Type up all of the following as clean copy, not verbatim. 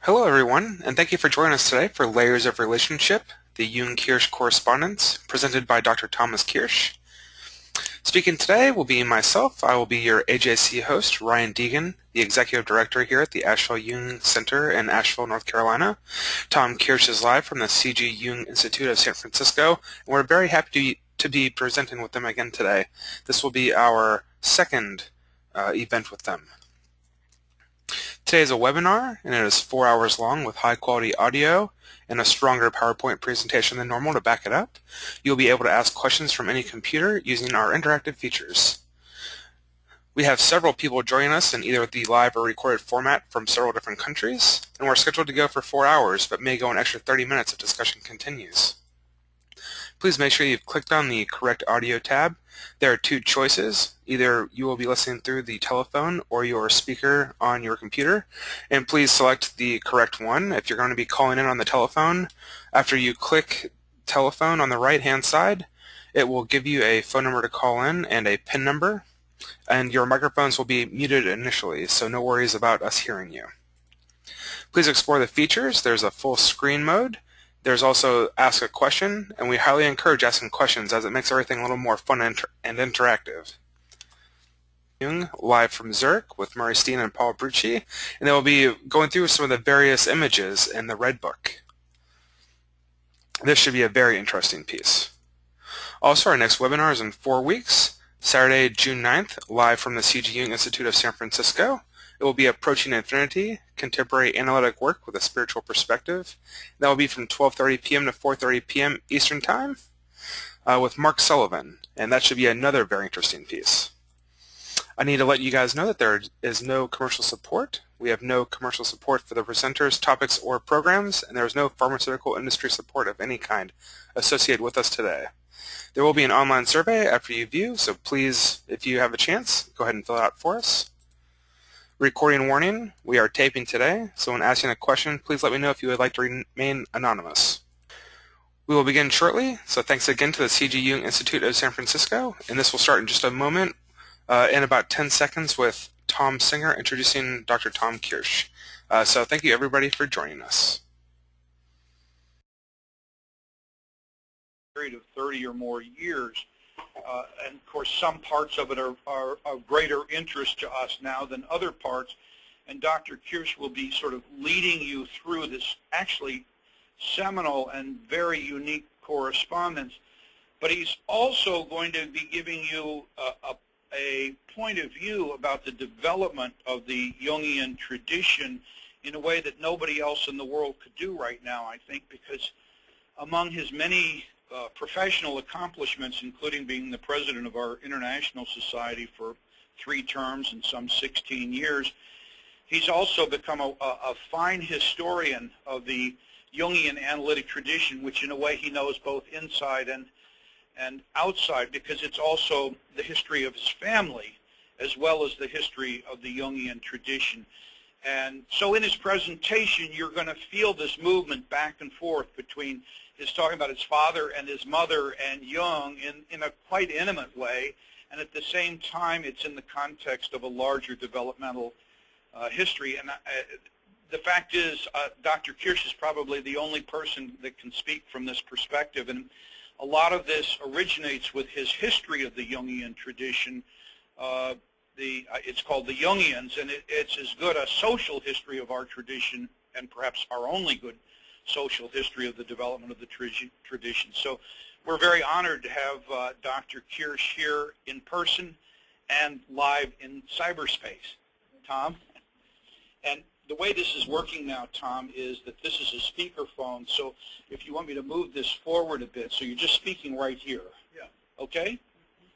Hello everyone, and thank you for joining us today for Layers of Relationship, the Jung-Kirsch Correspondence, presented by Dr. Thomas Kirsch. Speaking today will be myself. I will be your AJC host, Ryan Deegan, the Executive Director here at the Asheville Jung Center in Asheville, North Carolina. Tom Kirsch is live from the C.G. Jung Institute of San Francisco, and we're very happy to be presenting with them again today. This will be our second event with them. Today is a webinar, and it is 4 hours long with high-quality audio and a stronger PowerPoint presentation than normal to back it up. You'll be able to ask questions from any computer using our interactive features. We have several people joining us in either the live or recorded format from several different countries, and we're scheduled to go for 4 hours, but may go an extra 30 minutes if discussion continues. Please make sure you've clicked on the correct audio tab. There are two choices. Either you will be listening through the telephone or your speaker on your computer, and please select the correct one. If you're going to be calling in on the telephone, after you click telephone on the right-hand side, it will give you a phone number to call in and a PIN number, and your microphones will be muted initially, so no worries about us hearing you. Please explore the features. There's a full screen mode. There's also Ask a Question, and we highly encourage asking questions as it makes everything a little more fun and interactive. Jung, live from Zurich with Murray Steen and Paul Brucci, and they will be going through some of the various images in the Red Book. This should be a very interesting piece. Also, our next webinar is in 4 weeks, Saturday, June 9th, live from the C.G. Jung Institute of San Francisco. It will be Approaching Infinity, Contemporary Analytic Work with a Spiritual Perspective. That will be from 12:30 p.m. to 4:30 p.m. Eastern Time with Mark Sullivan, and that should be another very interesting piece. I need to let you guys know that there is no commercial support. We have no commercial support for the presenters, topics, or programs, and there is no pharmaceutical industry support of any kind associated with us today. There will be an online survey after you view, so please, if you have a chance, go ahead and fill it out for us. Recording warning, we are taping today, so when asking a question, please let me know if you would like to remain anonymous. We will begin shortly, so thanks again to the C.G. Jung Institute of San Francisco, and this will start in just a moment, in about 10 seconds with Tom Singer introducing Dr. Tom Kirsch. So thank you everybody for joining us. Period of 30 or more years. And of course some parts of it are of greater interest to us now than other parts, and Dr. Kirsch will be sort of leading you through this actually seminal and very unique correspondence, but he's also going to be giving you a point of view about the development of the Jungian tradition in a way that nobody else in the world could do right now, I think, because among his many professional accomplishments, including being the president of our International Society for 3 terms and some 16 years, he's also become a fine historian of the Jungian analytic tradition, which in a way he knows both inside and outside, because it's also the history of his family as well as the history of the Jungian tradition. And so in his presentation, you're going to feel this movement back and forth between his talking about his father and his mother and Jung in a quite intimate way, and at the same time it's in the context of a larger developmental history. And the fact is, Dr. Kirsch is probably the only person that can speak from this perspective, and a lot of this originates with his history of the Jungian tradition. It's called the Jungians, and it's as good a social history of our tradition, and perhaps our only good social history of the development of the tradition. So we're very honored to have Dr. Kirsch here in person and live in cyberspace. Tom? And the way this is working now, Tom, is that this is a speakerphone, so if you want me to move this forward a bit, so you're just speaking right here. Yeah. Okay?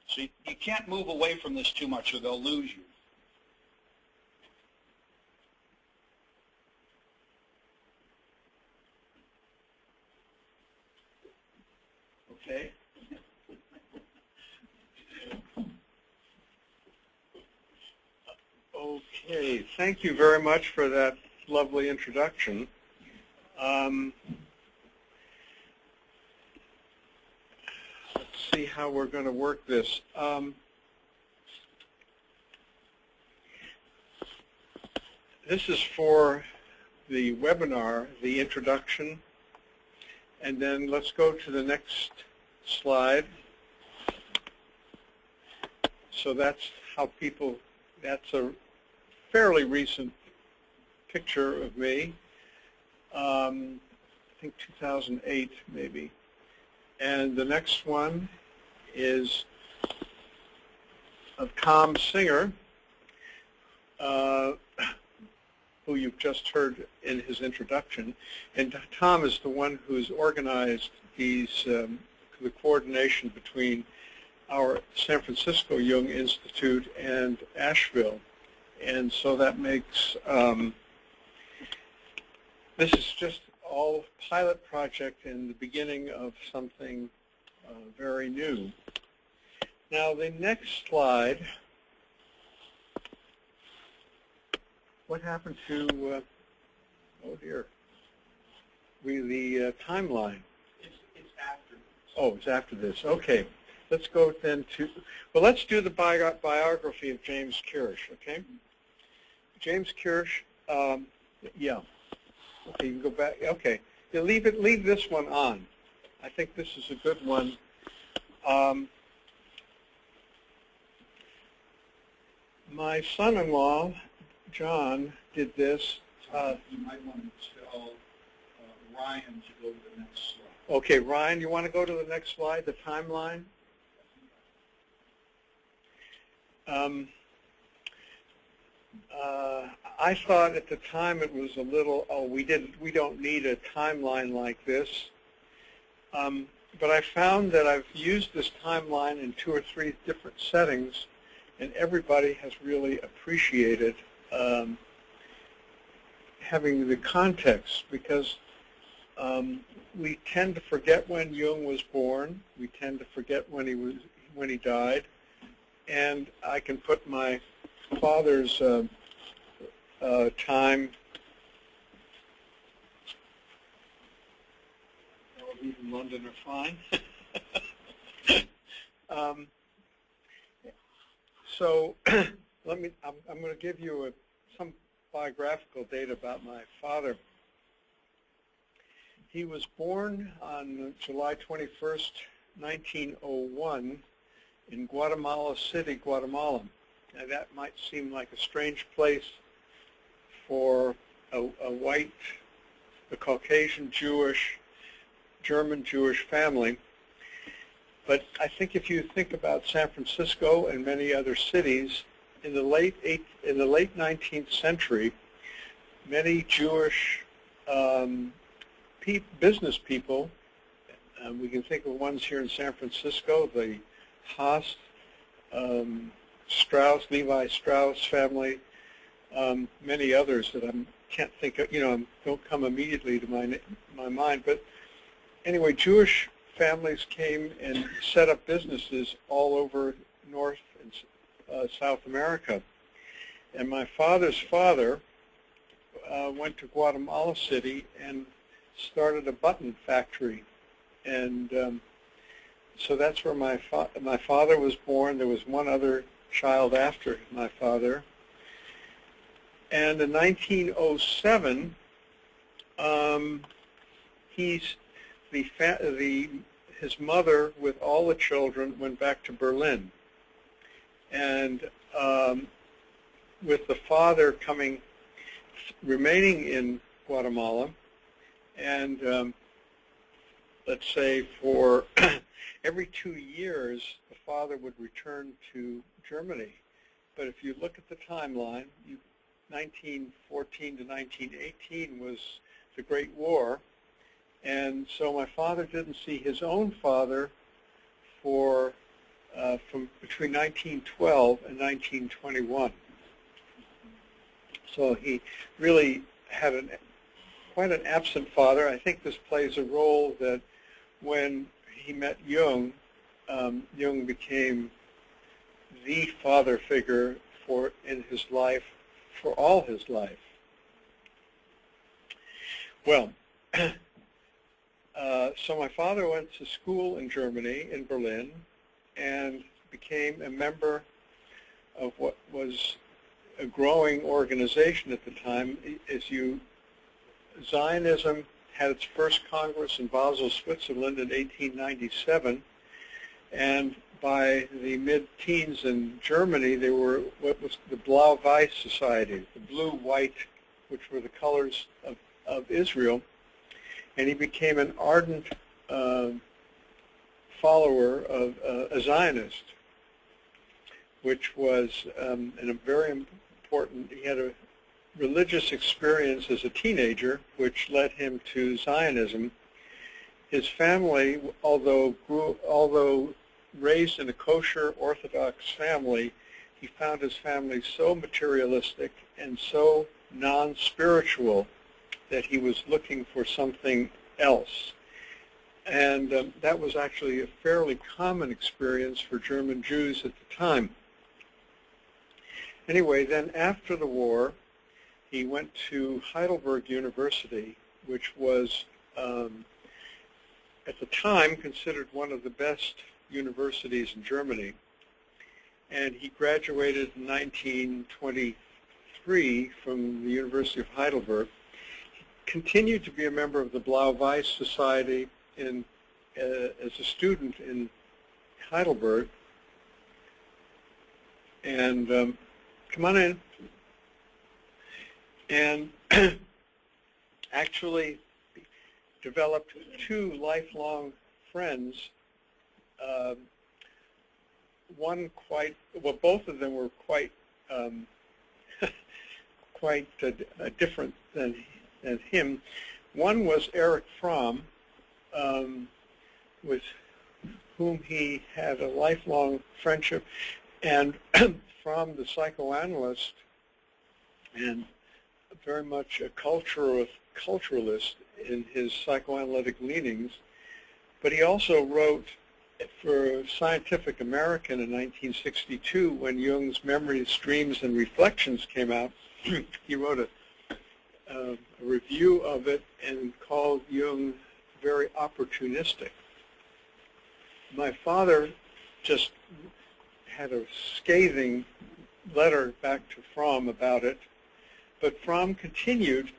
So you can't move away from this too much or they'll lose you. Okay. Okay, thank you very much for that lovely introduction. Let's see how we're going to work this. This is for the webinar, the introduction, and then let's go to the next slide. So that's how people, that's a fairly recent picture of me, I think 2008 maybe. And the next one is of Tom Singer, who you've just heard in his introduction. And Tom is the one who's organized these, the coordination between our San Francisco Jung Institute and Asheville. And so that makes, this is just all pilot project in the beginning of something very new. Now the next slide, what happened to, oh dear, the timeline? It's after this. Oh, it's after this. Okay. Let's go then to, well, let's do the biography of James Kirsch, okay? James Kirsch, yeah. Okay, you can go back. Okay. Yeah, leave this one on. I think this is a good one. My son-in-law, John, did this. You might want to tell Ryan to go to the next slide. Okay, Ryan, you want to go to the next slide, the timeline? I thought at the time it was a little, oh, we don't need a timeline like this. But I found that I've used this timeline in 2 or 3 different settings, and everybody has really appreciated having the context, because we tend to forget when Jung was born. We tend to forget when he died. And I can put my father's time, even London are fine. So let me, I'm going to give you some biographical data about my father. He was born on July 21st, 1901 in Guatemala City, Guatemala. Now that might seem like a strange place for a Caucasian Jewish, German Jewish family. But I think if you think about San Francisco and many other cities, in the late 19th century, many Jewish business people, we can think of ones here in San Francisco, the Haas, Strauss, Levi Strauss family, many others that I can't think of, don't come immediately to my mind. But anyway, Jewish families came and set up businesses all over North and South America. And my father's father went to Guatemala City and started a button factory. And so that's where my father was born. There was one other child after my father. And in 1907, his mother, with all the children, went back to Berlin. And with the father remaining in Guatemala, and let's say for every 2 years, the father would return to Germany. But if you look at the timeline, 1914 to 1918 was the Great War. And so my father didn't see his own father from between 1912 and 1921. So he really had quite an absent father. I think this plays a role that when he met Jung, Jung became the father figure in his life, for all his life. Well, so my father went to school in Germany, in Berlin, and became a member of what was a growing organization at the time. As you Zionism had its first Congress in Basel, Switzerland in 1897, and by the mid-teens in Germany, they were what was the Blau-Weiß Society, the blue-white, which were the colors of Israel, and he became an ardent follower of a Zionist, which was a very important. He had a religious experience as a teenager, which led him to Zionism. His family, although raised in a kosher Orthodox family, he found his family so materialistic and so non-spiritual that he was looking for something else. And that was actually a fairly common experience for German Jews at the time. Anyway, then after the war, he went to Heidelberg University, which was, at the time, considered one of the best universities in Germany. And he graduated in 1923 from the University of Heidelberg. He continued to be a member of the Blau-Weiß Society as a student in Heidelberg. And come on in. And actually developed two lifelong friends. Both of them were quite different than him. One was Erich Fromm, with whom he had a lifelong friendship, and Fromm, the psychoanalyst, and very much a culturalist in his psychoanalytic leanings, but he also wrote for Scientific American in 1962 when Jung's Memories, Dreams, and Reflections came out. He wrote a review of it and called Jung very opportunistic. My father just had a scathing letter back to Fromm about it, but Fromm continued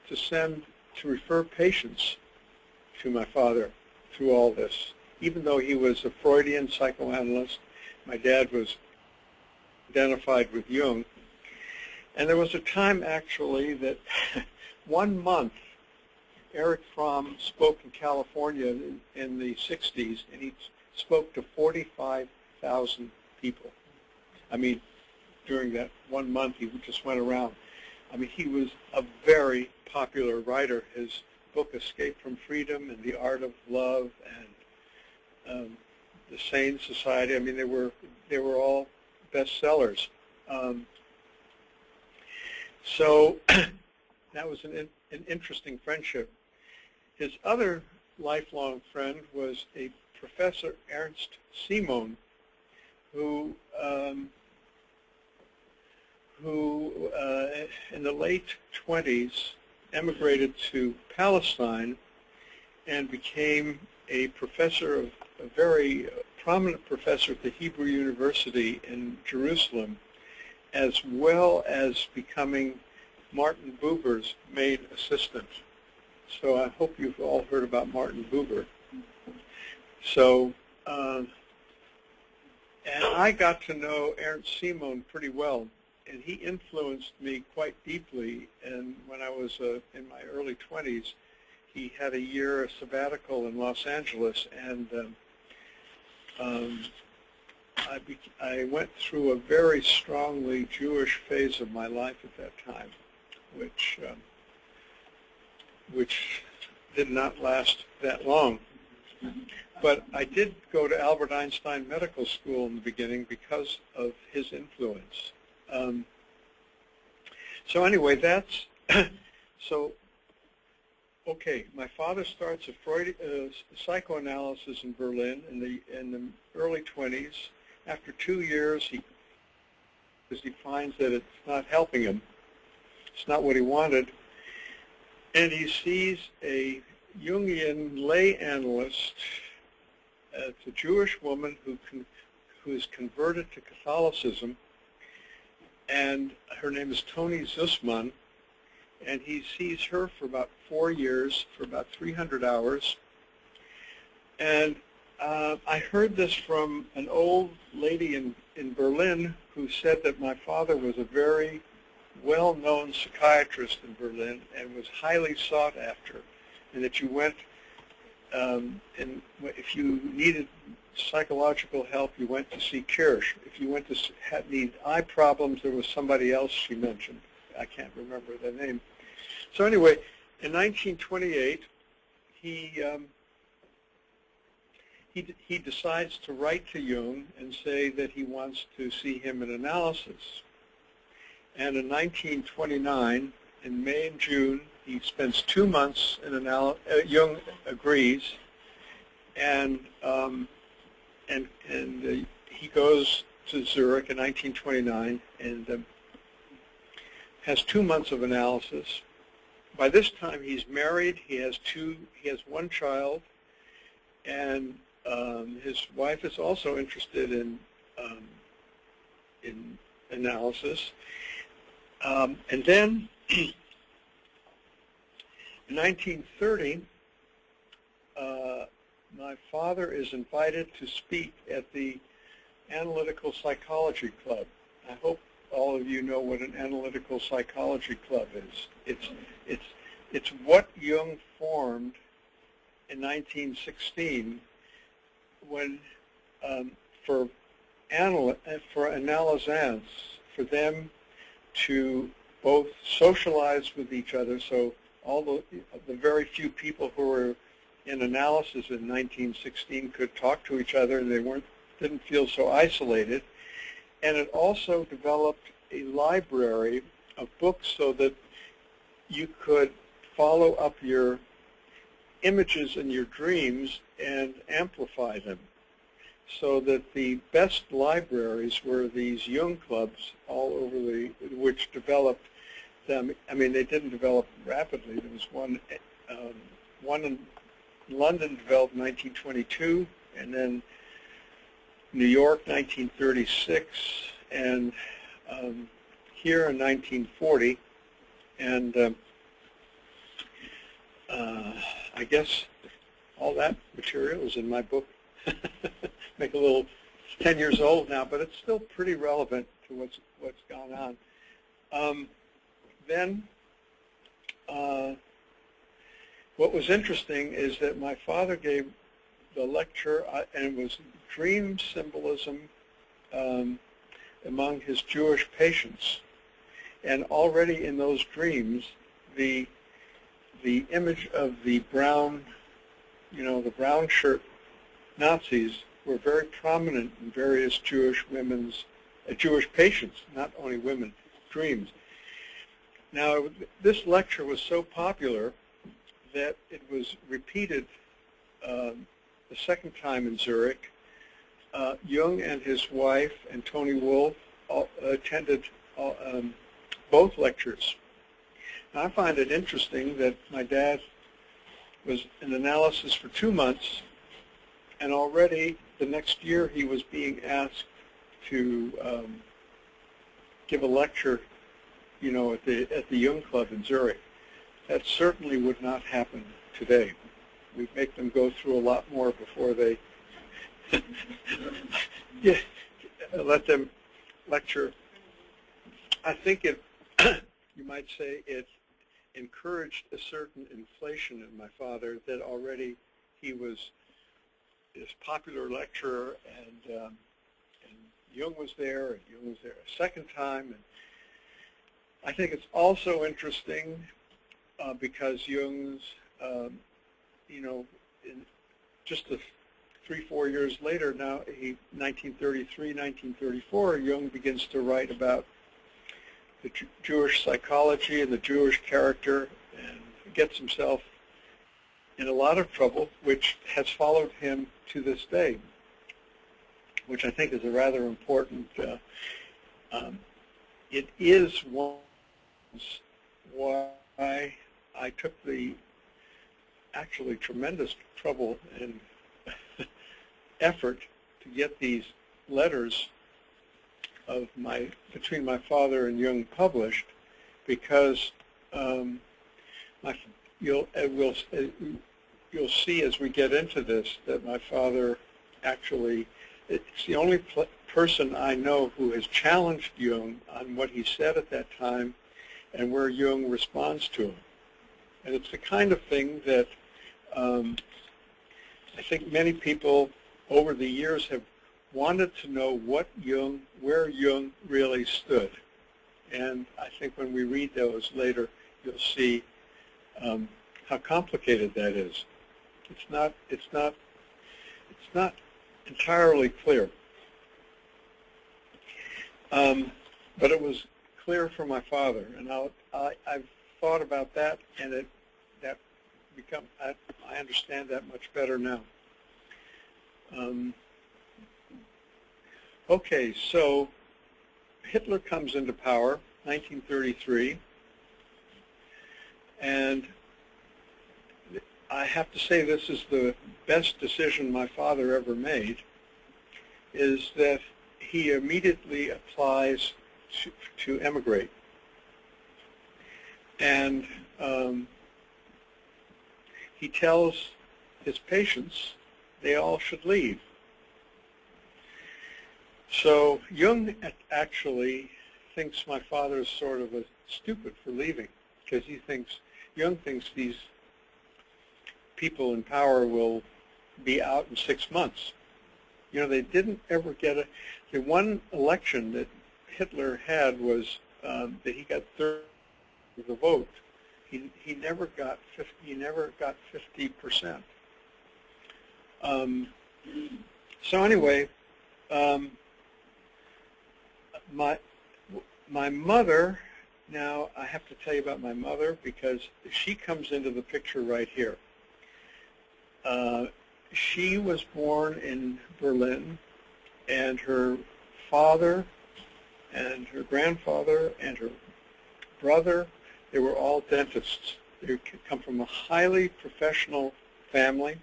to refer patients to my father through all this. Even though he was a Freudian psychoanalyst, my dad was identified with Jung. And there was a time, actually, that 1 month, Erich Fromm spoke in California in the 60s, and he spoke to 45,000 people. I mean, during that 1 month, he just went around. I mean, he was a very popular writer. His book, Escape from Freedom and The Art of Love, and The Sane Society, I mean, they were all bestsellers. So that was an interesting friendship. His other lifelong friend was a Professor Ernst Simon, who in the late 20s emigrated to Palestine and became a very prominent professor at the Hebrew University in Jerusalem, as well as becoming Martin Buber's main assistant. So I hope you've all heard about Martin Buber. So, and I got to know Ernst Simon pretty well, and he influenced me quite deeply. And when I was in my early 20s, he had a year sabbatical in Los Angeles, and I went through a very strongly Jewish phase of my life at that time, which did not last that long. But I did go to Albert Einstein Medical School in the beginning because of his influence. So anyway, that's so. Okay, my father starts a psychoanalysis in Berlin in the early 20s. After 2 years, he finds that it's not helping him. It's not what he wanted, and he sees a Jungian lay analyst. It's a Jewish woman who is converted to Catholicism, and her name is Toni Sussman, and he sees her for about 4 years, for about 300 hours. And I heard this from an old lady in Berlin who said that my father was a very well-known psychiatrist in Berlin and was highly sought after, and that you went, and if you needed psychological help, you went to see Kirsch. If you went to need eye problems, there was somebody else she mentioned. I can't remember the name. So anyway, in 1928, he decides to write to Jung and say that he wants to see him in analysis. And in 1929, in May and June, he spends 2 months in analysis. Jung agrees, and he goes to Zurich in 1929 and has 2 months of analysis. By this time, he's married. He has one child, and his wife is also interested in analysis. And then in 1930, my father is invited to speak at the Analytical Psychology Club. I hope all of you know what an Analytical Psychology Club is. It's what Jung formed in 1916 when for analysants, for them to both socialize with each other. So all the very few people who were in analysis in 1916 could talk to each other, and they didn't feel so isolated. And it also developed a library of books so that you could follow up your images in your dreams and amplify them. So that the best libraries were these Jung clubs all over which developed them. I mean, they didn't develop rapidly. There was one in London developed in 1922, and then New York 1936, and here in 1940. And I guess all that material is in my book. Make a little, it's 10 years old now, but it's still pretty relevant to what's gone on. Then what was interesting is that my father gave the lecture, and it was dream symbolism among his Jewish patients. And already in those dreams, the image of the brown, the brown shirt Nazis were very prominent in various Jewish patients, not only women, dreams. Now, this lecture was so popular that it was repeated the second time in Zurich. Jung and his wife and Tony Wolff attended both lectures. Now, I find it interesting that my dad was in analysis for 2 months, and already the next year he was being asked to give a lecture, at the Jung Club in Zurich. That certainly would not happen today. We make them go through a lot more before they let them lecture. I think you might say it encouraged a certain inflation in my father, that already he was this popular lecturer, and Jung was there, and Jung was there a second time. And I think it's also interesting because Jung's, just 3-4 years later, now 1933, 1934, Jung begins to write about the Jewish psychology and the Jewish character, and gets himself in a lot of trouble, which has followed him to this day, which I think is a rather important, it is why I took the actually tremendous trouble and effort to get these letters of between my father and Jung published, because my, you'll see as we get into this that my father actually, it's the only person I know who has challenged Jung on what he said at that time and where Jung responds to him. And it's the kind of thing that I think many people over the years have wanted to know where Jung really stood. And I think when we read those later, you'll see how complicated that is. It's not entirely clear. But it was clear for my father, and I've thought about that, and I understand that much better now. Okay, so Hitler comes into power, 1933, and I have to say this is the best decision my father ever made, is that he immediately applies to emigrate. And he tells his patients they all should leave. So Jung actually thinks my father is sort of stupid for leaving, because Jung thinks these people in power will be out in 6 months. You know, they didn't ever get the one election that Hitler had was that he got 30% of the vote. He never got 50%. So anyway, my mother. Now I have to tell you about my mother because she comes into the picture right here. She was born in Berlin, and her father and her grandfather and her brother, they were all dentists. They come from a highly professional family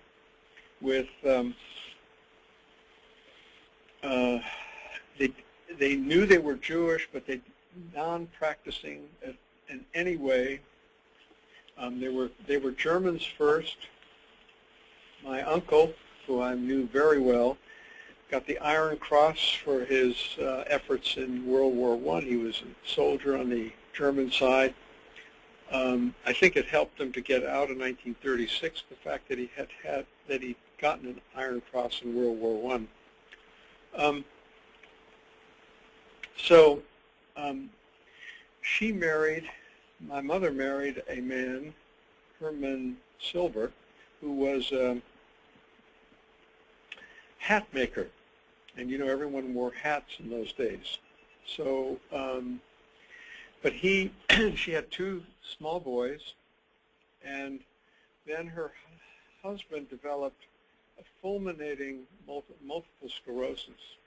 with, they knew they were Jewish, but they non-practicing in any way. They were Germans first. My uncle, who I knew very well, got the Iron Cross for his efforts in World War I. He was a soldier on the German side. I think it helped him to get out in 1936, the fact that he'd gotten an Iron Cross in World War I. My mother married a man, Herman Silver, who was a hat maker. And you know, everyone wore hats in those days. So, but she had 2 small boys, and then her husband developed a fulminating multiple sclerosis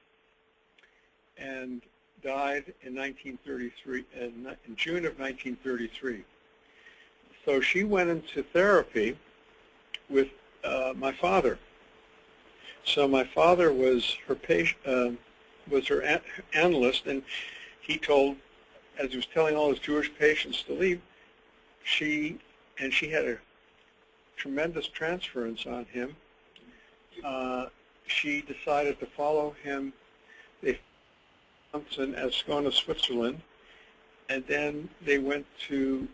and died in 1933, in June of 1933. So she went into therapy with my father. So my father was her patient, was her analyst, and he told, as he was telling all his Jewish patients to leave, she had a tremendous transference on him. She decided to follow him. They months in Ascona, Switzerland, and then they went to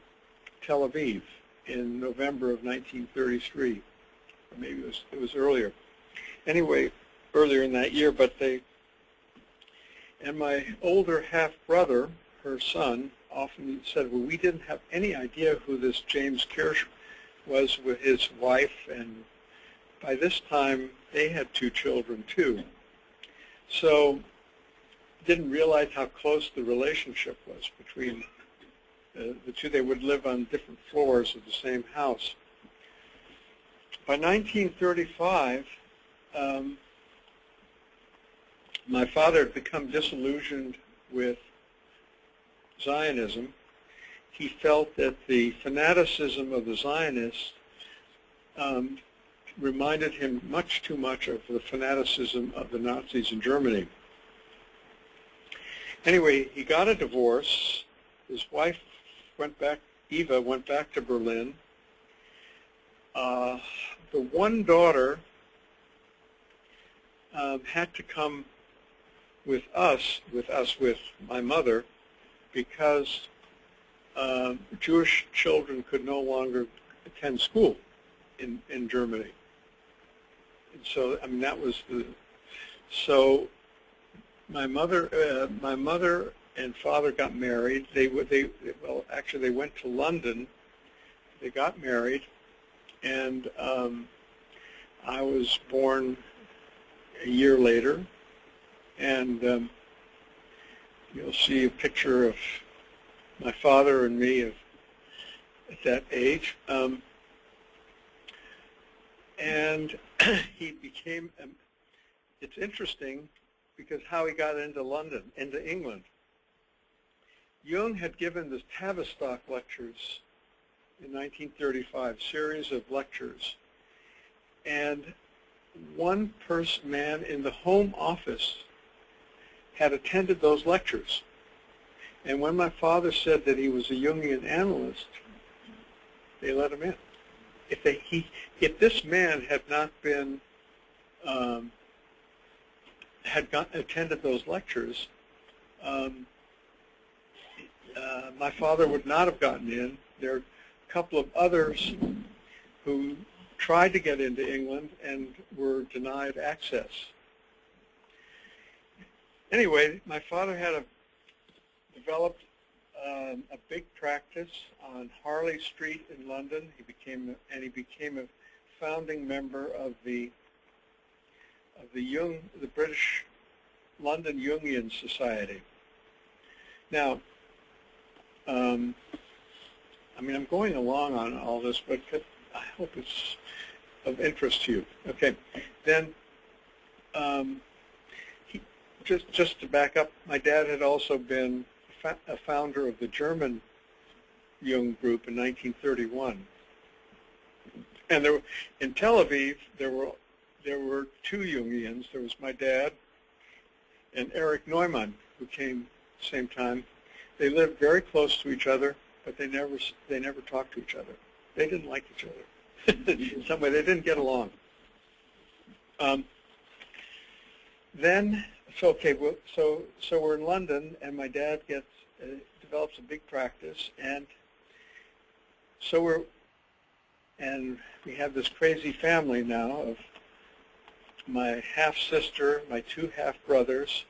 Tel Aviv in November of 1933, or maybe it was earlier. Anyway, earlier in that year, and my older half-brother, her son, often said, well, we didn't have any idea who this James Kirsch was with his wife, and by this time they had 2 children too. So didn't realize how close the relationship was between the 2. They would live on different floors of the same house. By 1935, my father had become disillusioned with Zionism. He felt that the fanaticism of the Zionists reminded him much too much of the fanaticism of the Nazis in Germany. Anyway, he got a divorce. His wife went back Eva went back to Berlin. The one daughter had to come with my mother, because Jewish children could no longer attend school in Germany. And so, I mean, that was so my mother and father got married. Well, actually, they went to London. They got married, and I was born a year later. And you'll see a picture of my father and me at that age. And he became, it's interesting because how he got into England. Jung had given the Tavistock lectures in 1935, series of lectures. And one man in the Home Office had attended those lectures. And when my father said that he was a Jungian analyst, they let him in. If this man had not been attended those lectures, my father would not have gotten in. There are a couple of others who tried to get into England and were denied access. Anyway, my father had developed a big practice on Harley Street in London. He became a founding member of the British London Jungian Society. Now, I mean, I'm going along on all this, but I hope it's of interest to you. Okay, then just to back up, my dad had also been a founder of the German Jung group in 1931. And in Tel Aviv, there were two Jungians. There was my dad and Erich Neumann, who came at the same time. They lived very close to each other, but they never talked to each other. They didn't like each other. In some way, they didn't get along. So we're in London, and my dad develops a big practice, and we have this crazy family now of my half-sister, my two half-brothers.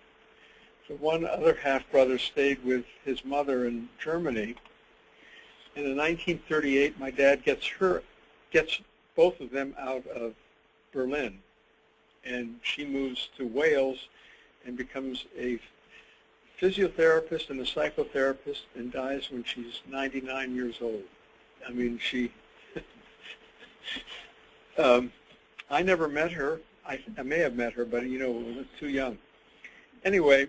The one other half-brother stayed with his mother in Germany. And in 1938, my dad gets both of them out of Berlin, and she moves to Wales and becomes a physiotherapist and a psychotherapist, and dies when she's 99 years old. I mean, I never met her. I may have met her, but I was too young. Anyway,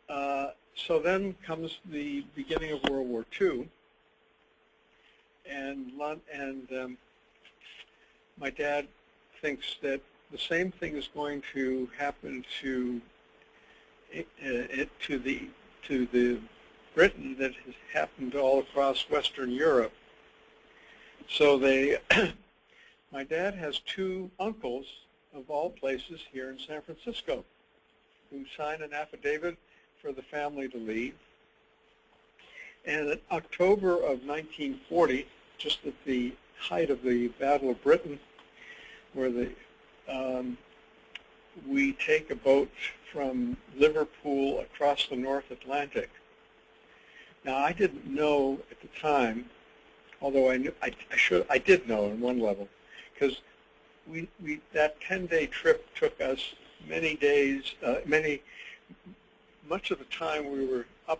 so then comes the beginning of World War II, and my dad thinks that the same thing is going to happen to the Britain that has happened all across Western Europe. So my dad has two uncles, of all places, here in San Francisco, who signed an affidavit for the family to leave. And in October of 1940, just at the height of the Battle of Britain, where we take a boat from Liverpool across the North Atlantic. Now, I didn't know at the time, although I did know on one level, because that 10-day trip took us many days, much of the time we were up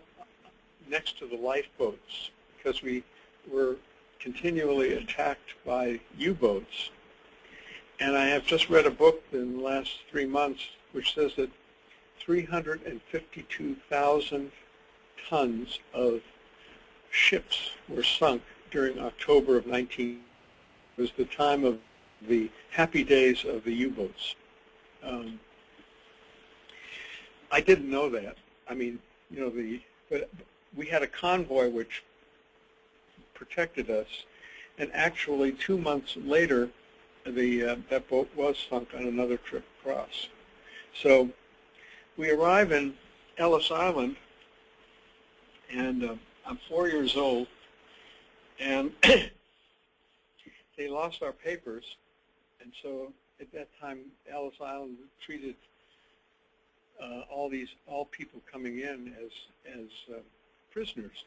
next to the lifeboats, because we were continually attacked by U-boats. And I have just read a book in the last 3 months which says that 352,000 tons of ships were sunk during October of 19. It was the time of the happy days of the U-boats. I didn't know that. I mean, but we had a convoy which protected us. And actually, 2 months later, that boat was sunk on another trip across. So we arrive in Ellis Island, and I'm 4 years old, and they lost our papers, and so at that time, Ellis Island treated all people coming in as prisoners.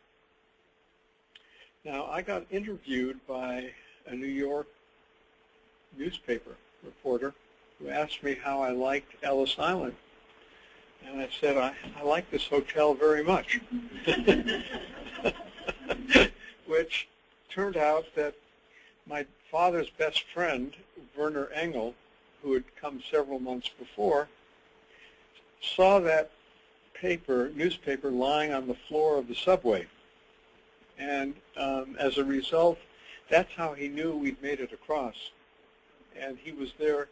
Now, I got interviewed by a New York newspaper reporter who asked me how I liked Ellis Island. And I said, I like this hotel very much. Which turned out that my father's best friend, Werner Engel, who had come several months before, saw that newspaper lying on the floor of the subway. And as a result, that's how he knew we'd made it across. And he was there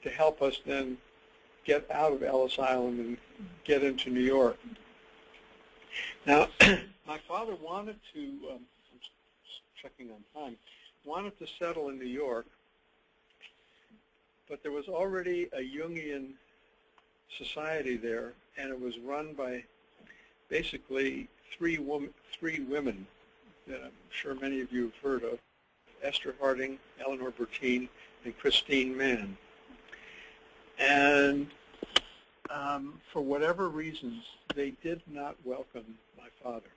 to help us then get out of Ellis Island and get into New York. Now, my father wanted to, I'm checking on time, wanted to settle in New York, but there was already a Jungian society there, and it was run by basically three women that I'm sure many of you have heard of: Esther Harding, Eleanor Bertine, and Christine Mann. And for whatever reasons, they did not welcome my father.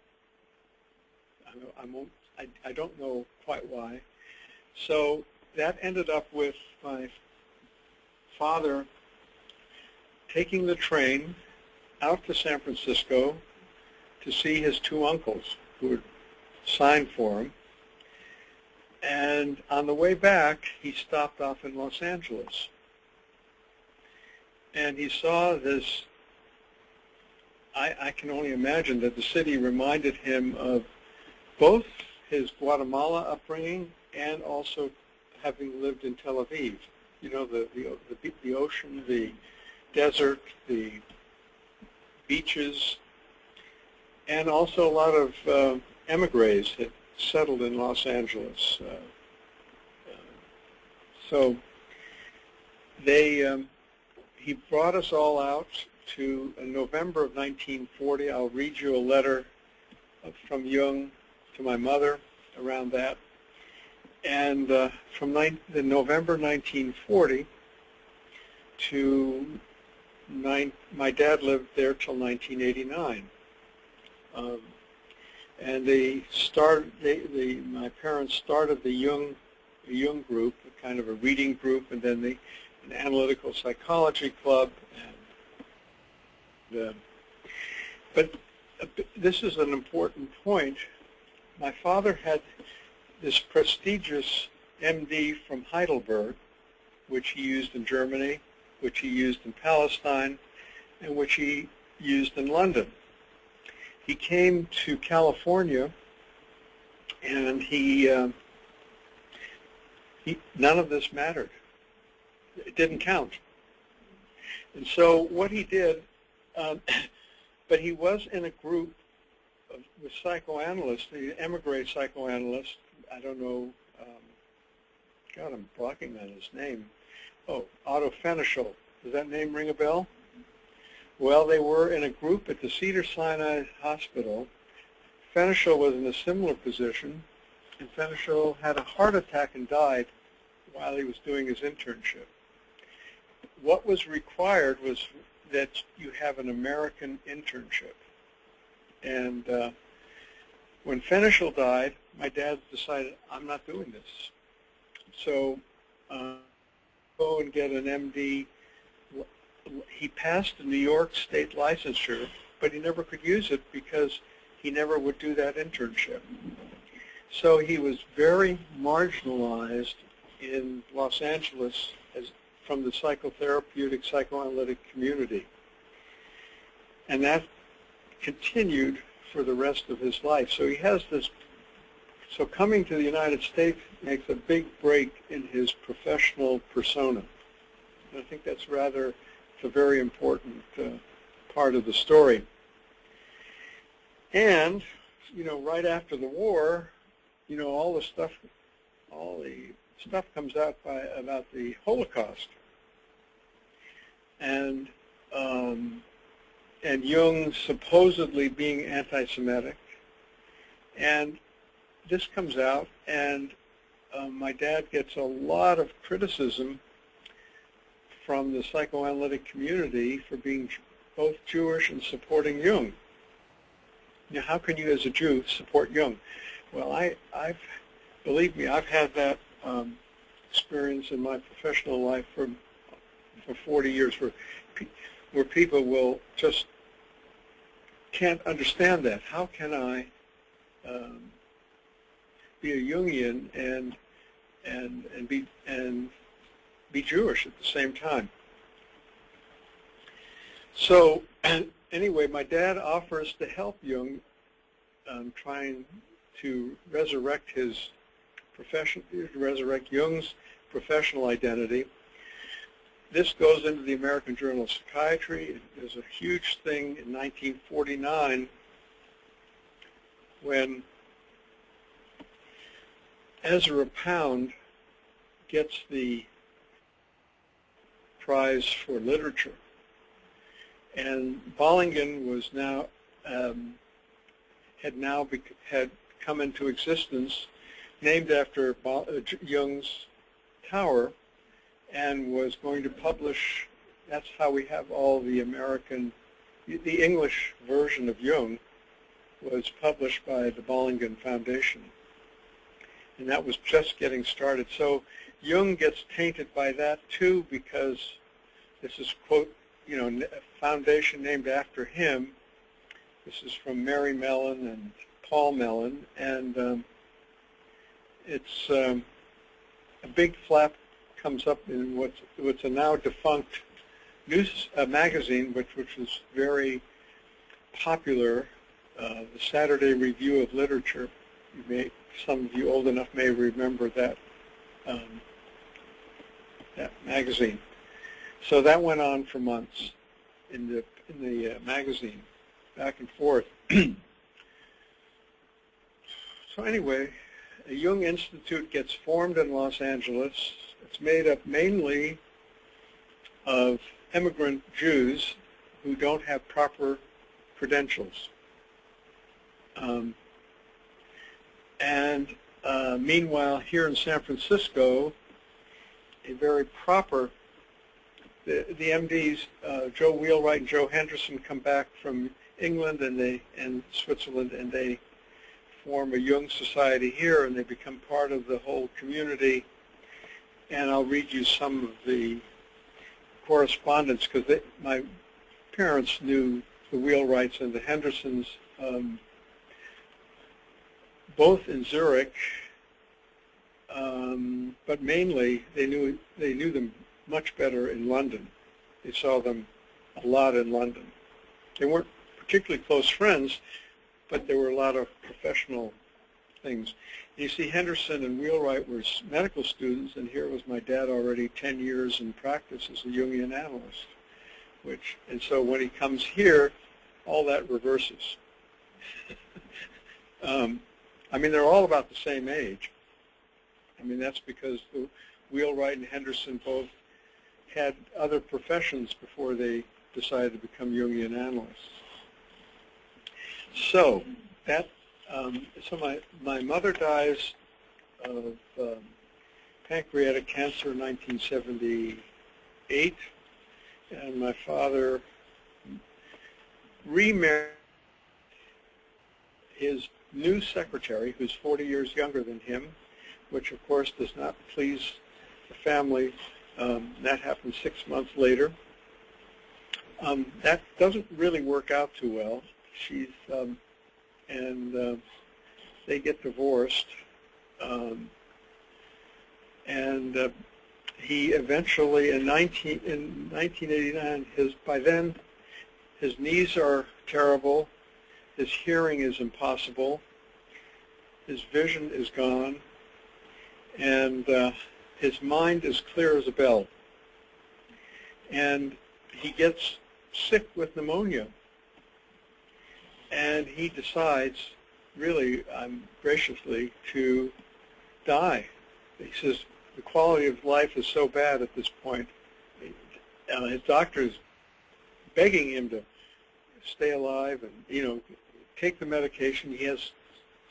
I don't know quite why. So that ended up with my father taking the train out to San Francisco to see his two uncles who had signed for him. And on the way back, he stopped off in Los Angeles. And he saw this, I can only imagine that the city reminded him of both his Guatemala upbringing and also having lived in Tel Aviv. You know, the ocean, the desert, the beaches, and also a lot of emigres had settled in Los Angeles. So he brought us all out to November of 1940. I'll read you a letter from Jung to my mother around that. And from November 1940 to my dad lived there till 1989. And my parents started the Jung group, kind of a reading group, and then an analytical psychology club. But this is an important point. My father had this prestigious MD from Heidelberg, which he used in Germany, which he used in Palestine, and which he used in London. He came to California, and none of this mattered. It didn't count. And so what he did, but he was in a group with psychoanalysts, the emigre psychoanalysts. I don't know, God, I'm blocking on his name. Oh, Otto Fenichel. Does that name ring a bell? Well, they were in a group at the Cedars-Sinai Hospital. Fenichel was in a similar position, and Fenichel had a heart attack and died while he was doing his internship. What was required was that you have an American internship. And when Fenichel died, my dad decided, I'm not doing this. So go and get an MD. He passed the New York state licensure, but he never could use it because he never would do that internship. So he was very marginalized in Los Angeles from the psychotherapeutic, psychoanalytic community. And that continued for the rest of his life. So he has this, so coming to the United States makes a big break in his professional persona. And I think that's a very important part of the story. And, you know, right after the war, all the stuff comes out about the Holocaust, and Jung supposedly being anti-Semitic, and this comes out, and my dad gets a lot of criticism from the psychoanalytic community for being both Jewish and supporting Jung. Now, how can you, as a Jew, support Jung? Well, believe me, I've had that experience in my professional life for 40 years, where people will just can't understand that. How can I be a Jungian and be Jewish at the same time? So anyway, my dad offers to help Jung trying to resurrect Jung's professional identity. This goes into the American Journal of Psychiatry. There's a huge thing in 1949 when Ezra Pound gets the prize for literature. And Bollingen was now had come into existence, named after Jung's tower, and was going to publish. That's how we have all the English version of Jung was published by the Bollingen Foundation, and that was just getting started. So Jung gets tainted by that too, because this is, quote, a foundation named after him. This is from Mary Mellon and Paul Mellon, and it's a big flap comes up in what's a now defunct news magazine, which was very popular, the Saturday Review of Literature. Some of you old enough may remember that that magazine. So that went on for months in the magazine, back and forth. So anyway, a Jung Institute gets formed in Los Angeles. It's made up mainly of immigrant Jews who don't have proper credentials. Meanwhile, here in San Francisco, a very proper, the MDs, Joe Wheelwright and Joe Henderson, come back from England and Switzerland, and they form a Jung Society here, and they become part of the whole community. And I'll read you some of the correspondence, because my parents knew the Wheelwrights and the Hendersons, both in Zurich, but mainly they knew them much better in London. They saw them a lot in London. They weren't particularly close friends, but there were a lot of professional things. You see, Henderson and Wheelwright were medical students, and here was my dad already 10 years in practice as a Jungian analyst. And so when he comes here, all that reverses. They're all about the same age. That's because the Wheelwright and Henderson both had other professions before they decided to become Jungian analysts. So my mother dies of pancreatic cancer in 1978, and my father remarried his new secretary, who's 40 years younger than him, which of course does not please the family. That happened 6 months later. That doesn't really work out too well. They get divorced, he eventually, in 1989, by then his knees are terrible, his hearing is impossible, his vision is gone, and his mind is clear as a bell. And he gets sick with pneumonia. And he decides really graciously to die. He says the quality of life is so bad at this point. His doctor is begging him to stay alive and, take the medication. He has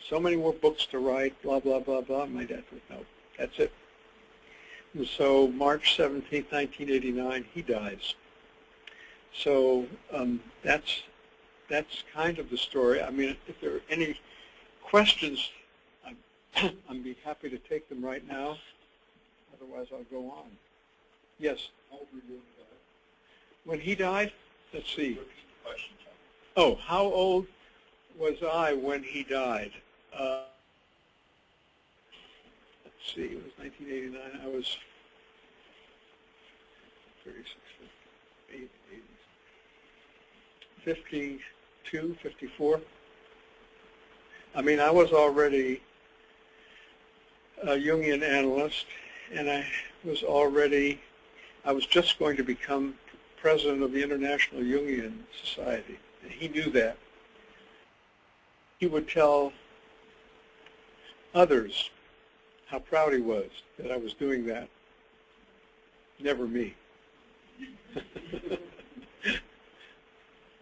so many more books to write, blah, blah, blah, blah. My dad said, no, that's it. And so March 17th, 1989, he dies. So that's kind of the story. I mean, if there are any questions, I'd be happy to take them right now. Otherwise, I'll go on. Yes? How old were you when he died? Let's see. Oh, how old was I when he died? Let's see, it was 1989. I was 36, 58, 52, 54. I mean, I was already a Jungian analyst, and I was just going to become president of the International Jungian Society, and he knew that. He would tell others how proud he was that I was doing that. Never me.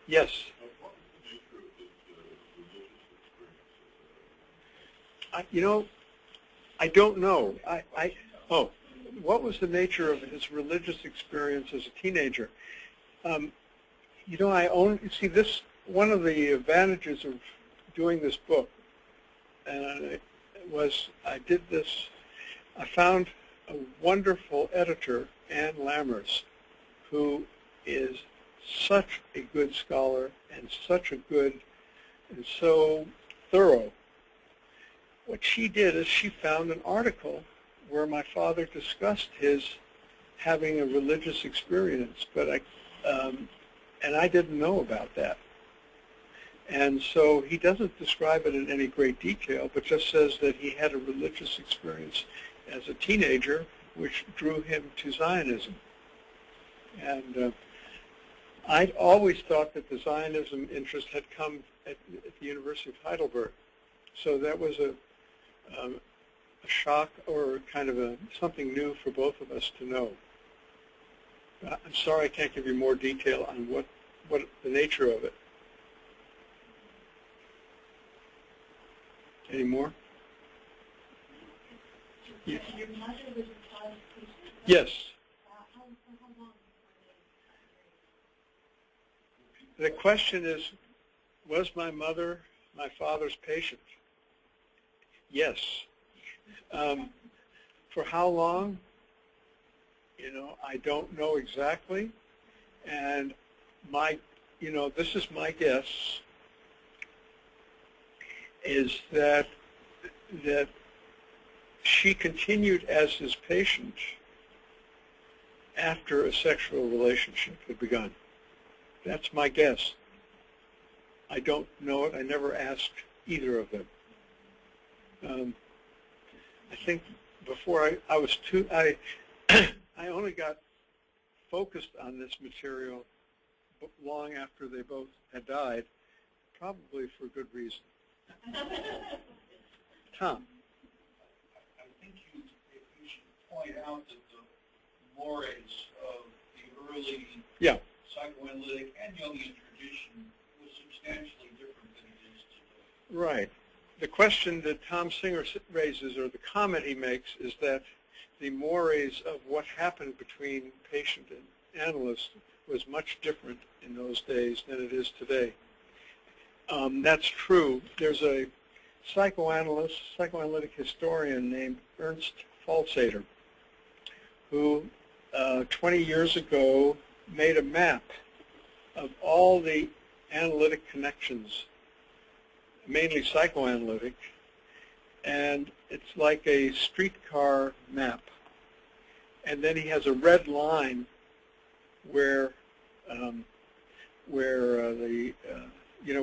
Yes. I don't know. What was the nature of his religious experience as a teenager? I only see this. One of the advantages of doing this book, and I did this. I found a wonderful editor, Ann Lammers, who is such a good scholar and such a good and so thorough. What she did is she found an article where my father discussed his having a religious experience, and I didn't know about that. And so he doesn't describe it in any great detail, but just says that he had a religious experience as a teenager, which drew him to Zionism. And I'd always thought that the Zionism interest had come at the University of Heidelberg. So that was a shock, or kind of something new for both of us to know. I'm sorry I can't give you more detail on what the nature of it. Any more? Yes. Your mother was a child patient? Yes. How long? The question is, was my mother my father's patient? Yes. For how long? I don't know exactly. And this is my guess, is that she continued as his patient after a sexual relationship had begun. That's my guess. I don't know it. I never asked either of them. I think before I was I only got focused on this material long after they both had died, probably for good reason. Tom. I think you should point out that the mores of the early psychoanalytic and Jungian tradition was substantially different than it is today. Right. The question that Tom Singer raises, or the comment he makes, is that the mores of what happened between patient and analyst was much different in those days than it is today. That's true. There's a psychoanalytic historian named Ernst Falsader, who 20 years ago made a map of all the analytic connections, mainly psychoanalytic, and it's like a streetcar map. And then he has a red line where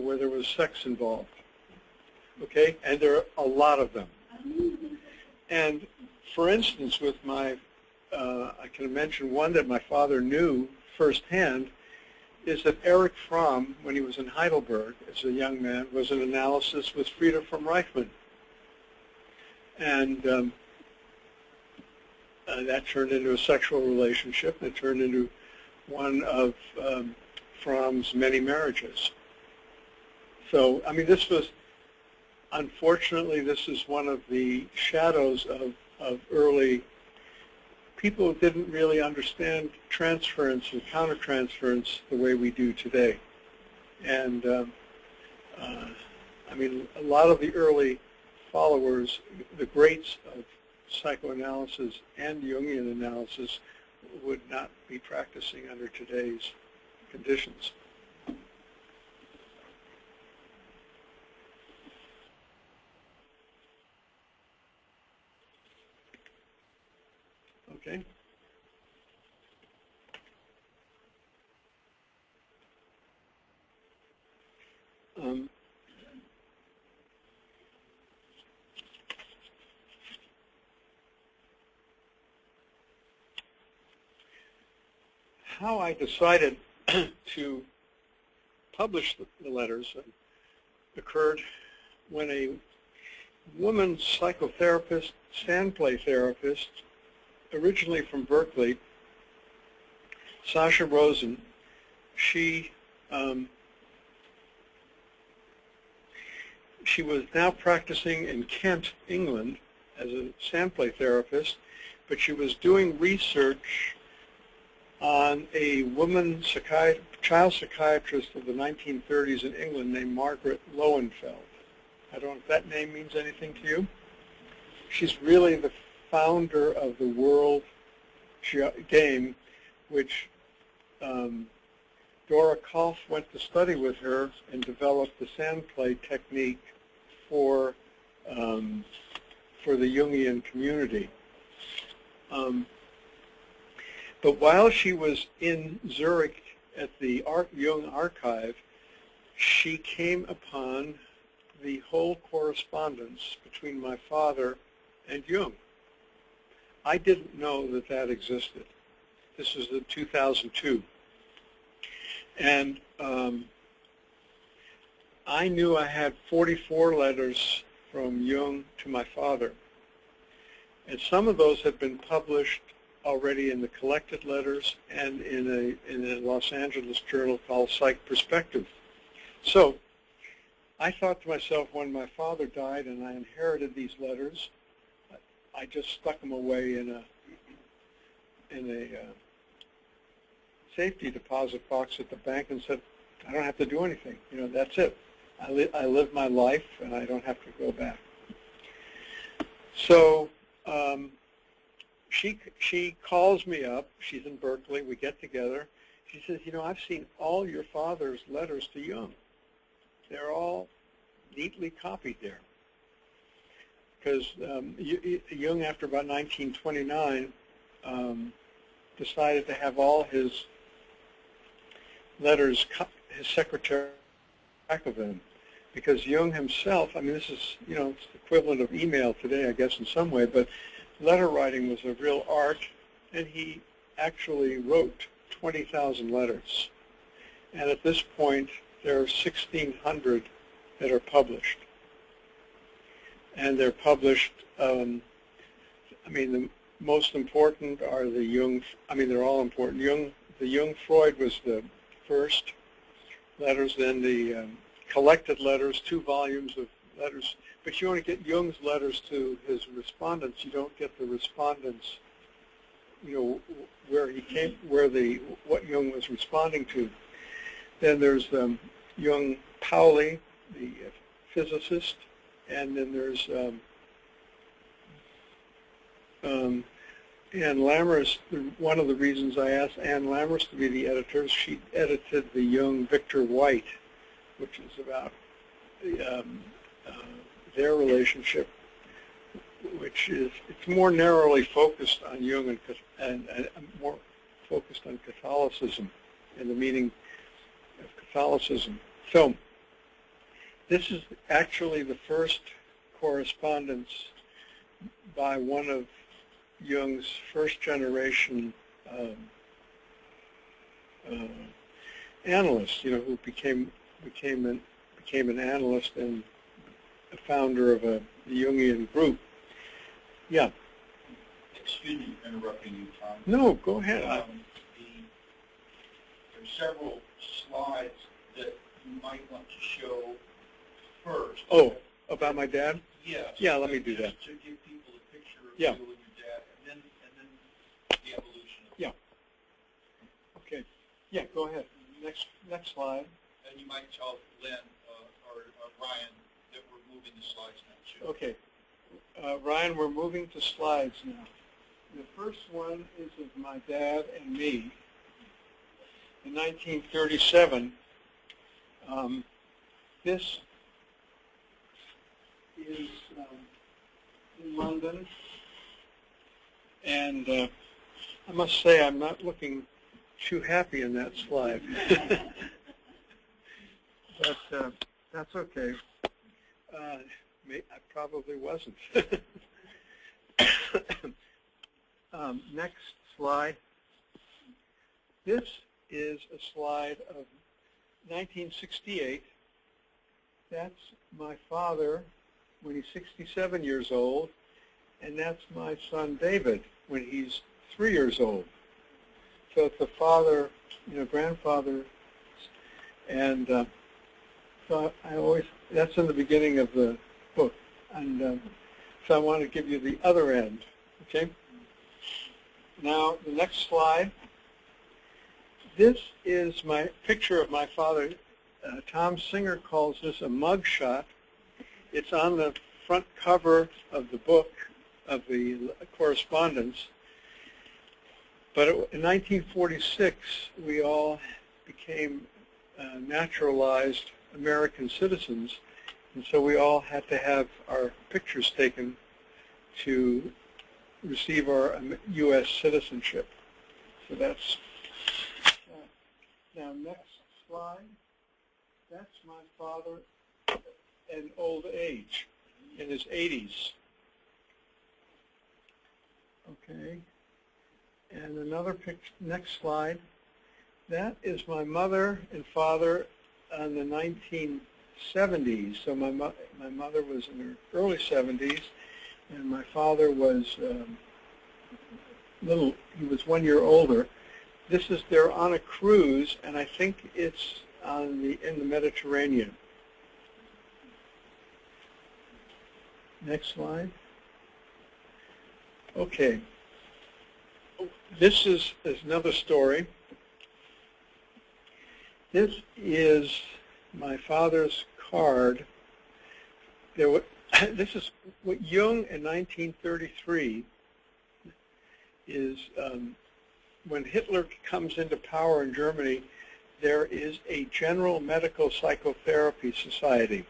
where there was sex involved. Okay, and there are a lot of them. And for instance, with my, I can mention one that my father knew firsthand. is that Erich Fromm, when he was in Heidelberg as a young man, was in analysis with Frieda from Reichmann. And that turned into a sexual relationship. It turned into one of Fromm's many marriages. So, I mean, this was, unfortunately, this is one of the shadows of early people who didn't really understand transference and countertransference the way we do today. And, I mean, a lot of the early followers, the greats of psychoanalysis and Jungian analysis, would not be practicing under today's conditions. Okay. How I decided to publish the letters occurred when a woman psychotherapist, sandplay therapist, originally from Berkeley, Sasha Rosen, she was now practicing in Kent, England, as a sandplay therapist, but she was doing research on a woman child psychiatrist of the 1930s in England named Margaret Lowenfeld. I don't know if that name means anything to you. She's really the founder of the world game, which Dora Kolff went to study with her and developed the sandplay technique for the Jungian community. But while she was in Zurich at the Jung archive, she came upon the whole correspondence between my father and Jung. I didn't know that that existed. This was in 2002. And I knew I had 44 letters from Jung to my father. And some of those had been published already in the collected letters and in a Los Angeles journal called Psych Perspective. So I thought to myself, when my father died and I inherited these letters, I just stuck them away in a safety deposit box at the bank and said, I don't have to do anything. You know, that's it. I live my life and I don't have to go back. So she calls me up. She's in Berkeley. We get together. She says, you know, I've seen all your father's letters to Jung. They're all neatly copied there. Because Jung, after about 1929, decided to have all his letters, his secretary, back of them. Because Jung himself, I mean, this is, you know, it's the equivalent of email today, I guess, in some way, but letter writing was a real art, and he actually wrote 20,000 letters. And at this point, there are 1,600 that are published. And they're published, I mean, the most important are the Jung, I mean, they're all important. The Jung-Freud was the first letters, then the collected letters, 2 volumes of letters. But you only get Jung's letters to his respondents. You don't get the respondents, you know, where he came, what Jung was responding to. Then there's Jung Pauli, the physicist, and then there's Anne Lammers. One of the reasons I asked Anne Lammers to be the editor is she edited the Jung-Victor White, which is about their relationship, which is, it's more narrowly focused on Jung and more focused on Catholicism and the meaning of Catholicism. So this is actually the first correspondence by one of Jung's first generation analyst, who became an analyst and a founder of a Jungian group. Yeah. Excuse me for interrupting you, Tom. No, go ahead. There's several slides that you might want to show first. Oh, about my dad? Yes. Yeah, let me do that. To give people a picture of Yeah. you and your dad, and then the evolution of Yeah. Okay. Yeah, go ahead. Next slide. And you might tell Lynn or Ryan that we're moving the slides now, too. Okay. Ryan, we're moving to slides now. The first one is of my dad and me. In 1937, this is in London, and I must say I'm not looking too happy in that slide. But that's okay. I probably wasn't. Next slide. This is a slide of 1968. That's my father when he's 67 years old, and that's my son David when he's 3 years old. So it's the father, grandfather, and so that's in the beginning of the book, and so I want to give you the other end, okay? Now, the next slide. This is my picture of my father. Tom Singer calls this a mug shot. It's on the front cover of the book, of the Correspondence. But in 1946, we all became naturalized American citizens, and so we all had to have our pictures taken to receive our U.S. citizenship. So that's, now next slide, that's my father in old age, in his 80s. Okay, and another picture, next slide, that is my mother and father in the 1970s. So my mother was in her early 70s, and my father was he was 1 year older. They're on a cruise, and I think it's in the Mediterranean. Next slide. Okay. This is another story. This is my father's card. This is what Jung in 1933 is, when Hitler comes into power in Germany, there is a general medical psychotherapy society.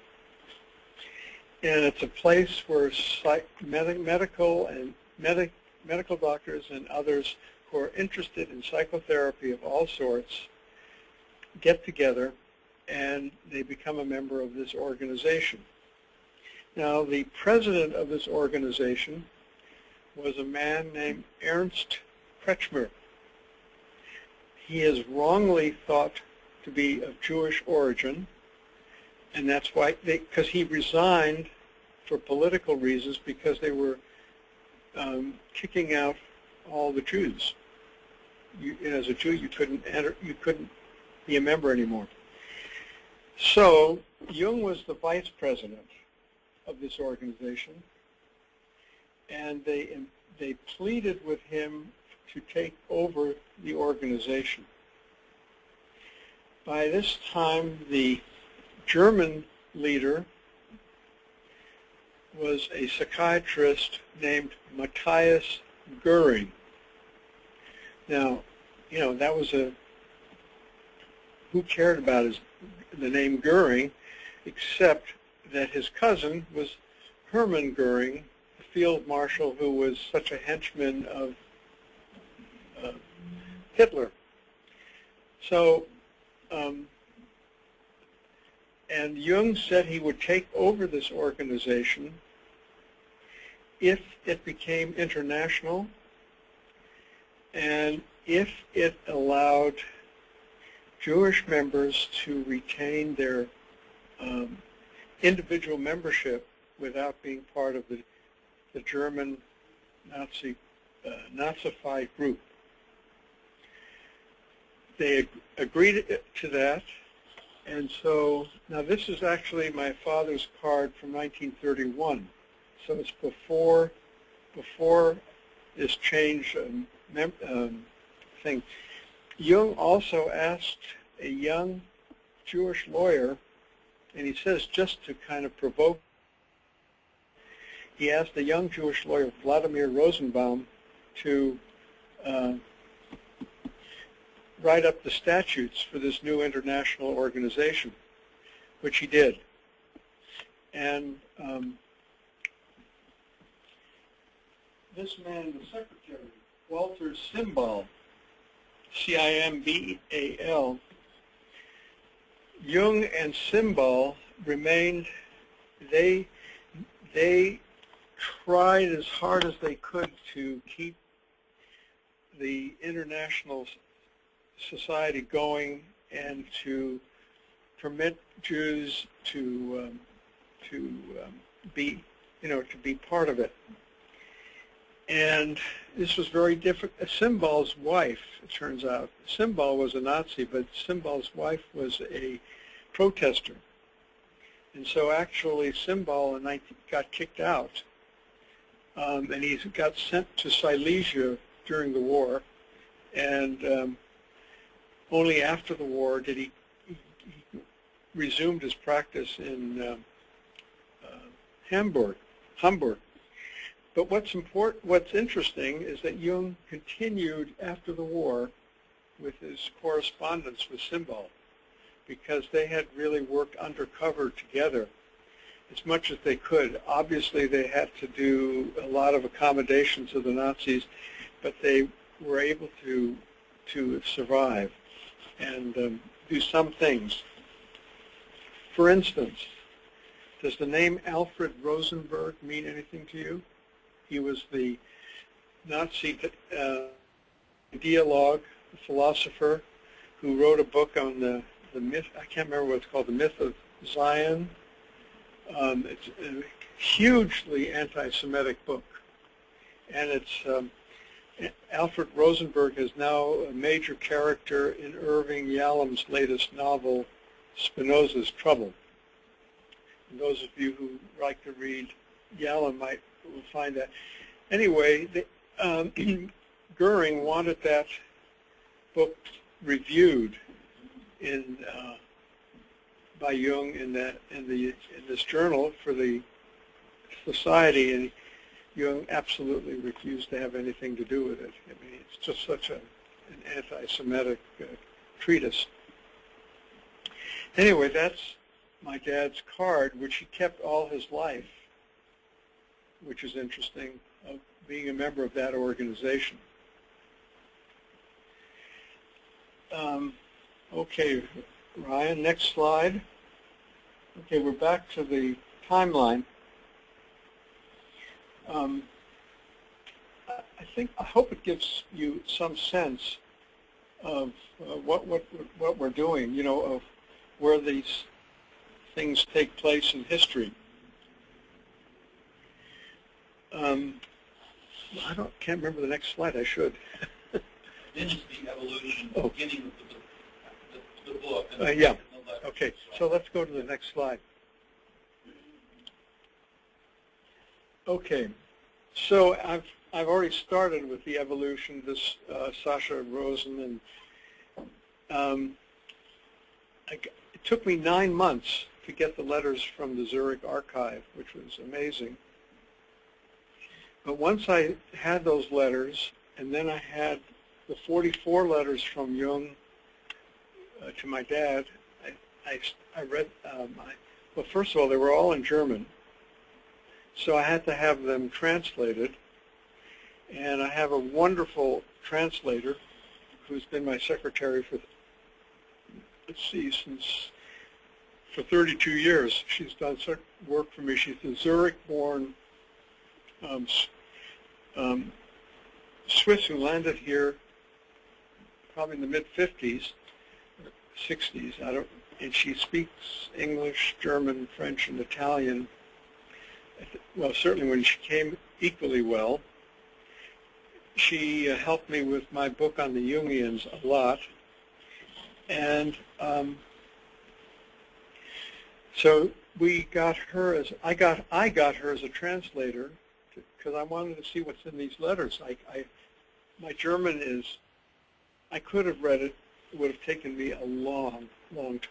And it's a place where medical doctors and others who are interested in psychotherapy of all sorts get together and they become a member of this organization. Now, the president of this organization was a man named Ernst Kretschmer. He is wrongly thought to be of Jewish origin, and that's why, because he resigned for political reasons, because they were kicking out all the Jews. As a Jew, you couldn't be a member anymore. So Jung was the vice president of this organization, and they pleaded with him to take over the organization. By this time, the German leader was a psychiatrist named Matthias Goering. Now, that was who cared about the name Goering, except that his cousin was Hermann Goering, the field marshal who was such a henchman of Hitler. So, and Jung said he would take over this organization if it became international and if it allowed Jewish members to retain their individual membership without being part of the German Nazified group. They agreed to that, and so now this is actually my father's card from 1931. So it's before this change thing. Jung also asked a young Jewish lawyer, and he says just to kind of provoke, he asked a young Jewish lawyer, Vladimir Rosenbaum, to write up the statutes for this new international organization, which he did. And this man, the secretary, Walter Simbal, C-I-M-B-A-L, Jung and Simbal remained, they tried as hard as they could to keep the international society going and to permit Jews to be part of it. And this was very different. Simbal's wife, it turns out, Simbal was a Nazi, but Simbal's wife was a protester. And so actually Simbal got kicked out, and he got sent to Silesia during the war, and only after the war did he resumed his practice in Hamburg. But what's interesting is that Jung continued after the war with his correspondence with Simbal, because they had really worked undercover together as much as they could. Obviously, they had to do a lot of accommodation to the Nazis, but they were able to survive and do some things. For instance, does the name Alfred Rosenberg mean anything to you? He was the Nazi ideologue, philosopher, who wrote a book on the myth, I can't remember what it's called, the myth of Zion. It's a hugely anti-Semitic book. And it's Alfred Rosenberg is now a major character in Irving Yalom's latest novel, Spinoza's Trouble. And those of you who like to read Yalom will find that. Anyway, Goering wanted that book reviewed by Jung in this journal for the society, and Jung absolutely refused to have anything to do with it. I mean, it's just such an anti-Semitic treatise. Anyway, that's my dad's card, which he kept all his life, which is interesting, of being a member of that organization. Okay, Ryan, next slide. Okay, we're back to the timeline. I hope it gives you some sense of what we're doing, of where these things take place in history. Can't remember the next slide. I should. This is the evolution, beginning of the book. Yeah. Okay. So let's go to the next slide. Okay. So I've already started with the evolution. This Sasha Rosen, and it took me 9 months to get the letters from the Zurich archive, which was amazing. But once I had those letters, and then I had the 44 letters from Jung to my dad, I read, well, first of all, they were all in German, so I had to have them translated. And I have a wonderful translator who's been my secretary for, for 32 years. She's done work for me. She's a Zurich-born Swiss who landed here probably in the mid-50s, 60s. And she speaks English, German, French, and Italian. Well, certainly when she came, equally well. She helped me with my book on the Jungians a lot. And so we got her as I got her as a translator because I wanted to see what's in these letters. My German is, I could have read it. It would have taken me a long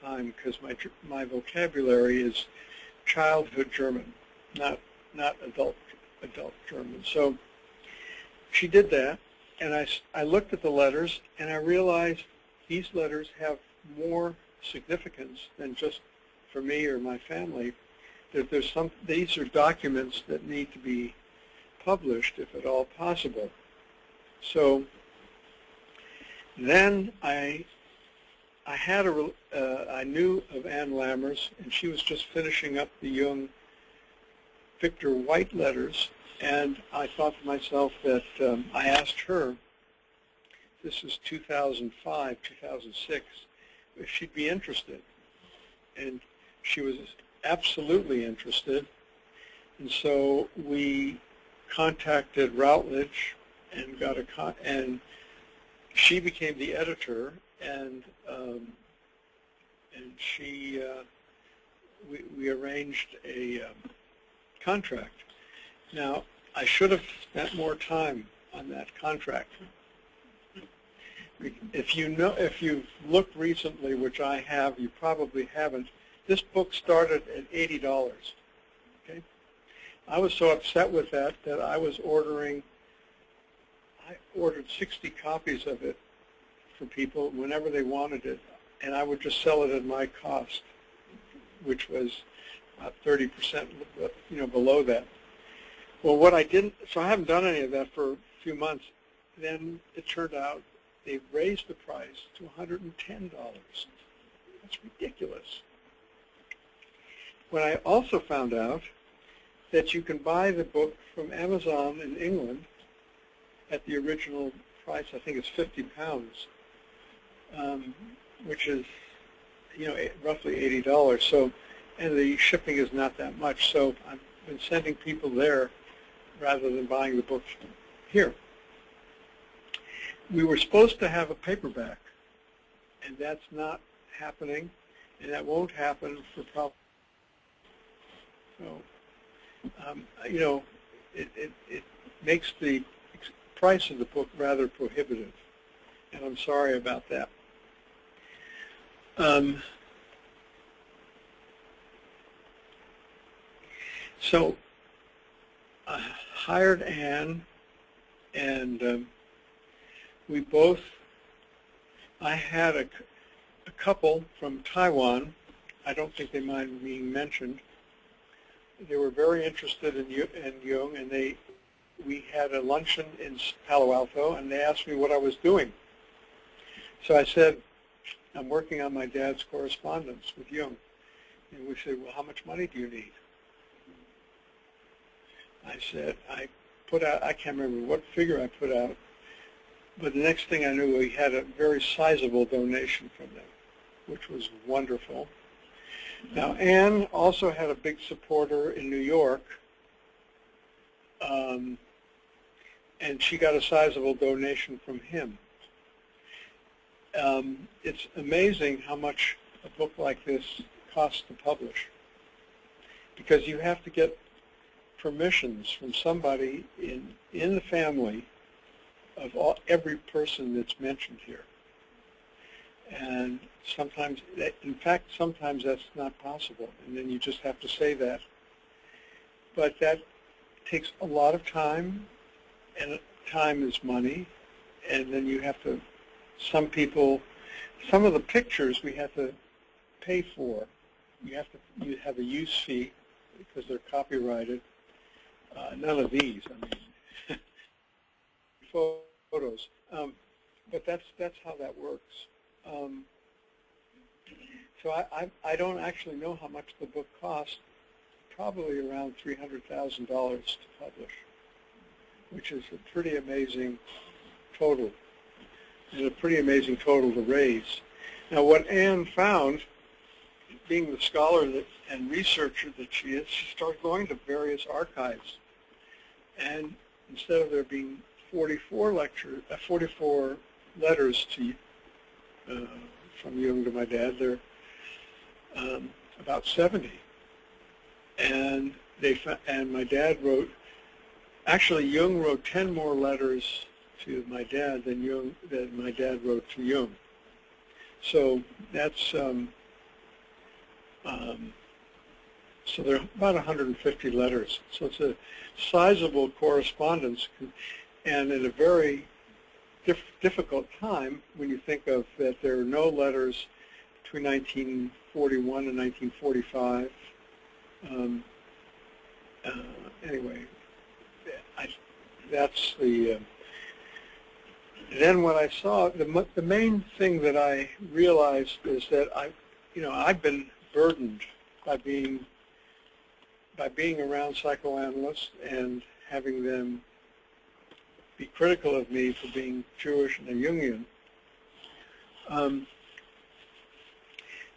time because my vocabulary is childhood German, not adult German. So she did that, and I looked at the letters, and I realized these letters have more significance than just for me or my family. These are documents that need to be published, if at all possible. So then I knew of Ann Lammers, and she was just finishing up the Jung Victor White letters, and I thought to myself that I asked her, this is 2005, 2006, if she'd be interested. And she was absolutely interested. And so we contacted Routledge and and she became the editor, and we arranged a contract. Now, I should have spent more time on that contract. If you've looked recently, which I have, you probably haven't. This book started at $80. Okay, I was so upset with that I ordered 60 copies of it for people whenever they wanted it, and I would just sell it at my cost, which was about 30%, below that. Well, what I didn't, so I haven't done any of that for a few months. Then it turned out they raised the price to $110. That's ridiculous. When I also found out that you can buy the book from Amazon in England at the original price, I think it's £50, which is, roughly $80. So, and the shipping is not that much. So I've been sending people there rather than buying the books here. We were supposed to have a paperback, and that's not happening, and that won't happen for probably. So, it makes the price of the book rather prohibitive, and I'm sorry about that. So I hired Ann, and I had a couple from Taiwan. I don't think they mind being mentioned. They were very interested in Jung, and we had a luncheon in Palo Alto, and they asked me what I was doing. So I said, I'm working on my dad's correspondence with Jung. And we said, well, how much money do you need? I said, I can't remember what figure I put out, but the next thing I knew, we had a very sizable donation from them, which was wonderful. Now, Ann also had a big supporter in New York, and she got a sizable donation from him. It's amazing how much a book like this costs to publish, because you have to get permissions from somebody in the family of every person that's mentioned here. And sometimes, in fact, sometimes that's not possible, and then you just have to say that. But that takes a lot of time, and time is money, and then you have to, some of the pictures we have to pay for. You have a use fee because they're copyrighted. None of these, I mean, photos. But that's how that works. So I don't actually know how much the book cost. Probably around $300,000 to publish, which is a pretty amazing total, and a pretty amazing total to raise. Now, what Anne found, being the scholar and researcher that she is, she started going to various archives. And instead of there being 44 letters to from Jung to my dad, there are about 70. And my dad wrote, actually Jung wrote 10 more letters to my dad than my dad wrote to Jung. So that's so there are about 150 letters. So it's a sizable correspondence, and in a very difficult time when you think of that there are no letters between 1941 and 1945. Anyway, that's the. Then what I saw, the main thing that I realized is that I've been burdened by being around psychoanalysts and having them be critical of me for being Jewish and a Jungian.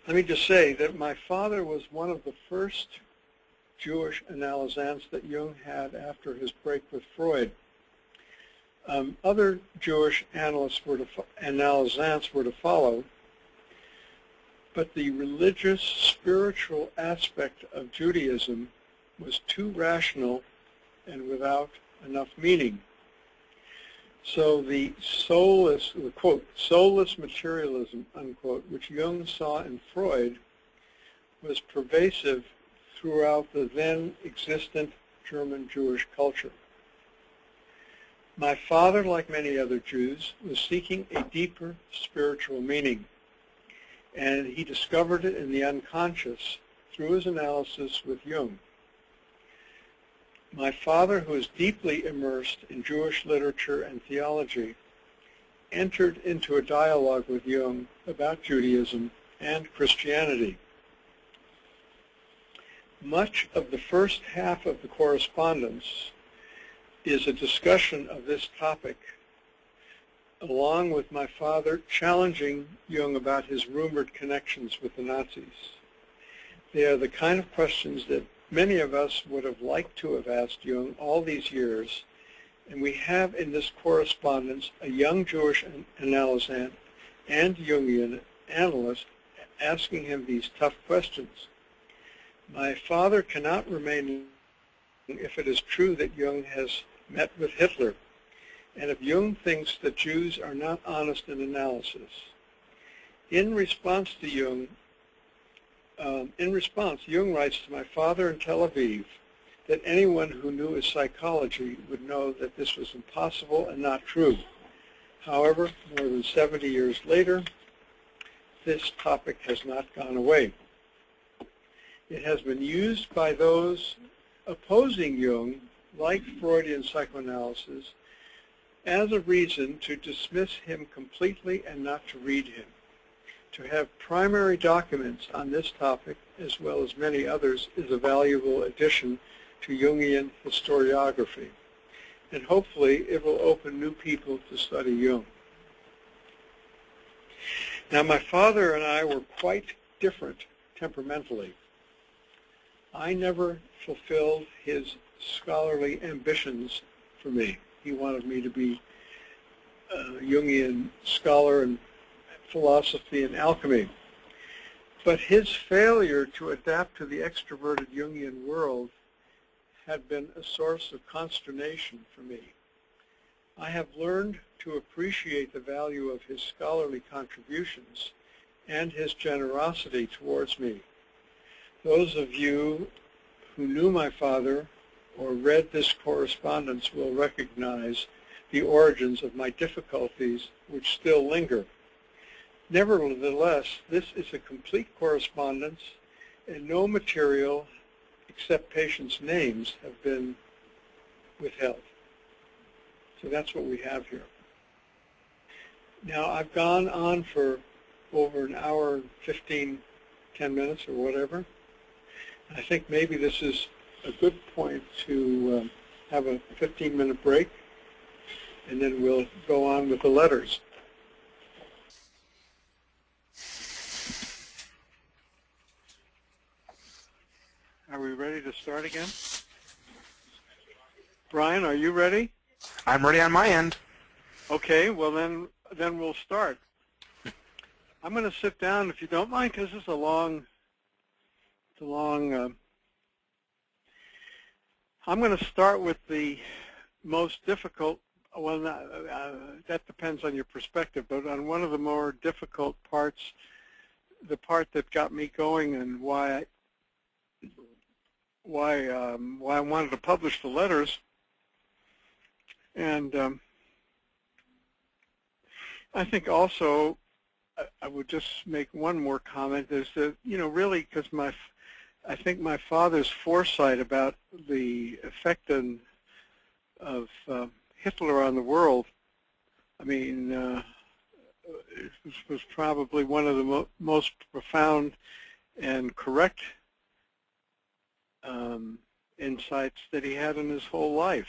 Let me just say that my father was one of the first Jewish analysants that Jung had after his break with Freud. Other Jewish analysants were to follow, but the religious, spiritual aspect of Judaism was too rational and without enough meaning. So the soulless, quote, soulless materialism, unquote, which Jung saw in Freud was pervasive throughout the then existent German Jewish culture. My father, like many other Jews, was seeking a deeper spiritual meaning, and he discovered it in the unconscious through his analysis with Jung. My father, who is deeply immersed in Jewish literature and theology, entered into a dialogue with Jung about Judaism and Christianity. Much of the first half of the correspondence is a discussion of this topic, along with my father challenging Jung about his rumored connections with the Nazis. They are the kind of questions that many of us would have liked to have asked Jung all these years, and we have in this correspondence a young Jewish analysant and Jungian analyst asking him these tough questions. My father cannot remain if it is true that Jung has met with Hitler, and if Jung thinks that Jews are not honest in analysis. In response, Jung writes to my father in Tel Aviv that anyone who knew his psychology would know that this was impossible and not true. However, more than 70 years later, this topic has not gone away. It has been used by those opposing Jung, like Freudian psychoanalysis, as a reason to dismiss him completely and not to read him. To have primary documents on this topic, as well as many others, is a valuable addition to Jungian historiography, and hopefully it will open new people to study Jung. Now, my father and I were quite different temperamentally. I never fulfilled his scholarly ambitions for me. He wanted me to be a Jungian scholar in philosophy and alchemy. But his failure to adapt to the extroverted Jungian world had been a source of consternation for me. I have learned to appreciate the value of his scholarly contributions and his generosity towards me. Those of you who knew my father or read this correspondence will recognize the origins of my difficulties, which still linger. Nevertheless, this is a complete correspondence, and no material except patients' names have been withheld. So that's what we have here. Now, I've gone on for over an hour and 10 minutes or whatever. I think maybe this is a good point to have a 15-minute break, and then we'll go on with the letters. Are we ready to start again? Brian, are you ready? I'm ready on my end. Okay, well then we'll start. I'm going to sit down if you don't mind, because it's a long. I'm going to start with the most difficult. Well, that depends on your perspective, but on one of the more difficult parts, the part that got me going and why I wanted to publish the letters. And I think also I would just make one more comment, is that, really, because I think my father's foresight about the effect of Hitler on the world, I mean, it was probably one of the most profound and correct insights that he had in his whole life.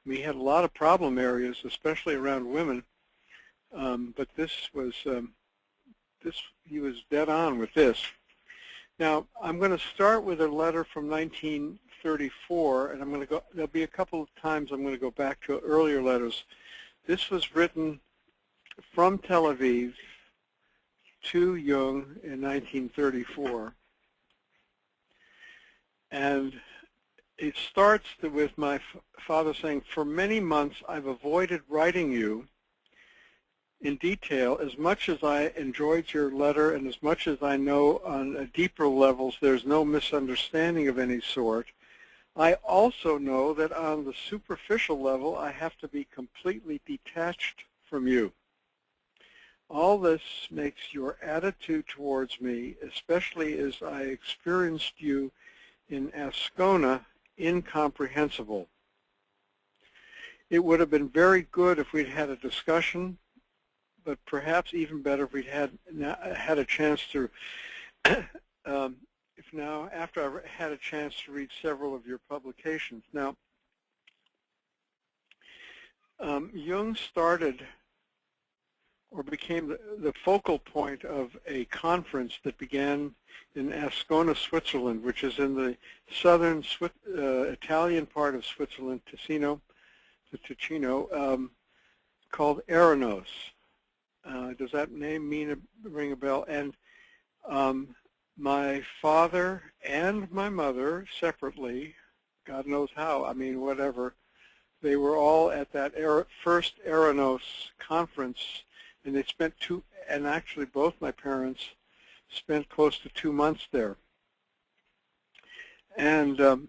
I mean, he had a lot of problem areas, especially around women, but he was dead on with this. Now, I'm going to start with a letter from 1934, and there'll be a couple of times I'm going to go back to earlier letters. This was written from Tel Aviv to Jung in 1934. And it starts with my father saying, "For many months I've avoided writing you in detail. As much as I enjoyed your letter and as much as I know on deeper levels there's no misunderstanding of any sort, I also know that on the superficial level I have to be completely detached from you. All this makes your attitude towards me, especially as I experienced you in Ascona, incomprehensible. It would have been very good if we'd had a discussion, but perhaps even better if we'd had a chance to, after I've had a chance to read several of your publications." Now, Jung started or became the focal point of a conference that began in Ascona, Switzerland, which is in the southern Italian part of Switzerland, Ticino, called Eranos. Does that name ring a bell? And my father and my mother separately, God knows how, I mean, whatever, they were all at that first Eranos conference, and they spent and actually both my parents spent close to 2 months there. And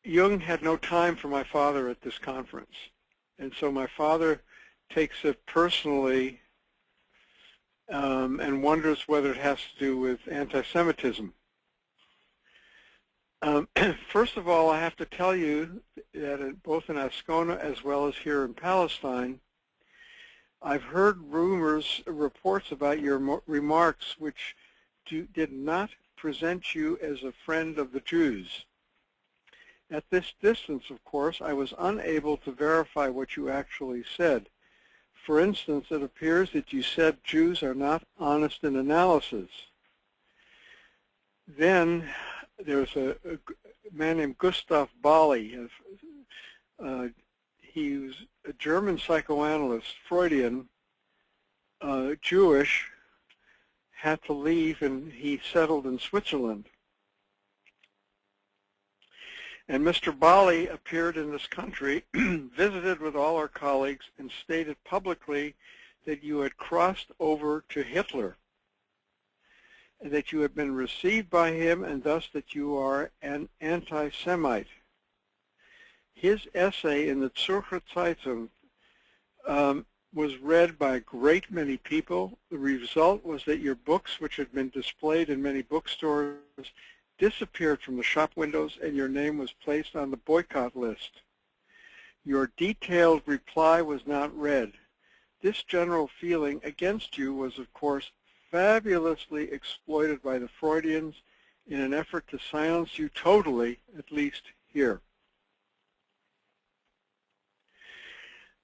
Jung had no time for my father at this conference, and so my father takes it personally and wonders whether it has to do with anti-Semitism. First of all, I have to tell you that both in Ascona as well as here in Palestine, I've heard reports about your remarks which did not present you as a friend of the Jews. At this distance, of course, I was unable to verify what you actually said. For instance, it appears that you said Jews are not honest in analysis. Then there's a man named Gustav Bali. He was a German psychoanalyst, Freudian, Jewish, had to leave, and he settled in Switzerland. And Mr. Bali appeared in this country, visited with all our colleagues, and stated publicly that you had crossed over to Hitler, and that you had been received by him, and thus that you are an anti-Semite. His essay in the Zürcher Zeitung was read by a great many people. The result was that your books, which had been displayed in many bookstores, disappeared from the shop windows, and your name was placed on the boycott list. Your detailed reply was not read. This general feeling against you was, of course, fabulously exploited by the Freudians in an effort to silence you totally, at least here.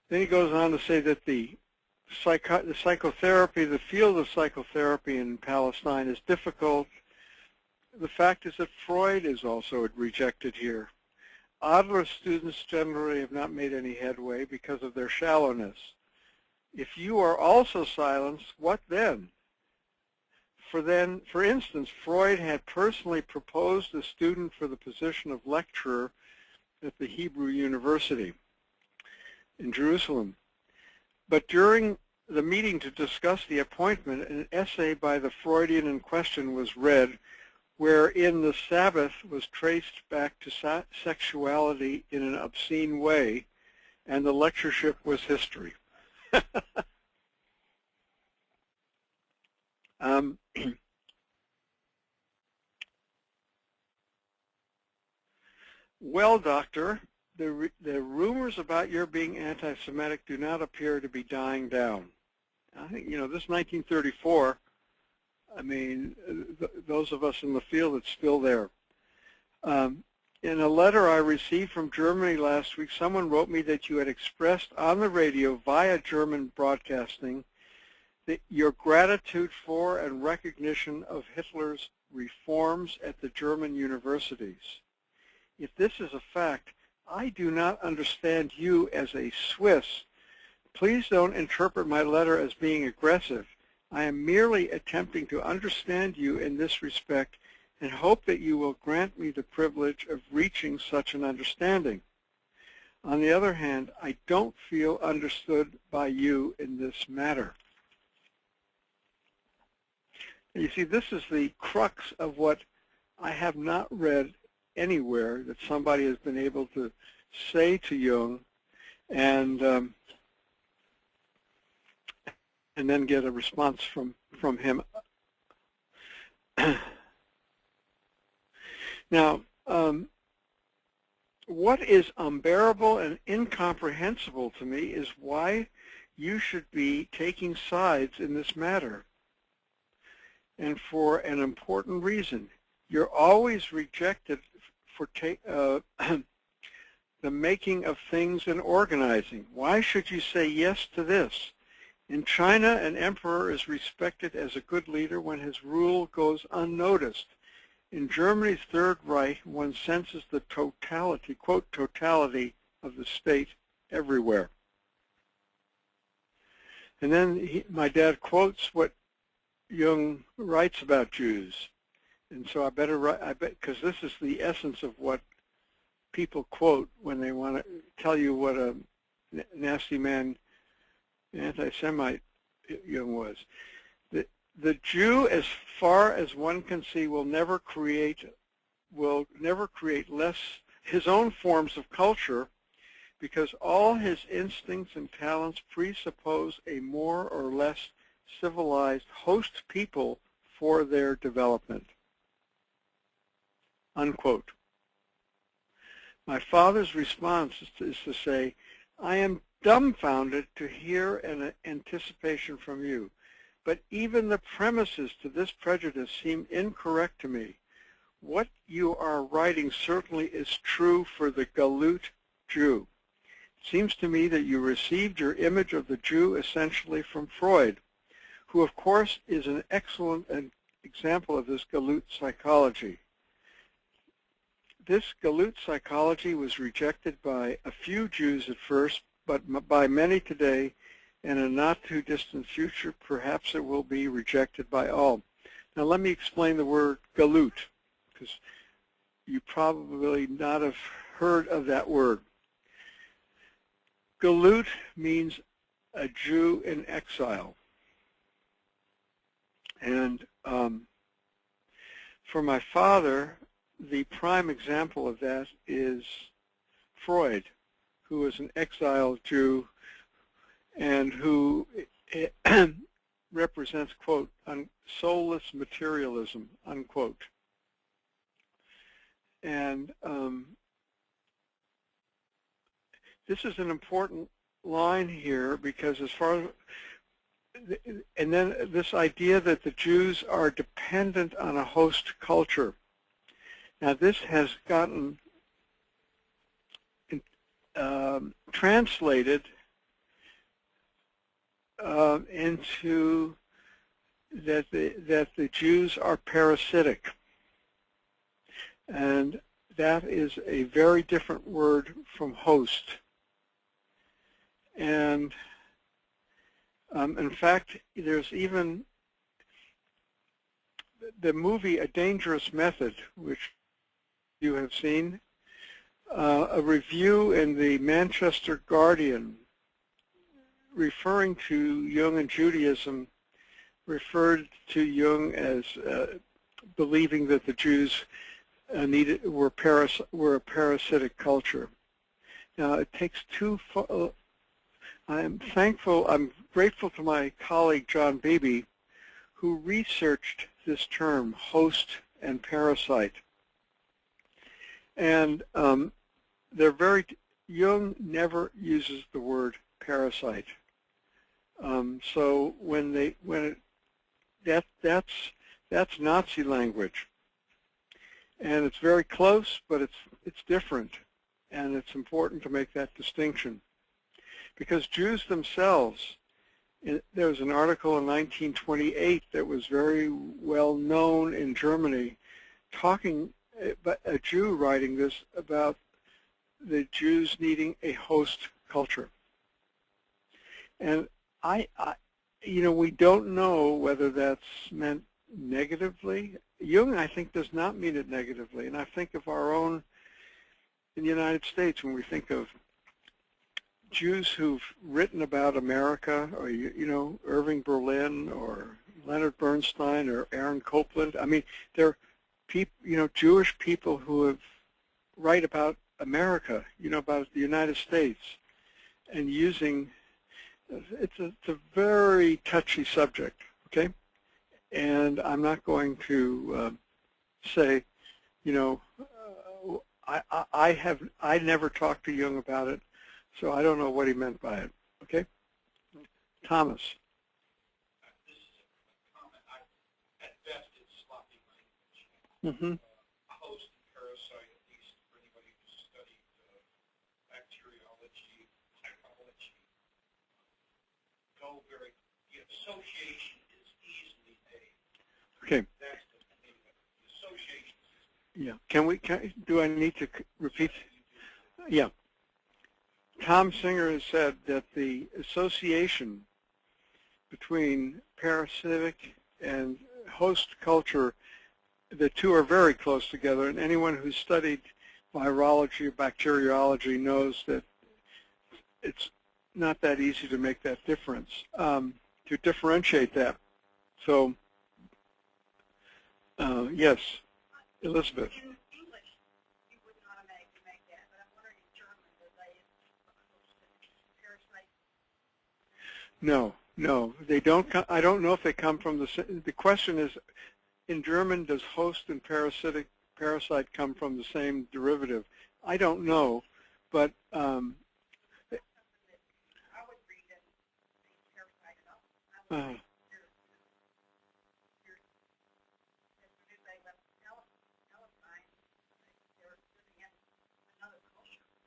Then he goes on to say that the the psychotherapy, the field of psychotherapy in Palestine is difficult. The fact is that Freud is also rejected here. Adler students generally have not made any headway because of their shallowness. If you are also silenced, what then? For instance, Freud had personally proposed a student for the position of lecturer at the Hebrew University in Jerusalem. But during the meeting to discuss the appointment, an essay by the Freudian in question was read, wherein the Sabbath was traced back to sexuality in an obscene way, and the lectureship was history. Well, doctor, the rumors about your being anti-Semitic do not appear to be dying down. I think, you know, this 1934, I mean, those of us in the field, it's still there. In a letter I received from Germany last week, someone wrote me that you had expressed on the radio via German broadcasting that your gratitude for and recognition of Hitler's reforms at the German universities. If this is a fact, I do not understand you as a Swiss. Please don't interpret my letter as being aggressive. I am merely attempting to understand you in this respect and hope that you will grant me the privilege of reaching such an understanding. On the other hand, I don't feel understood by you in this matter. And you see, this is the crux of what I have not read anywhere that somebody has been able to say to Jung and then get a response from him. Now, what is unbearable and incomprehensible to me is why you should be taking sides in this matter. And for an important reason. You're always rejected for the making of things and organizing. Why should you say yes to this? In China, an emperor is respected as a good leader when his rule goes unnoticed. In Germany's Third Reich, one senses the totality, quote, totality of the state everywhere. And then my dad quotes what Jung writes about Jews. And so I better write, because this is the essence of what people quote when they want to tell you what a nasty man, anti-Semite Jung was. The Jew, as far as one can see, will never create less his own forms of culture, because all his instincts and talents presuppose a more or less civilized host people for their development. Unquote. My father's response is to say, I am dumbfounded to hear an anticipation from you, but even the premises to this prejudice seem incorrect to me. What you are writing certainly is true for the Galut Jew. It seems to me that you received your image of the Jew essentially from Freud, who of course is an excellent example of this Galut psychology. This Galut psychology was rejected by a few Jews at first, but by many today, and in a not too distant future, perhaps it will be rejected by all. Now let me explain the word Galut, because you probably not have heard of that word. Galut means a Jew in exile. And for my father, the prime example of that is Freud, who was an exiled Jew and who represents, quote, soulless materialism, unquote. And this is an important line here because as far as, and then this idea that the Jews are dependent on a host culture. Now this has gotten translated into that the Jews are parasitic, and that is a very different word from host. And in fact, there's even the movie A Dangerous Method, which you have seen, a review in the Manchester Guardian referring to Jung and Judaism referred to Jung as believing that the Jews were a parasitic culture. Now it takes two. I'm grateful to my colleague John Beebe, who researched this term, host and parasite. And Jung never uses the word parasite. So that's Nazi language, and it's very close, but it's different, and it's important to make that distinction, because Jews themselves. There was an article in 1928 that was very well known in Germany, talking about a Jew writing this about the Jews needing a host culture, and we don't know whether that's meant negatively. Jung, I think, does not mean it negatively, and I think of our own in the United States when we think of Jews who've written about America, or Irving Berlin, or Leonard Bernstein, or Aaron Copland. I mean, they're Jewish people who write about America, about the United States, and using. It's a very touchy subject, okay? And I'm not going to say, I never talked to Jung about it, so I don't know what he meant by it, okay? Thomas. This is a comment. At best, it's sloppy language. Host and parasite, at least for anybody who's studied bacteriology, typology, the association is easily made. Okay. That's the association. Yeah. Do I need to repeat? Yeah. Tom Singer has said that the association between parasitic and host culture, the two are very close together, and anyone who's studied virology or bacteriology knows that it's not that easy to make that difference, to differentiate that. So, yes, Elizabeth. In English, you wouldn't automatically make that, but I'm wondering in German, do they parasite? No, they don't. I don't know if they come from the question is, in German, does host and parasite come from the same derivative? I don't know, but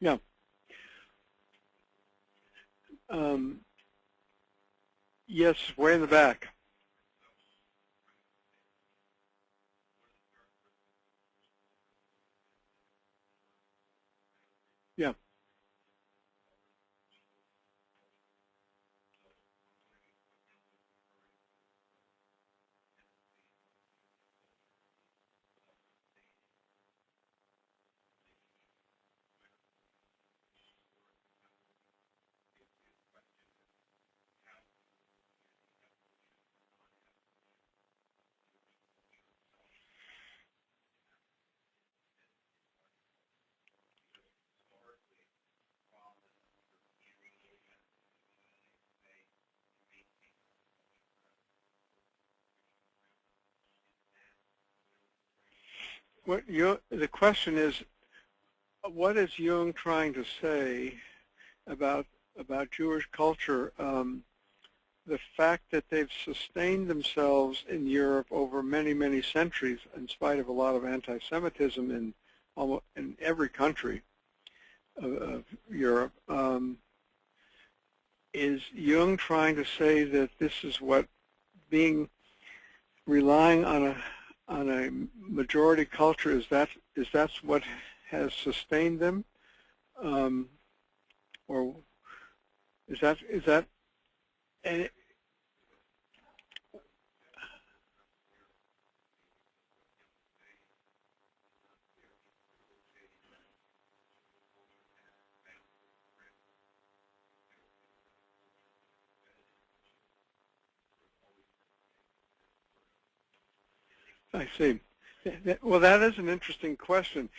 yeah. Yes, way in the back. Yeah. The question is, what is Jung trying to say about Jewish culture? The fact that they've sustained themselves in Europe over many, many centuries, in spite of a lot of anti-Semitism in every country of Europe, is Jung trying to say that this is what relying on a majority culture, is that's what has sustained them, or is that and I see. Well, that is an interesting question.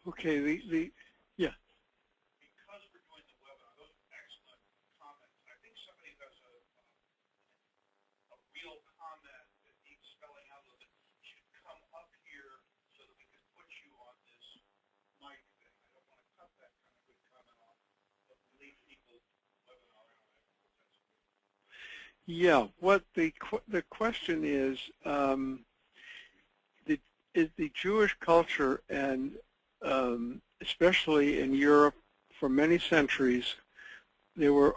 Okay, yeah. Because we're doing the webinar, those are excellent comments. I think somebody has a real comment that needs spelling out a little bit. Should come up here so that we can put you on this mic thing. I don't want to cut that kind of good comment off, but we leave people webinar out. I don't know if that's good. Yeah, what the question is the Jewish culture, and especially in Europe for many centuries, there was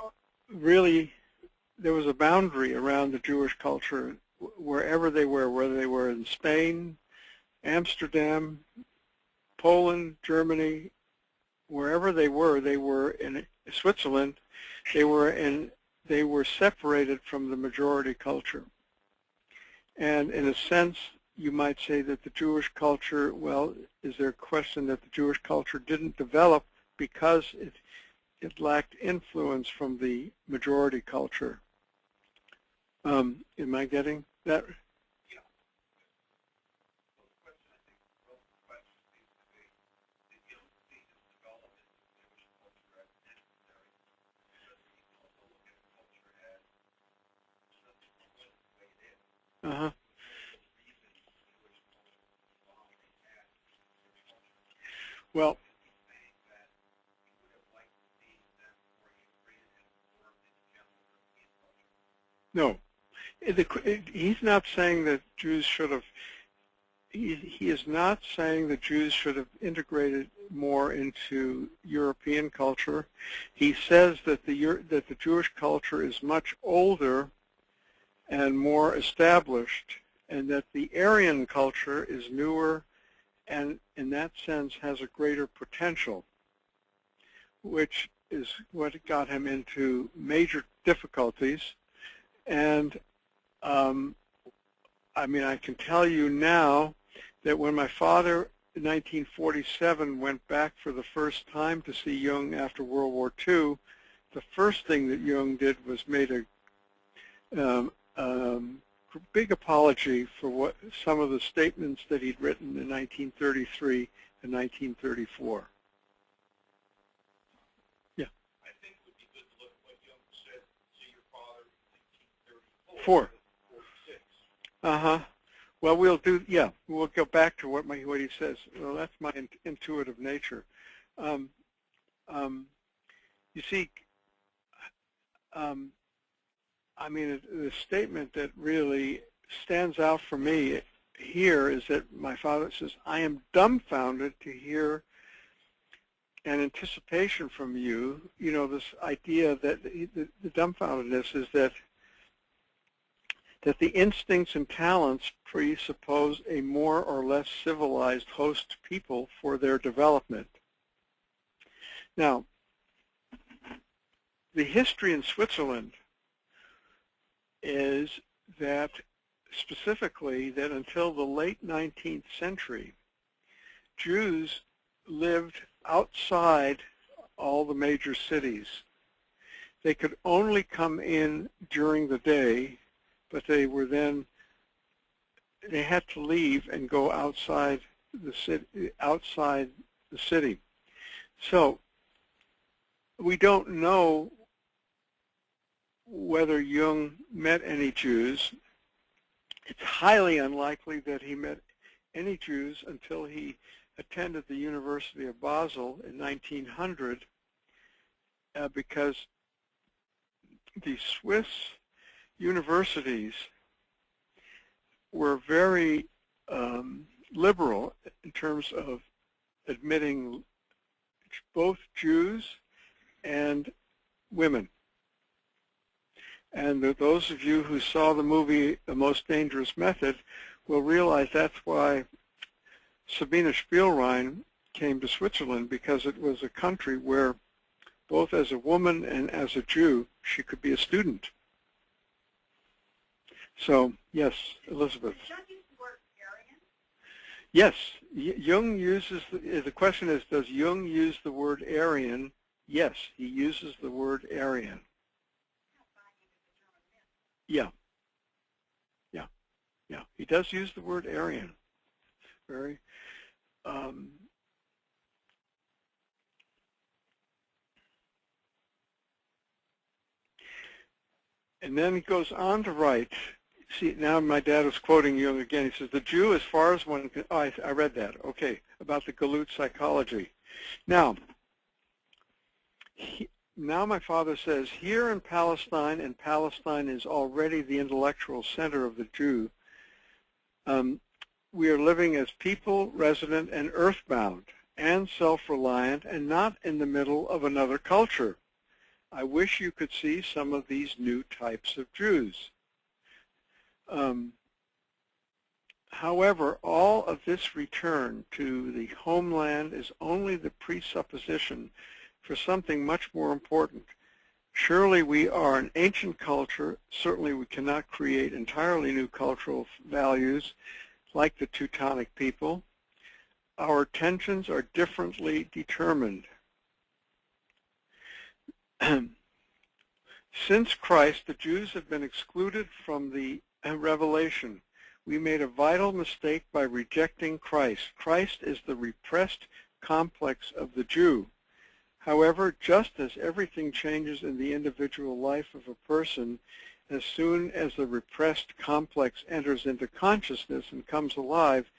a boundary around the Jewish culture wherever they were, whether they were in Spain, Amsterdam, Poland, Germany, wherever they were in Switzerland, they were separated from the majority culture. And in a sense, you might say that the Jewish culture, well, is there a question that the Jewish culture didn't develop because it lacked influence from the majority culture? Am I getting that? Yeah. So the question, I think, both questions seems to be that you don't see this development of Jewish culture as necessary, because you can also look at a culture as something that the way it is. Uh-huh. Well, no. He's not saying that Jews should have, he is not saying that Jews should have integrated more into European culture. He says that the Jewish culture is much older and more established, and that the Aryan culture is newer and in that sense has a greater potential, which is what got him into major difficulties. And I mean, I can tell you now that when my father in 1947 went back for the first time to see Jung after World War II, the first thing that Jung did was made a big apology for some of the statements that he'd written in 1933 and 1934. Yeah. I think it would be good to look at what Jung said to your father in 1934. 46. Uh-huh. Well, we'll go back to what he says. Well, that's my intuitive nature. You see, I mean, the statement that really stands out for me here is that my father says, I am dumbfounded to hear an anticipation from you, this idea that the dumbfoundedness is that the instincts and talents presuppose a more or less civilized host people for their development. Now, the history in Switzerland is that specifically that until the late 19th century, Jews lived outside all the major cities. They could only come in during the day, but they had to leave and go outside the city. So we don't know whether Jung met any Jews. It's highly unlikely that he met any Jews until he attended the University of Basel in 1900 because the Swiss universities were very liberal in terms of admitting both Jews and women. And those of you who saw the movie The Most Dangerous Method will realize that's why Sabina Spielrein came to Switzerland, because it was a country where both as a woman and as a Jew she could be a student. So yes, Elizabeth. Did Jung use the word Aryan? Yes, Jung uses, the question is, does Jung use the word Aryan? Yes, he uses the word Aryan. Yeah, he does use the word Aryan. Very, and then he goes on to write, see, now my dad is quoting Jung again. He says, the Jew, as far as one can, oh, I read that, okay, about the Galut psychology. Now my father says, here in Palestine, and Palestine is already the intellectual center of the Jew, we are living as people, resident, and earthbound, and self-reliant, and not in the middle of another culture. I wish you could see some of these new types of Jews. However, all of this return to the homeland is only the presupposition for something much more important. Surely we are an ancient culture. Certainly we cannot create entirely new cultural values like the Teutonic people. Our tensions are differently determined. Since Christ, the Jews have been excluded from the revelation. We made a vital mistake by rejecting Christ. Christ is the repressed complex of the Jew. However, just as everything changes in the individual life of a person, as soon as the repressed complex enters into consciousness and comes alive,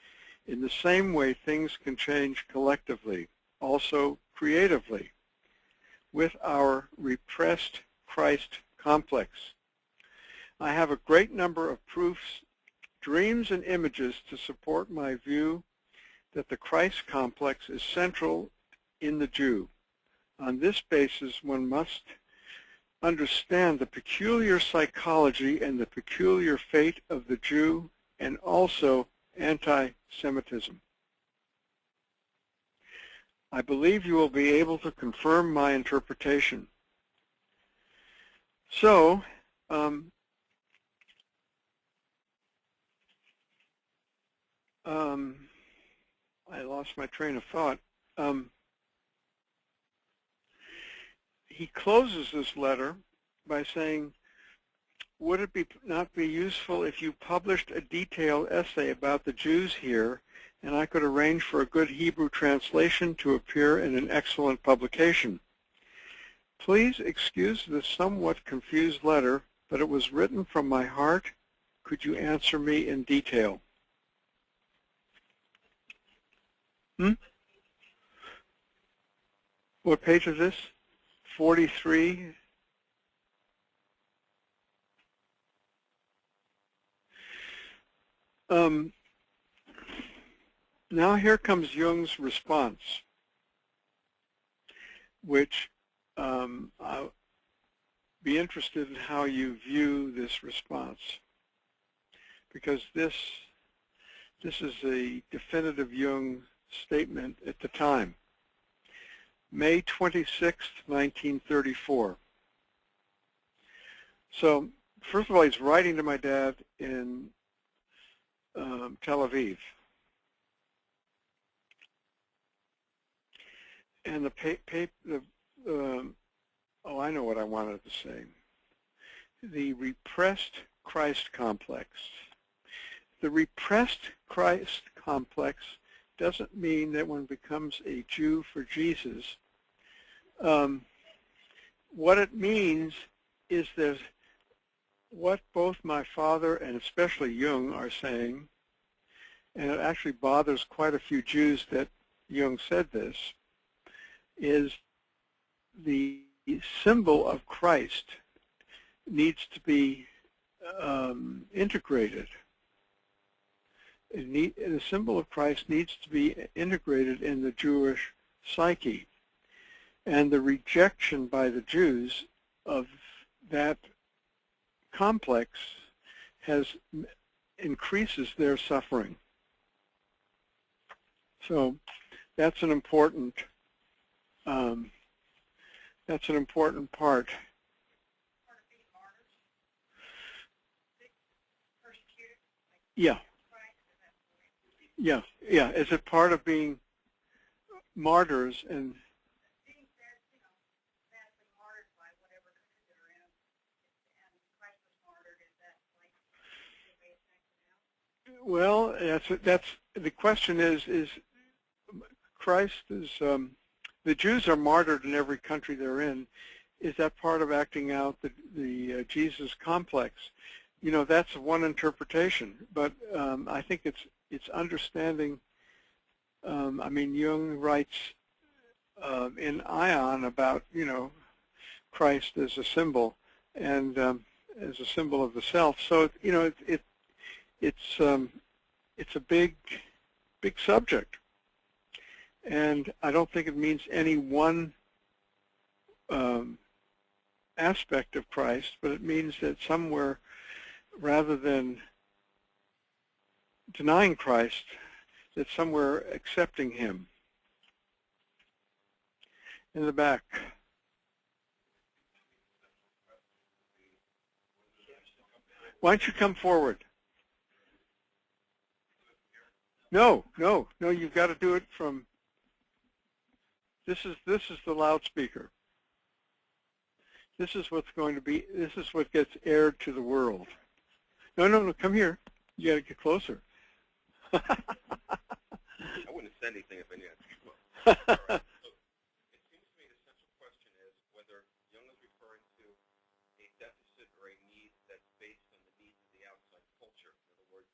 in the same way things can change collectively, also creatively, with our repressed Christ complex. I have a great number of proofs, dreams, and images to support my view that the Christ complex is central in the Jew. On this basis, one must understand the peculiar psychology and the peculiar fate of the Jew, and also anti-Semitism. I believe you will be able to confirm my interpretation. So, I lost my train of thought. He closes this letter by saying, would it not be useful if you published a detailed essay about the Jews here, and I could arrange for a good Hebrew translation to appear in an excellent publication? Please excuse this somewhat confused letter, but it was written from my heart. Could you answer me in detail? What page is this? 43. Now here comes Jung's response, which I'll be interested in how you view this response, because this is a definitive Jung statement at the time. May 26, 1934. So first of all, he's writing to my dad in Tel Aviv. And oh, I know what I wanted to say. The repressed Christ complex. The repressed Christ complex doesn't mean that one becomes a Jew for Jesus. What it means is that what both my father and especially Jung are saying, and it actually bothers quite a few Jews that Jung said this, is the symbol of Christ needs to be integrated. The symbol of Christ needs to be integrated in the Jewish psyche. And the rejection by the Jews of that complex increases their suffering. So that's an important part. Part of being martyrs, persecuted, like Yeah, Christ, is that the way? yeah. Is it part of being martyrs? And Being said, sadly martyred by whatever country they're in, and Christ was martyred, is that like the way it's acted out? well, that's the question is Christ is the Jews are martyred in every country they're in. Is that part of acting out the Jesus complex? That's one interpretation, but I think it's understanding. I mean, Jung writes in Ion about Christ as a symbol and as a symbol of the self. So it's a big subject, and I don't think it means any one aspect of Christ, but it means that somewhere, rather than denying Christ, that somewhere accepting him. In the back. Why don't you come forward? No, you've got to do it from, this is the loudspeaker. This is what's going to be, this is what gets aired to the world. No, come here. You got to get closer. I wouldn't say anything if I knew it. All right. So it seems to me the central question is whether Jung is referring to a deficit or a need that's based on the needs of the outside culture. In other words,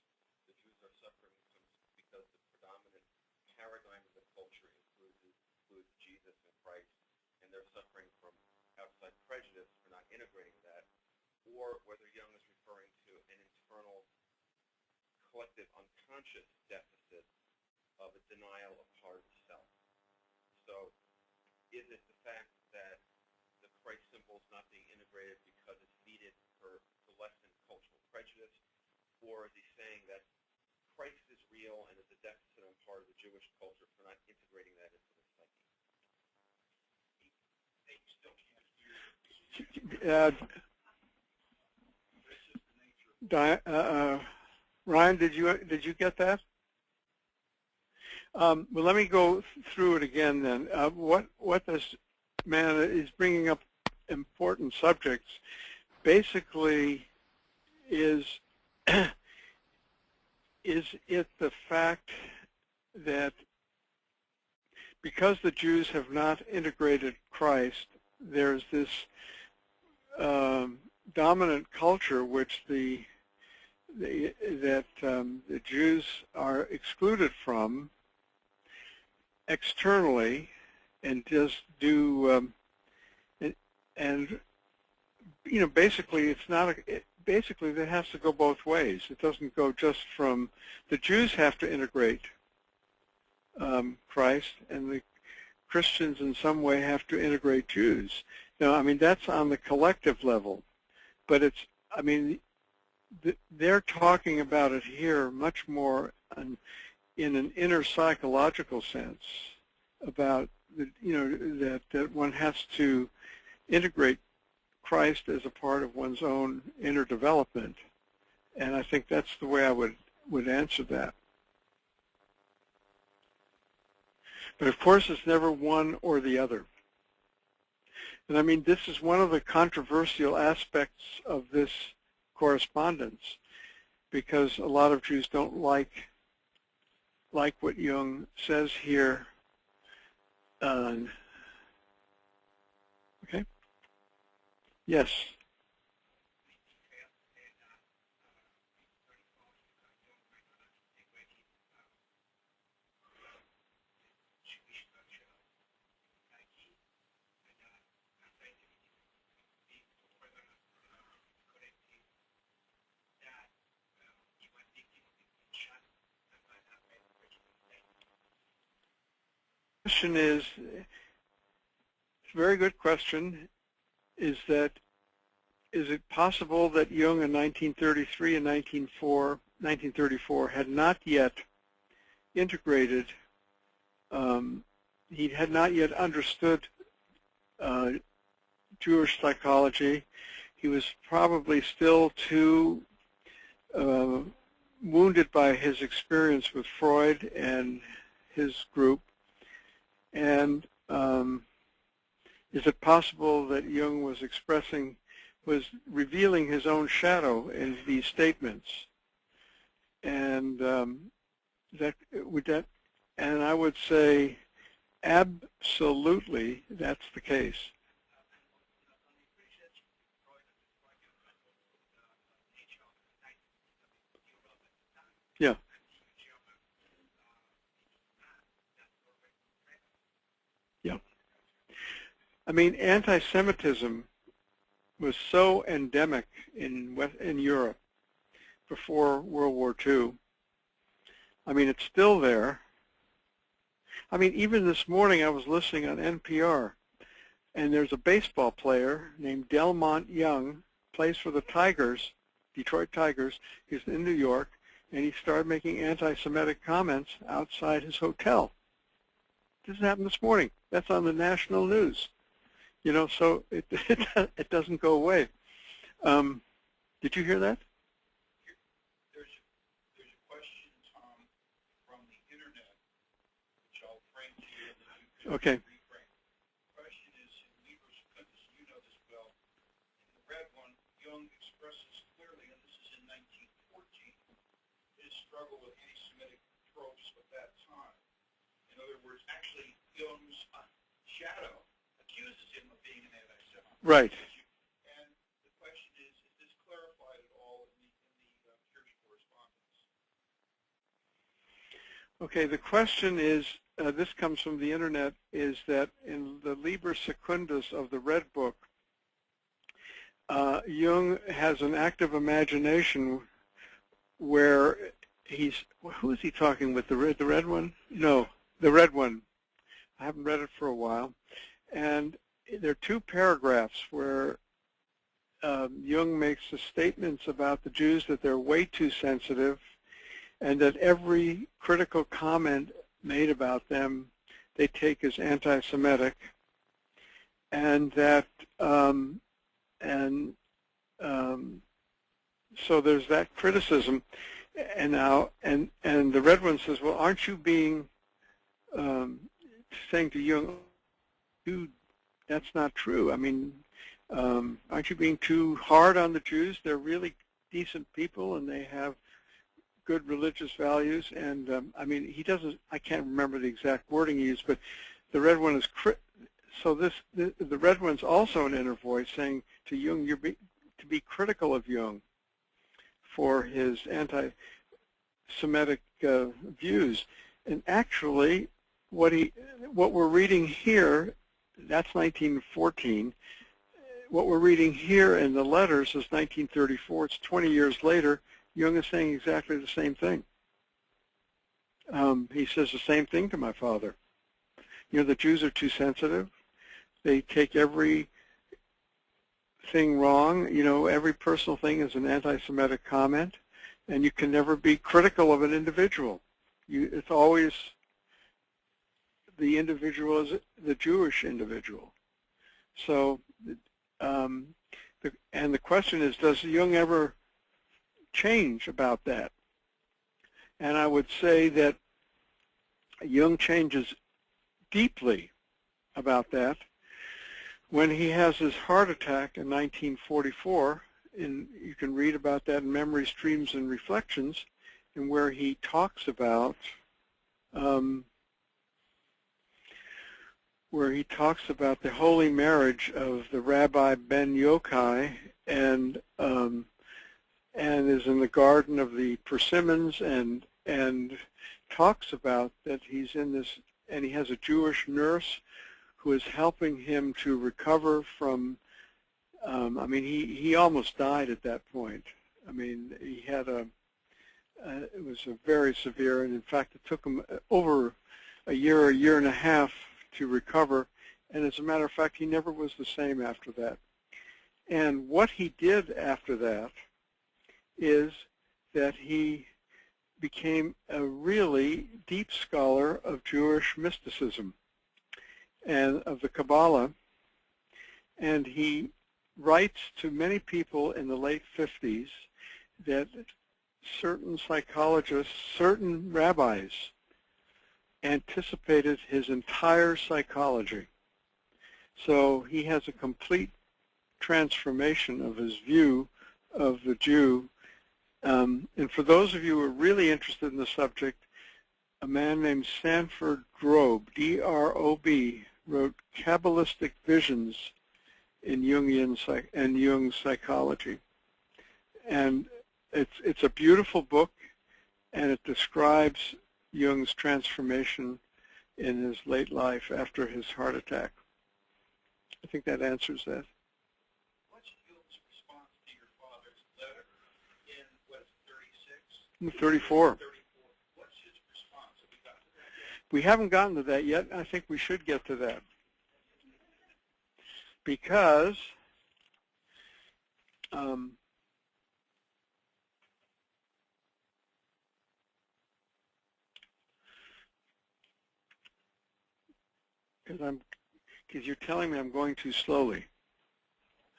the Jews are suffering because the predominant paradigm of the culture includes Jesus and Christ, and they're suffering from outside prejudice for not integrating that, or whether Jung is referring to an internal collective unconscious deficit of a denial of part of the self. So is it the fact that the Christ symbol is not being integrated because it's needed to lessen cultural prejudice, or is he saying that Christ is real and is a deficit on part of the Jewish culture for not integrating that into the psyche? They still can't hear. This is the nature of Ryan, did you get that? Well, let me go through it again then. What this man is bringing up important subjects. Basically, is it the fact that because the Jews have not integrated Christ, there's this dominant culture which the Jews are excluded from externally, and just do and basically it's not basically that has to go both ways. It doesn't go just from the Jews have to integrate Christ, and the Christians in some way have to integrate Jews. Now, I mean, that's on the collective level, but it's, I mean, they're talking about it here much more in an inner psychological sense about that one has to integrate Christ as a part of one's own inner development, and I think that's the way I would answer that. But of course, it's never one or the other. And I mean, this is one of the controversial aspects of this correspondence, because a lot of Jews don't like what Jung says here. Okay. Yes. question is, it's a very good question, is it possible that Jung in 1933 and 1934 had not yet integrated, he had not yet understood Jewish psychology. He was probably still too wounded by his experience with Freud and his group. And is it possible that Jung was revealing his own shadow in these statements? And and I would say absolutely that's the case. Yeah. Yeah. I mean, anti-Semitism was so endemic in Europe before World War II. I mean, it's still there. I mean, even this morning I was listening on NPR, and there's a baseball player named Delmont Young, plays for the Tigers, Detroit Tigers. He's in New York, and he started making anti-Semitic comments outside his hotel. This happened this morning. That's on the national news. You know, so it doesn't go away. Did you hear that? There's a question, Tom, from the internet, which I'll frame to you, and then you can Okay. reframe. The question is, in Liber Secundus, you know this well, in the red one, Jung expresses clearly, and this is in 1914, his struggle with anti-Semitic tropes of that time. In other words, actually, Jung's shadow accuses him of being an anti-Semite. Right. And the question is this clarified at all in the Kirsch correspondence? Okay, the question is, this comes from the internet, is that in the Liber Secundus of the Red Book, Jung has an active imagination where who is he talking with, the red one? No, the red one. I haven't read it for a while. And there are two paragraphs where Jung makes the statements about the Jews that they're way too sensitive, and that every critical comment made about them they take as anti-Semitic, and that so there's that criticism. And now and the red one says, well, aren't you being saying to Jung, dude, that's not true. I mean, aren't you being too hard on the Jews? They're really decent people, and they have good religious values. And I mean, he doesn't. I can't remember the exact wording he used, but the red one is so. The red one's also an inner voice saying to Jung, to be critical of Jung for his anti-Semitic views. And actually, what we're reading here, that's 1914. What we're reading here in the letters is 1934. It's 20 years later. Jung is saying exactly the same thing. He says the same thing to my father. You know, the Jews are too sensitive. They take everything wrong. You know, every personal thing is an anti-Semitic comment, and you can never be critical of an individual. It's always the individual is the Jewish individual. So, and the question is, does Jung ever change about that? And I would say that Jung changes deeply about that when he has his heart attack in 1944. You can read about that in Memories, Dreams, and Reflections, and where he talks about the holy marriage of the Rabbi Ben Yochai and is in the Garden of the Persimmons and talks about that he's in this, and he has a Jewish nurse who is helping him to recover from, I mean, he almost died at that point. I mean, he had it was a very severe, and in fact it took him over a year and a half to recover, and as a matter of fact, he never was the same after that. And what he did after that is that he became a really deep scholar of Jewish mysticism and of the Kabbalah, and he writes to many people in the late 50s that certain psychologists, certain rabbis anticipated his entire psychology. So he has a complete transformation of his view of the Jew. And for those of you who are really interested in the subject, a man named Sanford Drobe, D-R-O-B, wrote Kabbalistic Visions in Jung's psychology. And it's a beautiful book, and it describes Jung's transformation in his late life after his heart attack. I think that answers that. What's Jung's response to your father's letter in, what is it, 36? 34. 34. What's his response? Have we gotten to that yet? We haven't gotten to that yet. I think we should get to that. Because because you're telling me I'm going too slowly.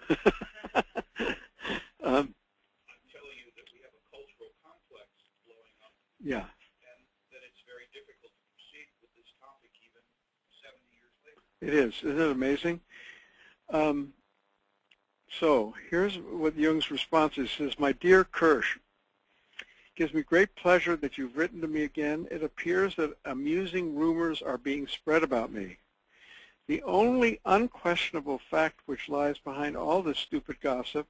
I'm telling you that we have a cultural complex blowing up. Yeah. And that it's very difficult to proceed with this topic even 70 years later. It is. Isn't it amazing? So here's what Jung's response is. He says, "My dear Kirsch, it gives me great pleasure that you've written to me again. It appears that amusing rumors are being spread about me. The only unquestionable fact which lies behind all this stupid gossip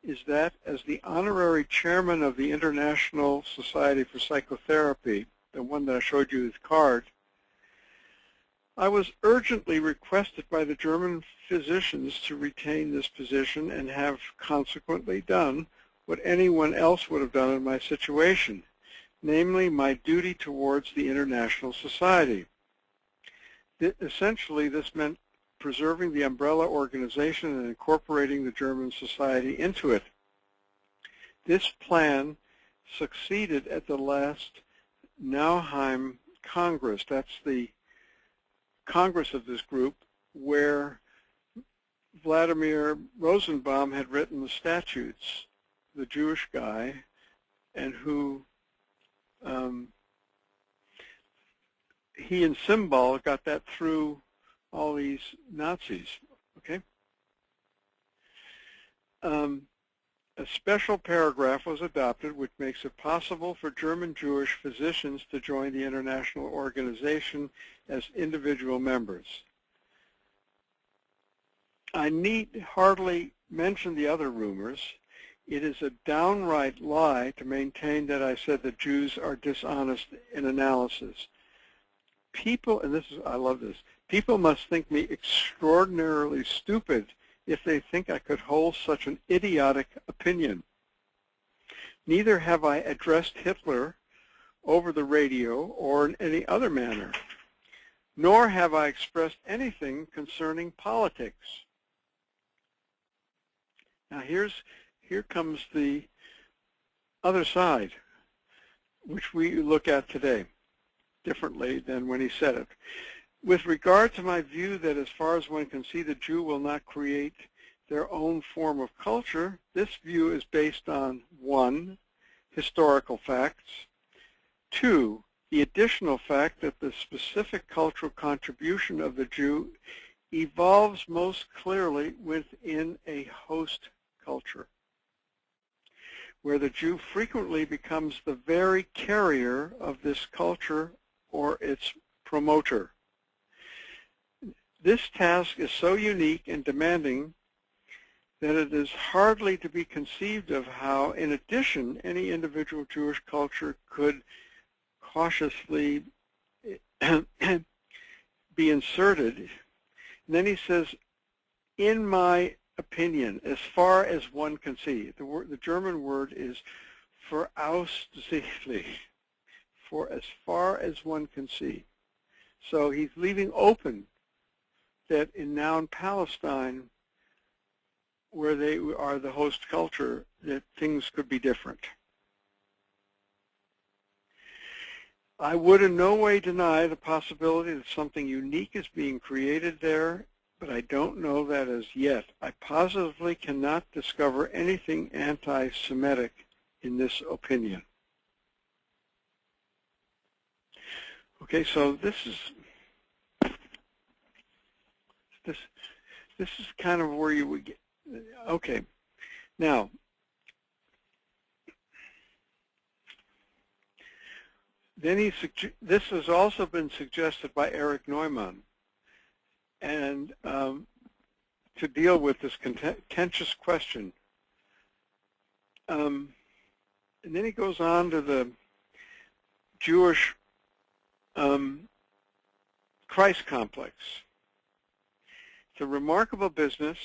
is that as the honorary chairman of the International Society for Psychotherapy, the one that I showed you his card, I was urgently requested by the German physicians to retain this position and have consequently done what anyone else would have done in my situation, namely my duty towards the International Society. Essentially, this meant preserving the umbrella organization and incorporating the German society into it. This plan succeeded at the last Nauheim Congress. That's the Congress of this group where Vladimir Rosenbaum had written the statutes, the Jewish guy, and who he and Simbal got that through all these Nazis, okay? A special paragraph was adopted which makes it possible for German Jewish physicians to join the international organization as individual members. I need hardly mention the other rumors. It is a downright lie to maintain that I said that Jews are dishonest in analysis. People, and I love this, people must think me extraordinarily stupid if they think I could hold such an idiotic opinion. Neither have I addressed Hitler over the radio or in any other manner, nor have I expressed anything concerning politics. Now here comes the other side, which we look at today differently than when he said it. With regard to my view that as far as one can see, the Jew will not create their own form of culture, this view is based on 1, historical facts, 2, the additional fact that the specific cultural contribution of the Jew evolves most clearly within a host culture, where the Jew frequently becomes the very carrier of this culture or its promoter. This task is so unique and demanding that it is hardly to be conceived of how, in addition, any individual Jewish culture could cautiously be inserted. And then he says, in my opinion, as far as one can see. The German word is voraussichtlich, for as far as one can see. So he's leaving open that now in Palestine, where they are the host culture, that things could be different. I would in no way deny the possibility that something unique is being created there, but I don't know that as yet. I positively cannot discover anything anti-Semitic in this opinion. Okay, so this is kind of where you would get. Okay, now then this has also been suggested by Eric Neumann, and to deal with this contentious question. And then he goes on to the Jewish Christ complex. It's a remarkable business.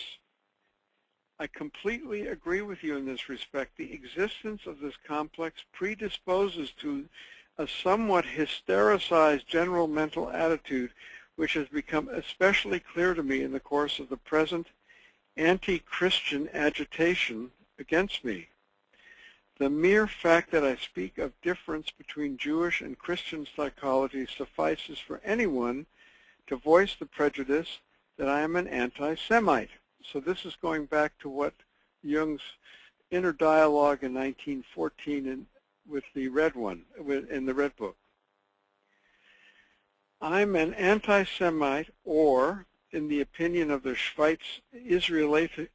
I completely agree with you in this respect. The existence of this complex predisposes to a somewhat hystericized general mental attitude, which has become especially clear to me in the course of the present anti-Christian agitation against me. The mere fact that I speak of difference between Jewish and Christian psychology suffices for anyone to voice the prejudice that I am an anti-Semite. So this is going back to what Jung's inner dialogue in 1914 with the red one, in the red book. I'm an anti-Semite, or, in the opinion of the Schweiz Israelitische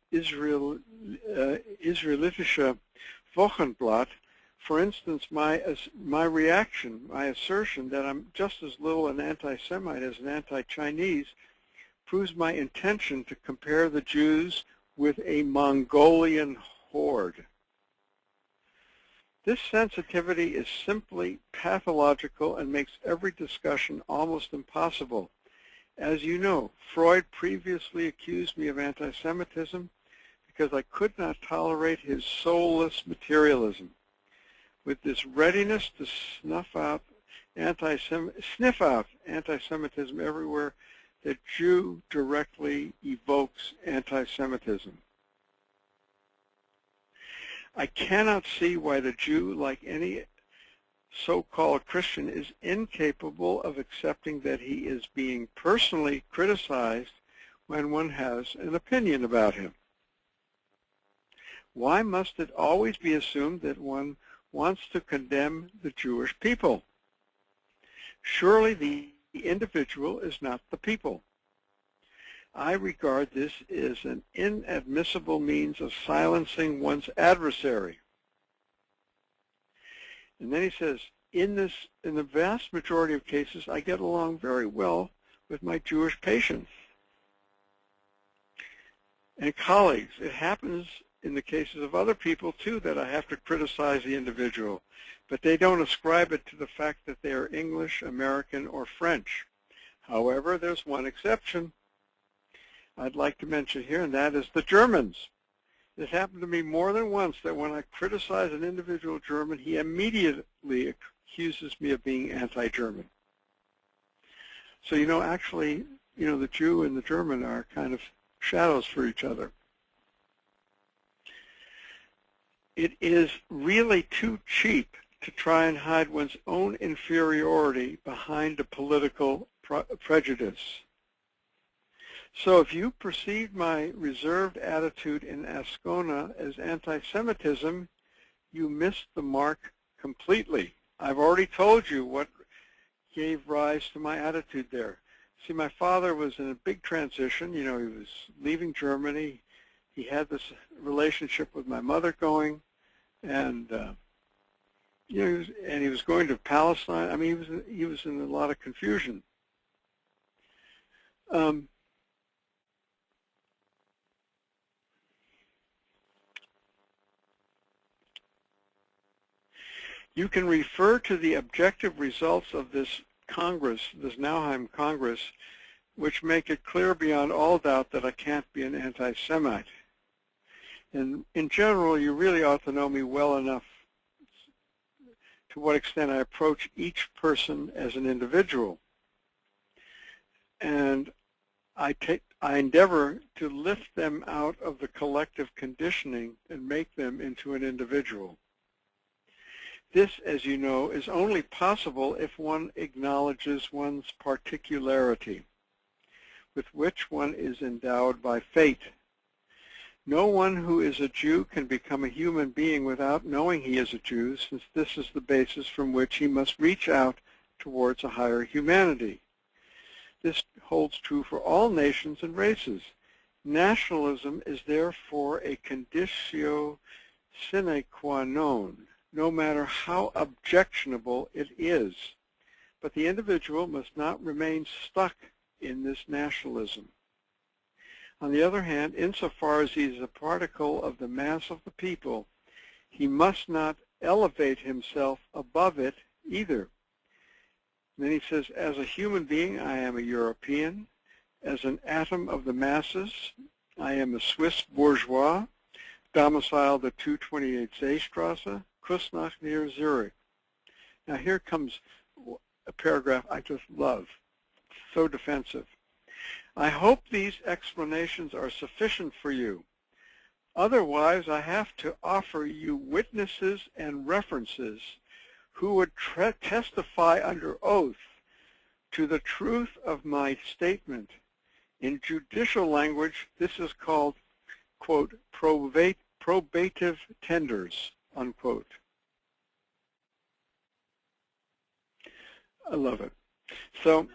Wochenblatt, for instance, my reaction, my assertion that I'm just as little an anti-Semite as an anti-Chinese proves my intention to compare the Jews with a Mongolian horde. This sensitivity is simply pathological and makes every discussion almost impossible. As you know, Freud previously accused me of anti-Semitism because I could not tolerate his soulless materialism. With this readiness to sniff out anti-Semitism everywhere, the Jew directly evokes anti-Semitism. I cannot see why the Jew, like any so-called Christian, is incapable of accepting that he is being personally criticized when one has an opinion about him. Why must it always be assumed that one wants to condemn the Jewish people? Surely the individual is not the people. I regard this as an inadmissible means of silencing one's adversary. And then he says, in the vast majority of cases, I get along very well with my Jewish patients and colleagues. It happens in the cases of other people, too, that I have to criticize the individual, but they don't ascribe it to the fact that they are English, American, or French. However, there's one exception I'd like to mention here, and that is the Germans. It happened to me more than once that when I criticize an individual German, he immediately accuses me of being anti-German. So, actually, the Jew and the German are kind of shadows for each other. It is really too cheap to try and hide one's own inferiority behind a political prejudice. So if you perceive my reserved attitude in Ascona as anti-Semitism, you missed the mark completely. I've already told you what gave rise to my attitude there. See, my father was in a big transition. He was leaving Germany. He had this relationship with my mother going, and he was going to Palestine. I mean, he was in a lot of confusion. You can refer to the objective results of this Congress, this Nauheim Congress, which make it clear beyond all doubt that I can't be an anti-Semite. And in general, you really ought to know me well enough to what extent I approach each person as an individual. and I endeavor to lift them out of the collective conditioning and make them into an individual. This, as you know, is only possible if one acknowledges one's particularity, with which one is endowed by fate. No one who is a Jew can become a human being without knowing he is a Jew, since this is the basis from which he must reach out towards a higher humanity. This holds true for all nations and races. Nationalism is therefore a conditio sine qua non, no matter how objectionable it is. But the individual must not remain stuck in this nationalism. On the other hand, insofar as he is a particle of the mass of the people, he must not elevate himself above it either. And then he says, as a human being, I am a European. As an atom of the masses, I am a Swiss bourgeois, domiciled at 228 Seestrasse, Kusnach near Zurich. Now here comes a paragraph I just love, so defensive. I hope these explanations are sufficient for you. Otherwise, I have to offer you witnesses and references who would testify under oath to the truth of my statement. In judicial language, this is called, quote, probative tenders, unquote. I love it. So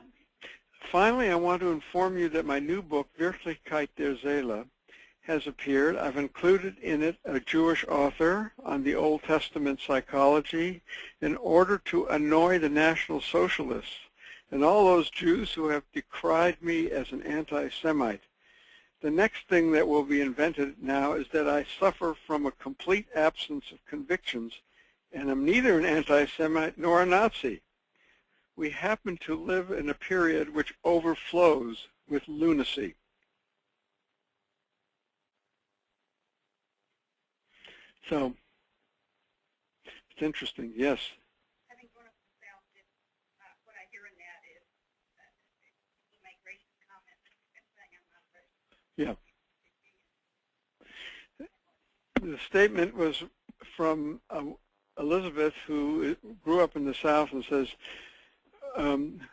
finally, I want to inform you that my new book, Wirklichkeit der Seele, has appeared. I've included in it a Jewish author on the Old Testament psychology in order to annoy the National Socialists and all those Jews who have decried me as an anti-Semite. The next thing that will be invented now is that I suffer from a complete absence of convictions and am neither an anti-Semite nor a Nazi. We happen to live in a period which overflows with lunacy. So, it's interesting, yes. Having grown up in the South, what I hear in that is that people make racist comments and saying I'm not racist. Yeah. The statement was from Elizabeth, who grew up in the South, and says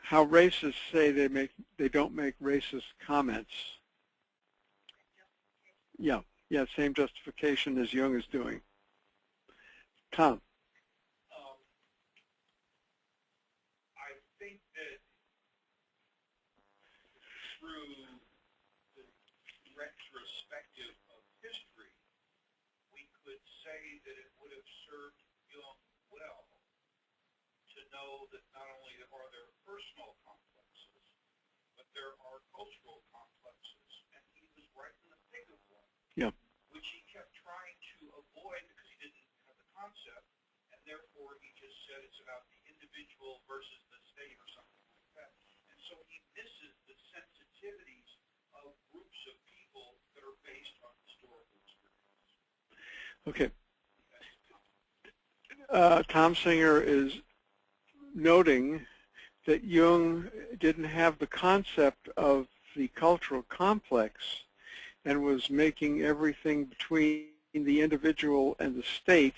how racists say they don't make racist comments. Yeah, same justification as Jung is doing. Tom. I think that through the retrospective of history, we could say that it would have served Jung well to know that not only are there personal complexes, but there are cultural complexes, and he was right in the thick of one, Yeah. which he kept trying to avoid because he didn't have the concept, and therefore he just said it's about the individual versus the state or something like that. And so he misses the sensitivities of groups of people that are based on historical experience. Okay. Tom Singer is noting that Jung didn't have the concept of the cultural complex and was making everything between the individual and the state,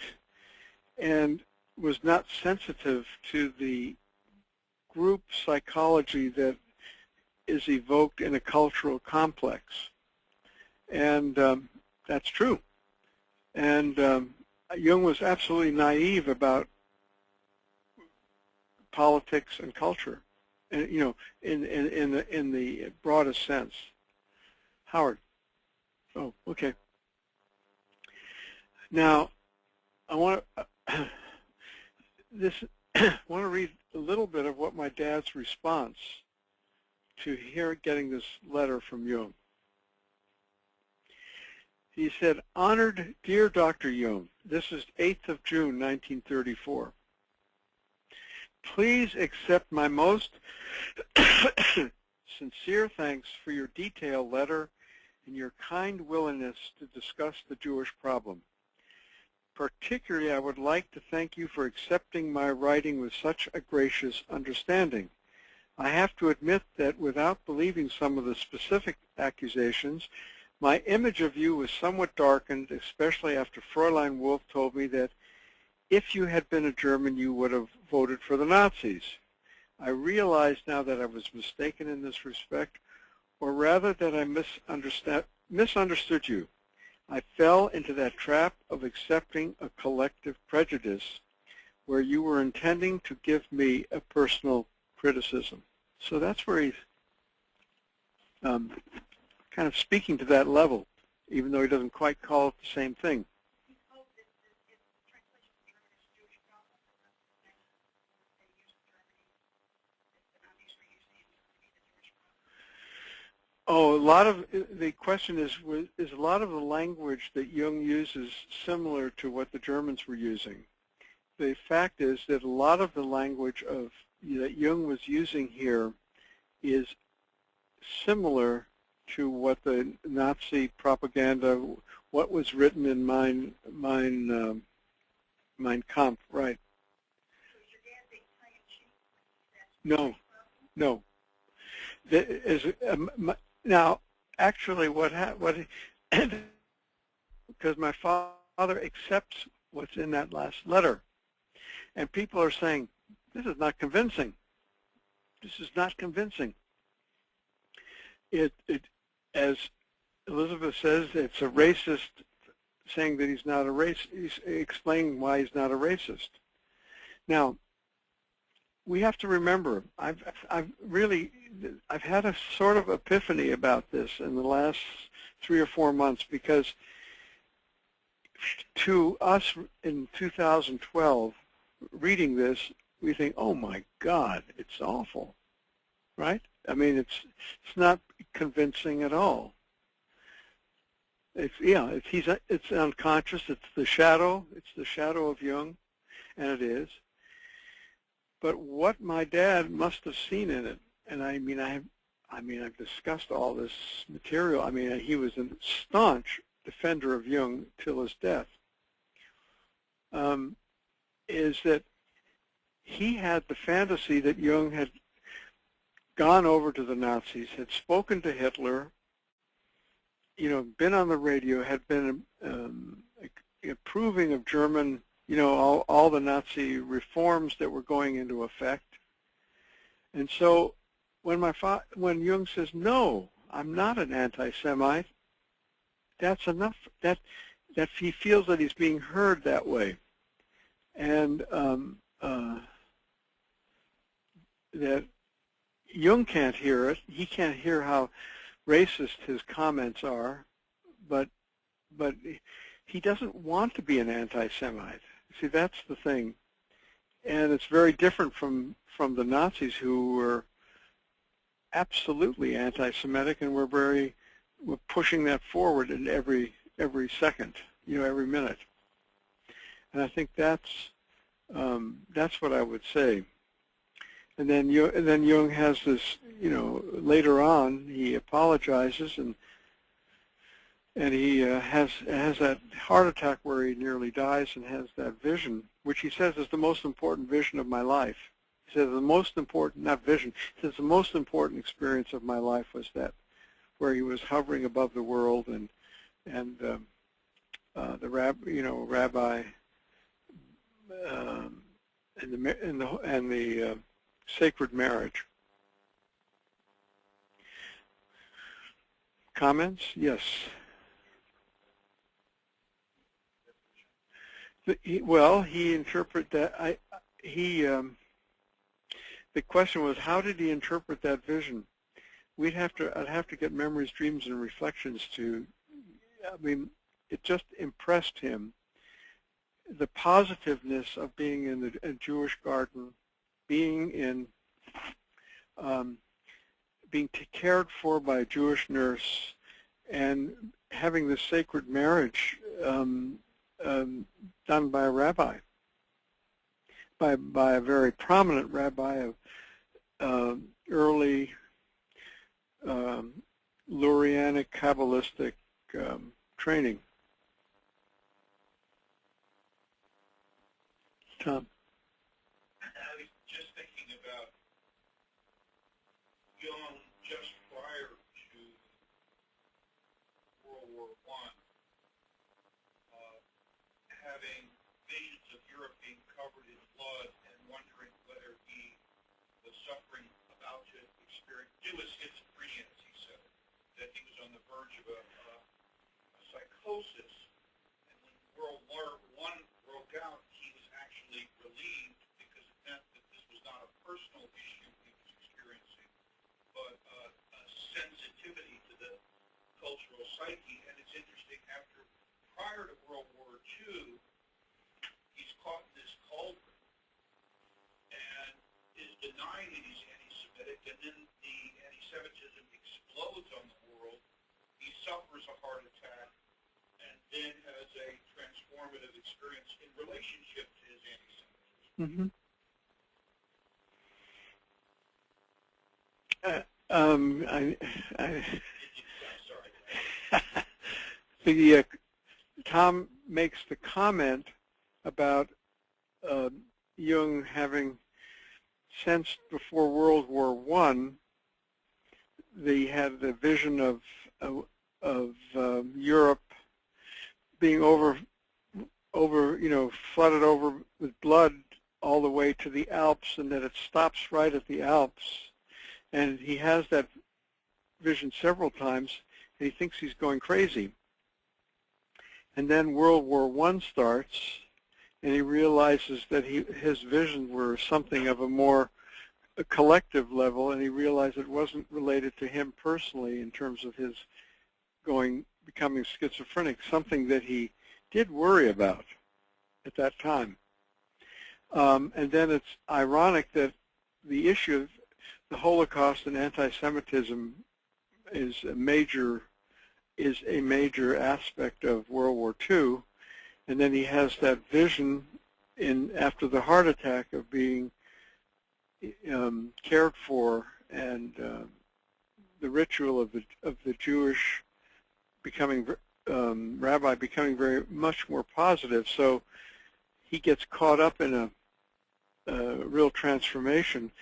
and was not sensitive to the group psychology that is evoked in a cultural complex. And that's true. And Jung was absolutely naive about politics and culture, and in the broadest sense. Howard. Oh, okay. Now, I want to want to read a little bit of what my dad's response to getting this letter from Jung. He said, "Honored dear Dr. Jung, this is 8th of June, 1934. Please accept my most sincere thanks for your detailed letter and your kind willingness to discuss the Jewish problem. Particularly, I would like to thank you for accepting my writing with such a gracious understanding. I have to admit that without believing some of the specific accusations, my image of you was somewhat darkened, especially after Fräulein Wolf told me that if you had been a German, you would have voted for the Nazis. I realize now that I was mistaken in this respect, or rather that I misunderstood you. I fell into that trap of accepting a collective prejudice where you were intending to give me a personal criticism. So that's where he's kind of speaking to that level, even though he doesn't quite call it the same thing. He told that if translation of German is Jewish problem, they use Germany, the Nazis were using it to be the Jewish problem. Oh, a lot of the question is a lot of the language that Jung uses similar to what the Germans were using. The fact is that a lot of the language that Jung was using here is similar to what the Nazi propaganda, what was written in Mein Kampf, right? So is your dad being tongue-in-cheek? No, no. Now, actually, because my father accepts what's in that last letter, and people are saying, this is not convincing. This is not convincing. As Elizabeth says, it's a racist saying that he's not a racist. He's explaining why he's not a racist. Now, we have to remember, I've had a sort of epiphany about this in the last 3 or 4 months, because to us in 2012, reading this, we think, oh my God, it's awful, right? I mean, it's not convincing at all. It's unconscious. It's the shadow of Jung, and it is. But what my dad must have seen in it, and I've discussed all this material. I mean, he was a staunch defender of Jung till his death. Is that he had the fantasy that Jung had gone over to the Nazis, had spoken to Hitler, been on the radio, had been approving of German, all the Nazi reforms that were going into effect. And so when Jung says, no, I'm not an anti-Semite, that's enough. That he feels that he's being heard that way. And that Jung can't hear it. He can't hear how racist his comments are, but he doesn't want to be an anti-Semite. See, that's the thing. And it's very different from the Nazis, who were absolutely anti-Semitic and were pushing that forward in every second, every minute. And I think that's what I would say. And then Jung has this, later on he apologizes and he has that heart attack where he nearly dies, and has that vision, which he says is the most important vision of my life. He says the most important, not vision, he says the most important experience of my life was that, where he was hovering above the world and the rabbi and the sacred marriage. Comments? Yes. He interpreted that. The question was, how did he interpret that vision? I'd have to get memories, dreams, and reflections to. I mean, it just impressed him. The positiveness of being in a Jewish garden, being cared for by a Jewish nurse, and having the sacred marriage done by a rabbi, by a very prominent rabbi of early Lurianic Kabbalistic training. Tom. I was just thinking about War I, having visions of Europe being covered in blood and wondering whether he was suffering about to experience, it was schizophrenia, as he said, that he was on the verge of a psychosis. And when World War I broke out, he was actually relieved because it meant that this was not a personal issue he was experiencing, but a sensitivity to the cultural psyche. And it's interesting, prior to World War II, he's caught in this cauldron and is denying that he's anti-Semitic, and then the anti-Semitism explodes on the world. He suffers a heart attack and then has a transformative experience in relationship to his anti-Semitism. Sorry. Tom makes the comment about Jung having sensed before World War I, they had the vision of Europe being flooded over with blood all the way to the Alps, and that it stops right at the Alps. And he has that vision several times, and he thinks he's going crazy. And then World War I starts, and he realizes that his visions were something of a more collective level, and he realized it wasn't related to him personally in terms of his becoming schizophrenic, something that he did worry about at that time. And then it's ironic that the issue of the Holocaust and anti-Semitism is a major aspect of World War II, and then he has that vision after the heart attack of being cared for, and the ritual of the Jewish rabbi becoming very much more positive. So he gets caught up in a real transformation.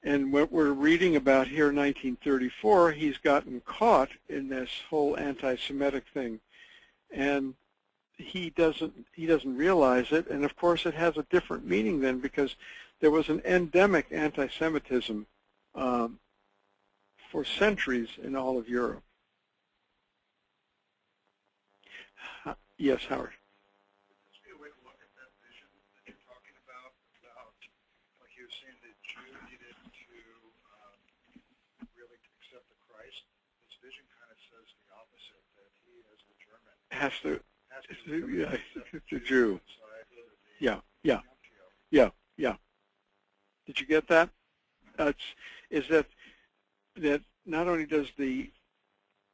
And what we're reading about here in 1934, he's gotten caught in this whole anti-Semitic thing, and he doesn't realize it. And of course, it has a different meaning then, because there was an endemic anti-Semitism for centuries in all of Europe. Yes, Howard. This be a way to look at that vision that you're talking about like you were saying, that Jew needed to really accept the Christ. This vision kind of says the opposite, that he, as a German, has to the Jew. Yeah. Did you get that? Is that not only does the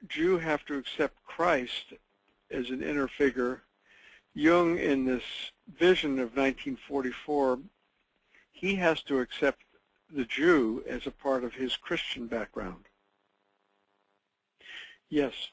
Jew have to accept Christ as an inner figure, Jung, in this vision of 1944, he has to accept the Jew as a part of his Christian background. Yes.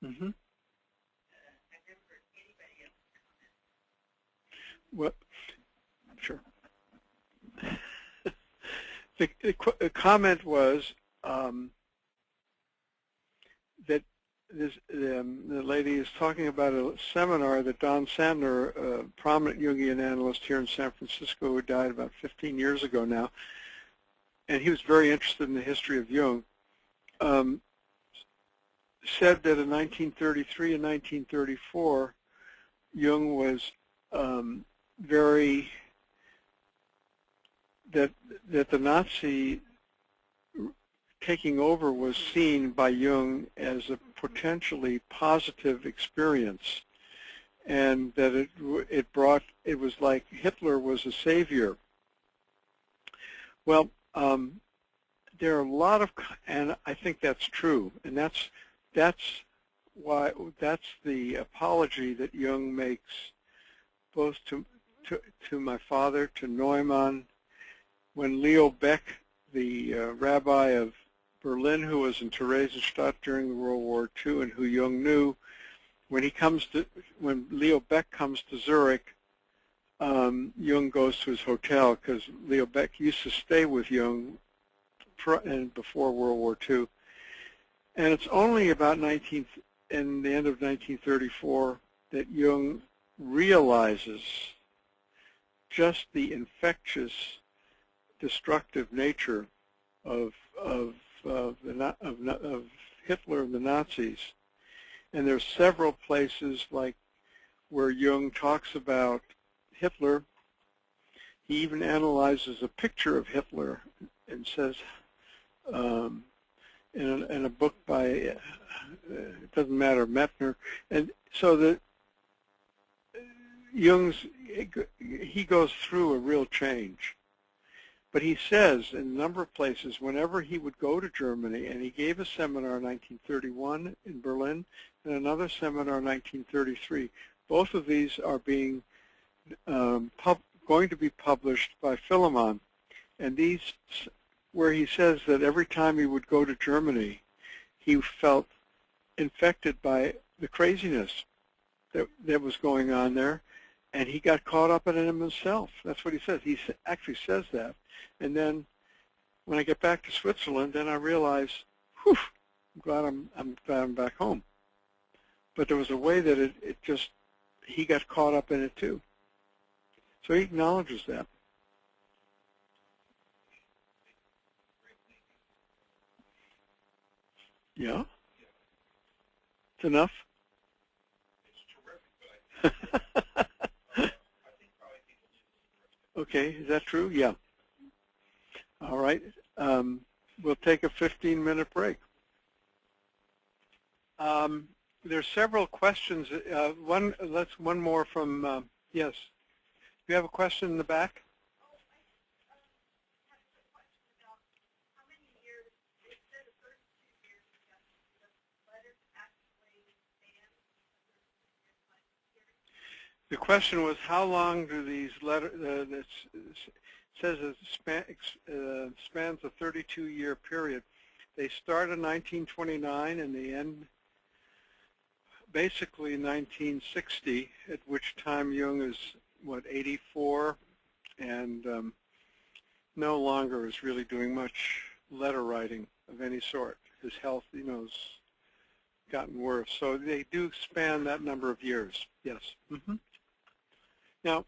Mm-hmm. Well, sure. The comment was that the lady is talking about a seminar that Don Sandler, a prominent Jungian analyst here in San Francisco, who died about 15 years ago now, and he was very interested in the history of Jung, said that in 1933 and 1934, Jung was that the Nazi taking over was seen by Jung as a potentially positive experience, and that it was like Hitler was a savior. Well, there are a lot of, and I think that's true, and that's the apology that Jung makes both to my father, to Neumann, when Leo Beck, the rabbi of Berlin, who was in Theresienstadt during World War II and who Jung knew, when Leo Beck comes to Zurich, Jung goes to his hotel because Leo Beck used to stay with Jung before World War II. And it's only about in the end of 1934 that Jung realizes just the infectious, destructive nature of Hitler and the Nazis. And there's several places like where Jung talks about Hitler. He even analyzes a picture of Hitler and says, in a book by, it doesn't matter, Mettner, and so that he goes through a real change. But he says in a number of places, whenever he would go to Germany, and he gave a seminar in 1931 in Berlin and another seminar in 1933. Both of these are being going to be published by Philemon. And these, where he says that every time he would go to Germany, he felt infected by the craziness that was going on there, and he got caught up in it himself. That's what he says. He actually says that. And then when I get back to Switzerland, then I realize, whew, I'm glad I'm back home. But there was a way that he got caught up in it too. So he acknowledges that. Yeah? It's enough? It's terrific, but I think probably people need to. Okay, is that true? Yeah. All right. We'll take a 15-minute break. There's several questions. One more from, yes. Do you have a question in the back? The question was, how long do these letters, it says it spans a 32-year period. They start in 1929 and they end basically 1960, at which time Jung is, 84, and no longer is really doing much letter writing of any sort. His health, has gotten worse. So they do span that number of years, yes. Mm-hmm. Now,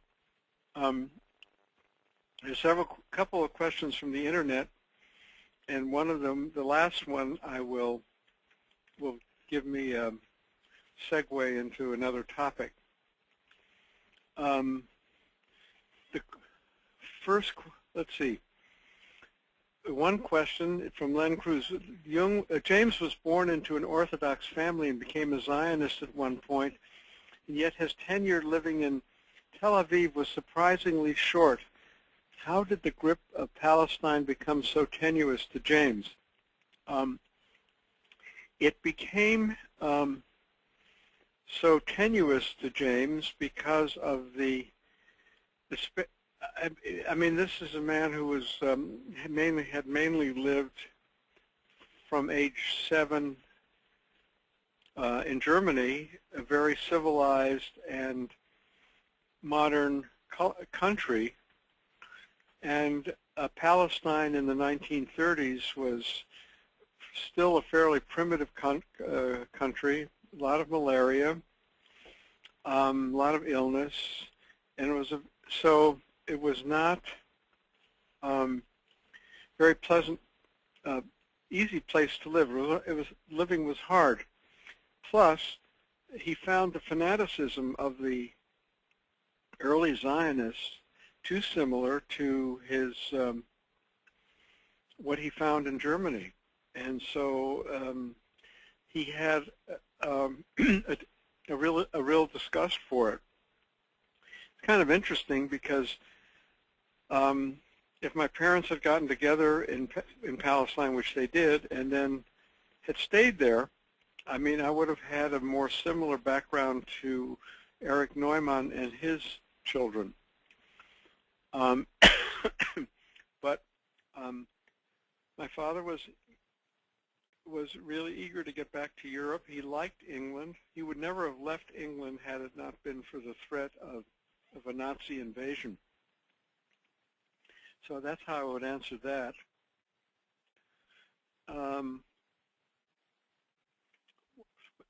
there's couple of questions from the internet, and one of them, the last one, will give me a segue into another topic. The first, let's see, one question from Len Cruz. James was born into an Orthodox family and became a Zionist at one point, and yet his tenure living in Tel Aviv was surprisingly short. How did the grip of Palestine become so tenuous to James? It became so tenuous to James because of I mean, this is a man who was had mainly lived from age 7 in Germany, a very civilized and modern country, and Palestine in the 1930s was still a fairly primitive country, a lot of malaria, a lot of illness, and it was not very pleasant, easy place to live. Living was hard. Plus, he found the fanaticism of the early Zionists too similar to his what he found in Germany. and so he had a real disgust for it. It's kind of interesting because if my parents had gotten together in Palestine, which they did, and then had stayed there, I mean, I would have had a more similar background to Erich Neumann and his children. But my father was really eager to get back to Europe. He liked England. He would never have left England had it not been for the threat of a Nazi invasion. So that's how I would answer that.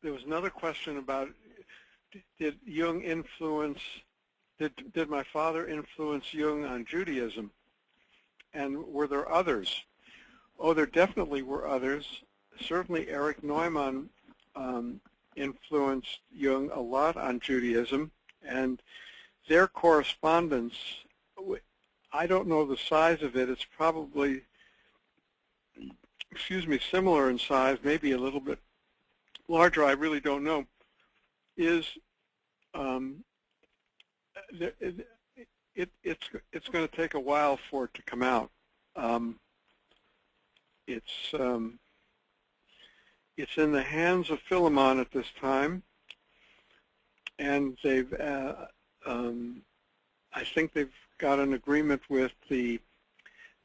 There was another question about did Jung influence, did my father influence Jung on Judaism? And were there others? Oh, there definitely were others. Certainly Erich Neumann influenced Jung a lot on Judaism, and their correspondence, I don't know the size of it. It's probably, similar in size, maybe a little bit larger, I really don't know, is it's going to take a while for it to come out. It's in the hands of Philemon at this time, and they've I think they've got an agreement with the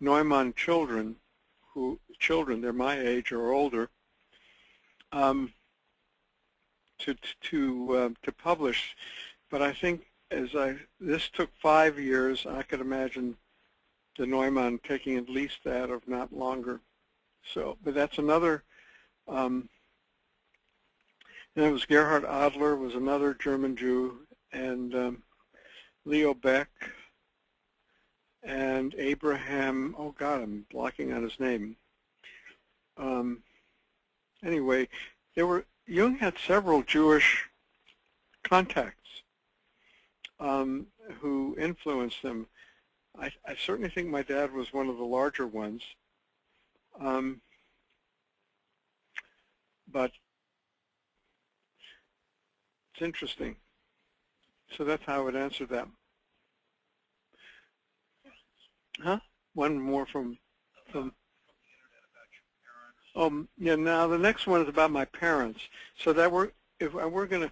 Neumann children, they're my age or older, to publish. But I think this took 5 years. I could imagine the Neumann taking at least that, if not longer. So, but that's another. And it was Gerhard Adler, was another German Jew, and Leo Beck, and Abraham. Oh God, I'm blocking on his name. Anyway, Jung had several Jewish contacts who influenced him. I certainly think my dad was one of the larger ones. But it's interesting. So that's how I would answer that. Huh? One more from the internet about your parents. yeah. Now the next one is about my parents. So that if we're going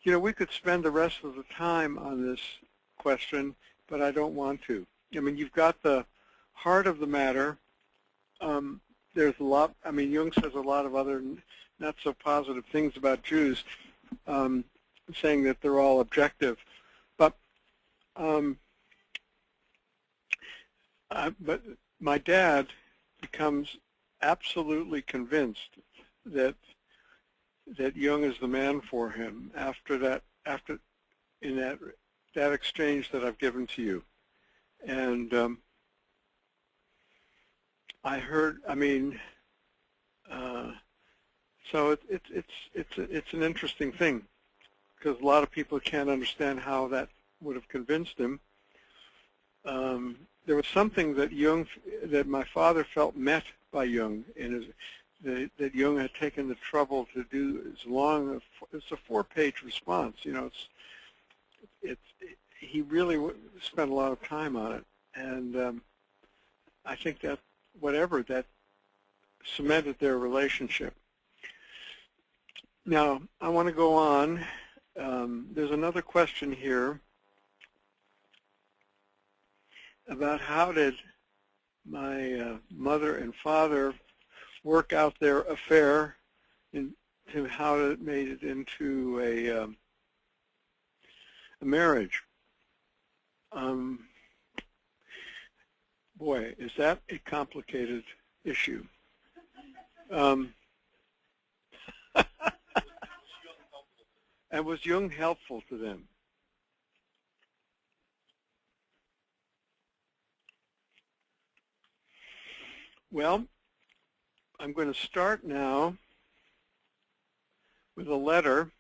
to, we could spend the rest of the time on this question, but I don't want to. I mean, you've got the heart of the matter. There's a lot. I mean, Jung says a lot of other not so positive things about Jews, saying that they're all objective. But my dad becomes absolutely convinced that Jung is the man for him in that exchange that I've given to you. And I heard, I mean, so it's an interesting thing, because a lot of people can't understand how that would have convinced him. There was something that my father felt met by Jung, that Jung had taken the trouble to do as long. It's a 4-page response. He really spent a lot of time on it, and I think that that cemented their relationship. Now, I want to go on. There's another question here about how did my mother and father work out their affair, into how it made it into a marriage. Boy, is that a complicated issue. And was Jung helpful to them? Well, I'm going to start now with a letter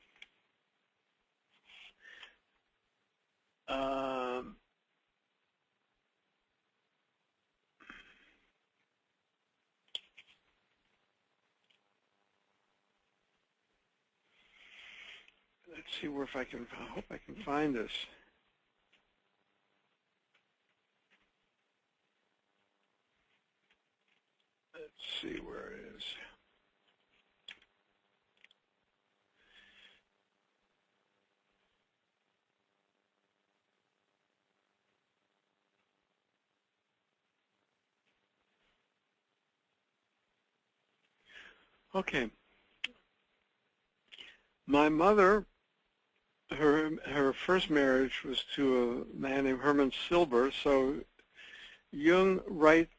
let's see where if I can, I hope I can find this. Let's see where it is. Okay. My mother, her first marriage was to a man named Herman Silber, so Jung writes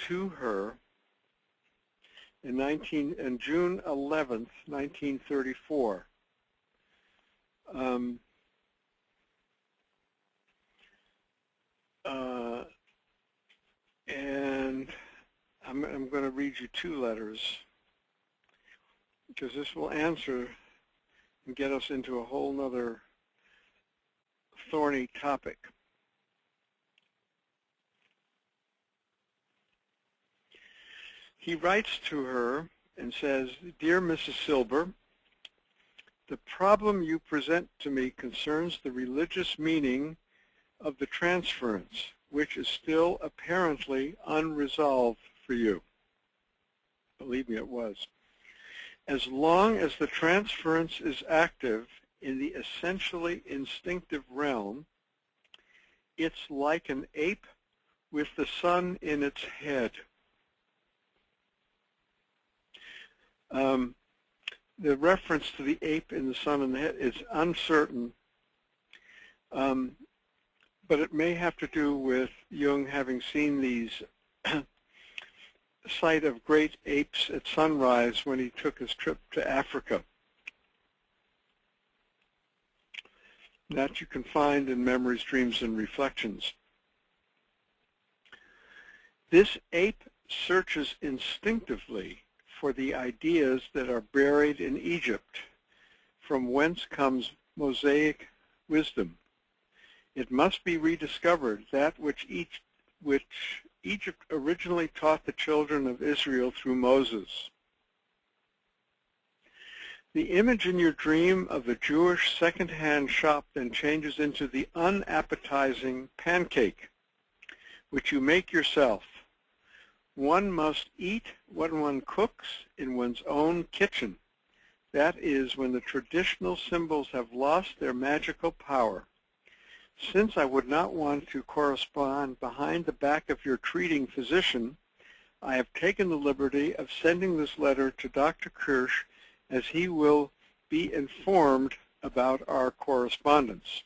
to her in June 11th, 1934. And I'm going to read you two letters because this will answer and get us into a whole nother thorny topic. He writes to her and says, "Dear Mrs. Silber, the problem you present to me concerns the religious meaning of the transference, which is still apparently unresolved for you." Believe me, it was. "As long as the transference is active in the essentially instinctive realm, it's like an ape with the sun in its head." The reference to the ape in the sun in the head is uncertain, but it may have to do with Jung having seen these sight of great apes at sunrise when he took his trip to Africa. That you can find in Memories, Dreams, and Reflections. This ape searches instinctively for the ideas that are buried in Egypt, from whence comes Mosaic wisdom. It must be rediscovered, that which Egypt originally taught the children of Israel through Moses. The image in your dream of the Jewish second-hand shop then changes into the unappetizing pancake, which you make yourself. One must eat what one cooks in one's own kitchen. That is when the traditional symbols have lost their magical power. Since I would not want to correspond behind the back of your treating physician, I have taken the liberty of sending this letter to Dr. Kirsch, as he will be informed about our correspondence.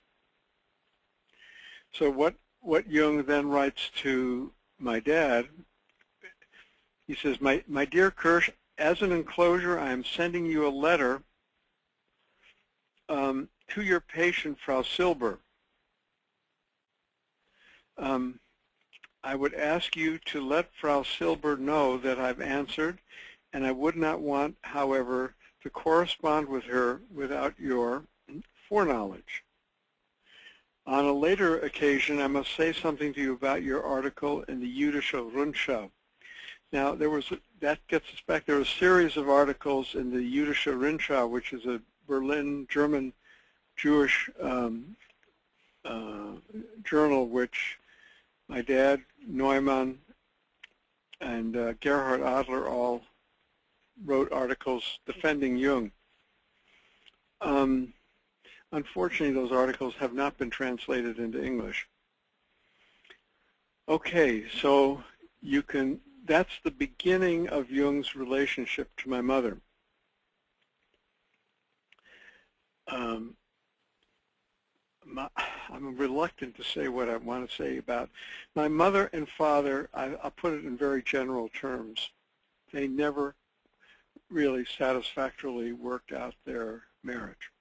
So what Jung then writes to my dad, he says, my dear Kirsch, as an enclosure, I am sending you a letter to your patient, Frau Silber. I would ask you to let Frau Silber know that I've answered, and I would not want, however, to correspond with her without your foreknowledge. On a later occasion, I must say something to you about your article in the Jüdische Rundschau. Now, that gets us back. There were a series of articles in the Jüdische Rundschau, which is a Berlin German Jewish journal, which my dad, Neumann, and Gerhard Adler all wrote articles defending Jung. Unfortunately, those articles have not been translated into English. Okay, so that's the beginning of Jung's relationship to my mother. I'm reluctant to say what I want to say about my mother and father. I'll put it in very general terms. They never really satisfactorily worked out their marriage.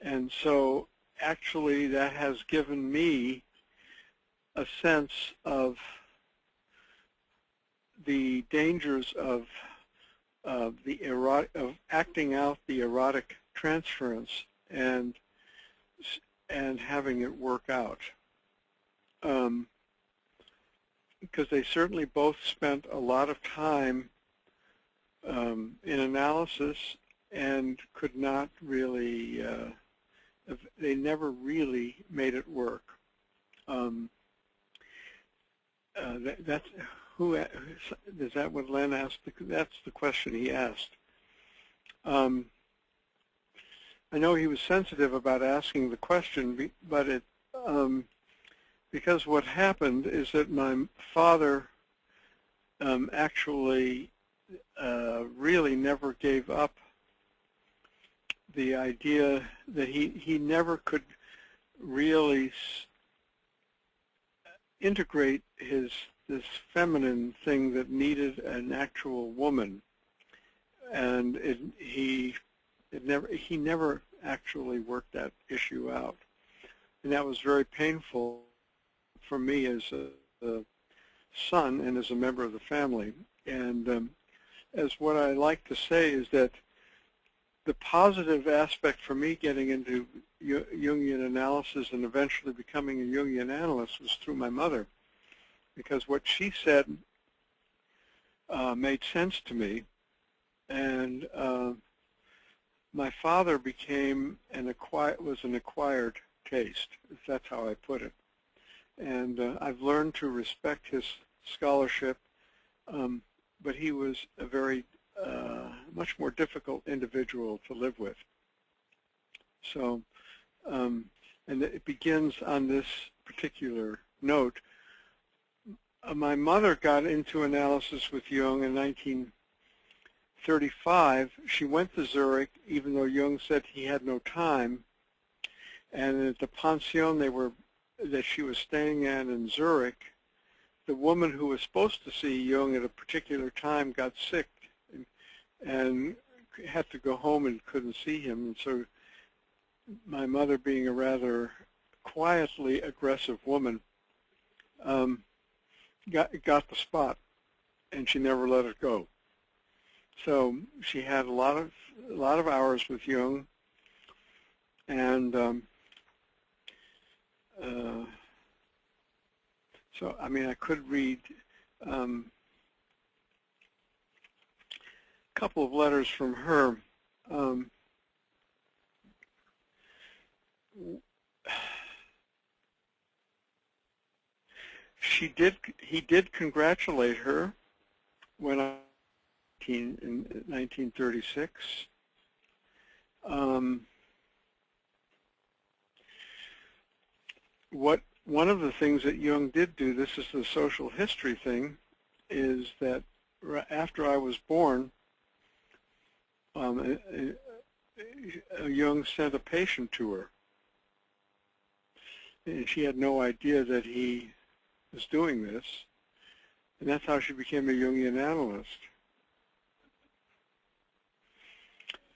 And so actually that has given me a sense of the dangers of acting out the erotic transference and having it work out. Because they certainly both spent a lot of time in analysis and could not really, they never really made it work. That's who is that? What Len asked? That's the question he asked. I know he was sensitive about asking the question, but it because what happened is that my father actually really never gave up the idea that he never could really integrate this feminine thing that needed an actual woman, and he never actually worked that issue out, and that was very painful for me as a son and as a member of the family. And as what I like to say is that the positive aspect for me getting into Jungian analysis and eventually becoming a Jungian analyst was through my mother, because what she said made sense to me. And my father became was an acquired taste, if that's how I put it. And I've learned to respect his scholarship, but he was a very much more difficult individual to live with. So, and it begins on this particular note. My mother got into analysis with Jung in 1935. She went to Zurich, even though Jung said he had no time. And at the pension that she was staying at in Zurich, the woman who was supposed to see Jung at a particular time got sick and had to go home and couldn't see him. And so my mother, being a rather quietly aggressive woman, got the spot, and she never let it go. So she had a lot of hours with Jung, and so I mean I could read a couple of letters from her. He did congratulate her when in 1936. One of the things that Jung did do, this is the social history thing, is that after I was born, Jung sent a patient to her, and she had no idea that he was doing this, and that's how she became a Jungian analyst.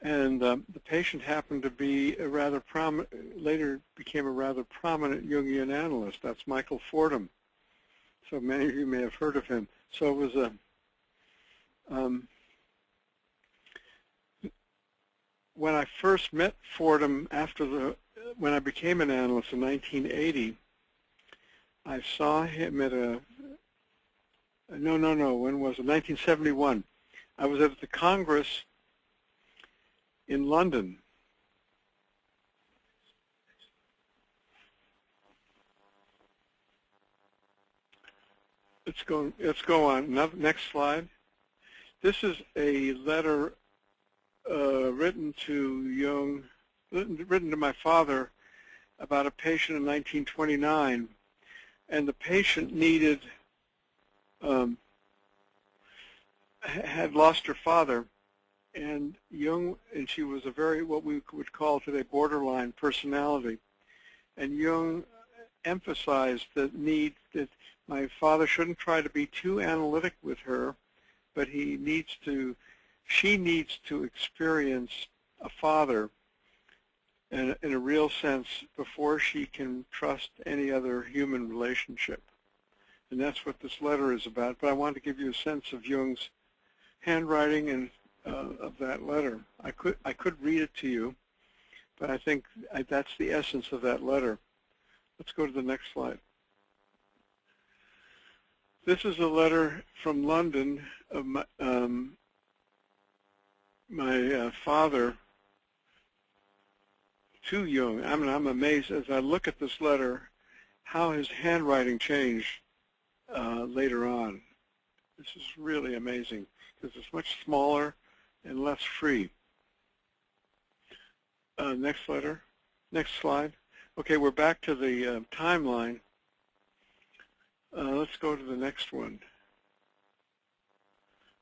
And the patient happened to be a rather later became a rather prominent Jungian analyst. That's Michael Fordham. So many of you may have heard of him. So it was when I first met Fordham when I became an analyst in 1980, I saw him at when was it? 1971. I was at the Congress in London. Let's go on. Next slide. This is a letter written to Jung, written to my father about a patient in 1929, and the patient had lost her father. And she was a very, what we would call today, borderline personality. And Jung emphasized the need that my father shouldn't try to be too analytic with her, but she needs to experience a father in a real sense before she can trust any other human relationship. And that's what this letter is about. But I want to give you a sense of Jung's handwriting and of that letter. I could read it to you, but I think that's the essence of that letter. Let's go to the next slide. This is a letter from London of my father to Jung. I mean, I'm amazed as I look at this letter how his handwriting changed later on. This is really amazing because it's much smaller and less free. Next letter, next slide. Okay, we're back to the timeline. Let's go to the next one.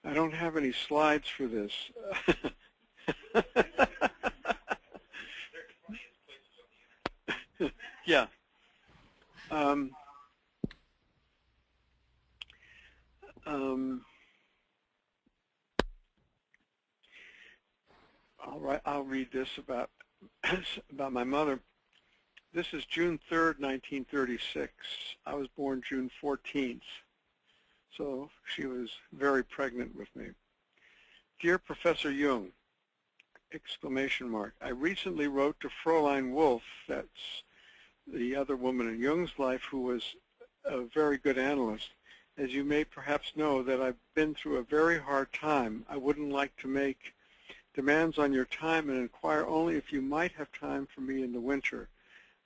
I don't have any slides for this. Yeah. I'll read this about my mother. This is June 3rd, 1936. I was born June 14th, so she was very pregnant with me. Dear Professor Jung, exclamation mark. I recently wrote to Fräulein Wolf, that's the other woman in Jung's life who was a very good analyst. As you may perhaps know, that I've been through a very hard time. I wouldn't like to make demands on your time and inquire only if you might have time for me in the winter.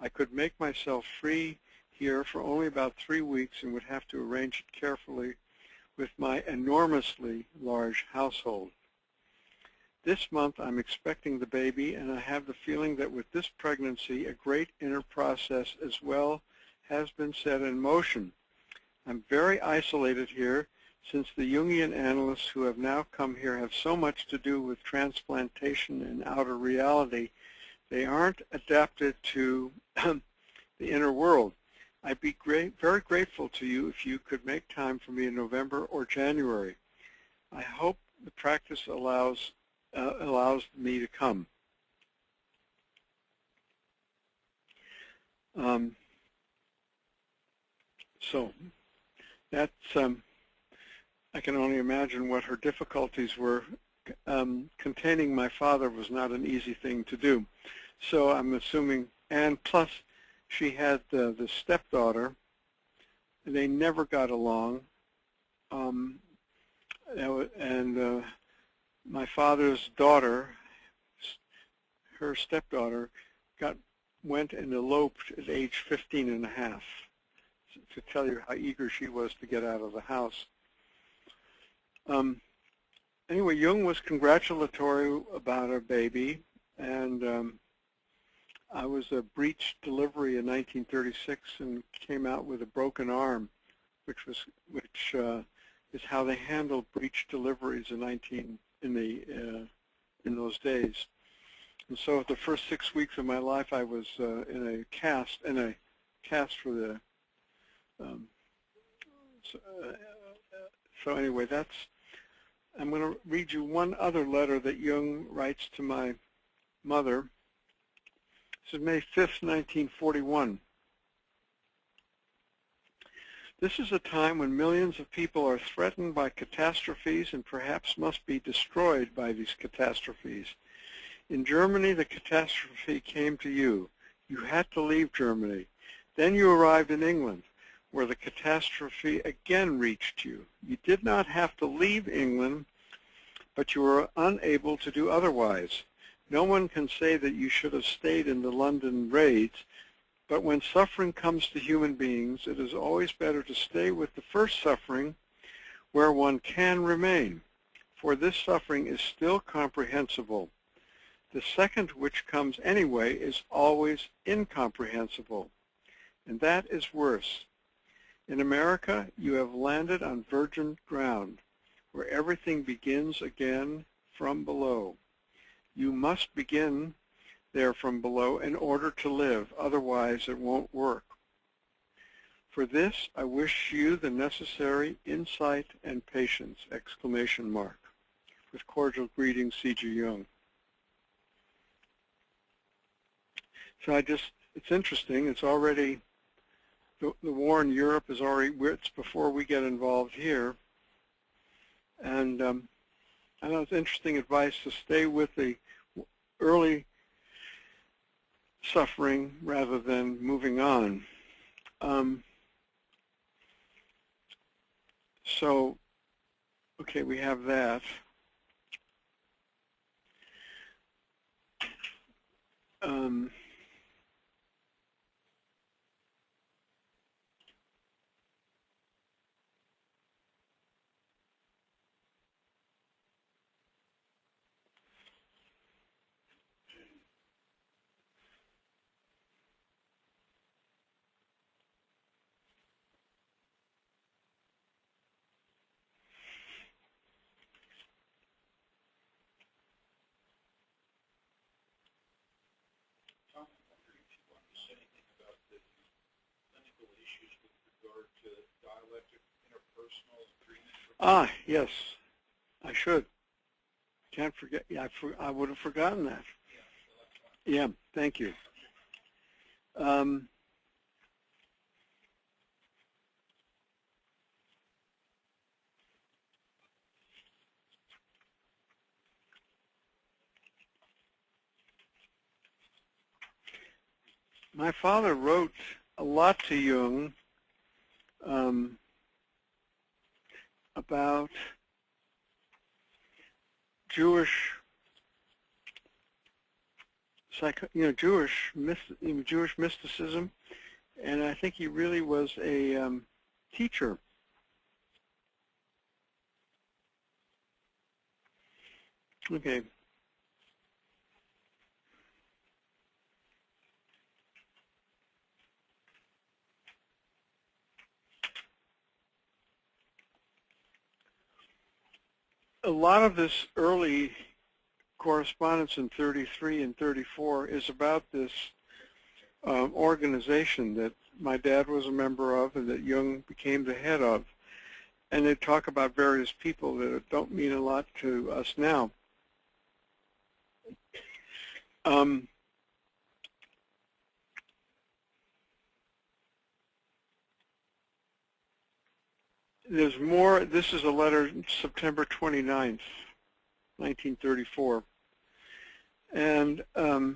I could make myself free here for only about 3 weeks and would have to arrange it carefully with my enormously large household. This month I'm expecting the baby, and I have the feeling that with this pregnancy a great inner process as well has been set in motion. I'm very isolated here since the Jungian analysts who have now come here have so much to do with transplantation and outer reality. They aren't adapted to the inner world. I'd be very grateful to you if you could make time for me in November or January. I hope the practice allows me to come. So that's, I can only imagine what her difficulties were. Containing my father was not an easy thing to do. So I'm assuming, and plus she had the stepdaughter. They never got along. And my father's daughter, her stepdaughter, went and eloped at age 15 and a half, to tell you how eager she was to get out of the house. Anyway, Jung was congratulatory about her baby, and I was a breech delivery in 1936 and came out with a broken arm, which is how they handled breech deliveries in those days. And so the first 6 weeks of my life, I was in a cast for the. So anyway, I'm going to read you one other letter that Jung writes to my mother. This is May 5th, 1941. This is a time when millions of people are threatened by catastrophes and perhaps must be destroyed by these catastrophes. In Germany, the catastrophe came to you. You had to leave Germany. Then you arrived in England, where the catastrophe again reached you. You did not have to leave England, but you were unable to do otherwise. No one can say that you should have stayed in the London raids, but when suffering comes to human beings, it is always better to stay with the first suffering where one can remain, for this suffering is still comprehensible. The second, which comes anyway, is always incomprehensible, and that is worse. In America, you have landed on virgin ground, where everything begins again from below. You must begin there from below in order to live, otherwise it won't work. For this, I wish you the necessary insight and patience, exclamation mark. With cordial greetings, C.G. Jung. So it's interesting, it's already, the war in Europe is already, it's before we get involved here. And I know it's interesting advice to stay with the early suffering rather than moving on. So, okay, we have that. um, Tom, I wonder if you want to say anything about the clinical issues with regard to dialectic interpersonal agreement. yes, I should. Can't forget. Yeah, I would have forgotten that. Yeah, thank you. My father wrote a lot to Jung about Jewish Jewish mysticism, and I think he really was a teacher. Okay. A lot of this early correspondence in 33 and 34 is about this organization that my dad was a member of and that Jung became the head of. And they talk about various people that don't mean a lot to us now. There's more. This is a letter September 29th, 1934. And I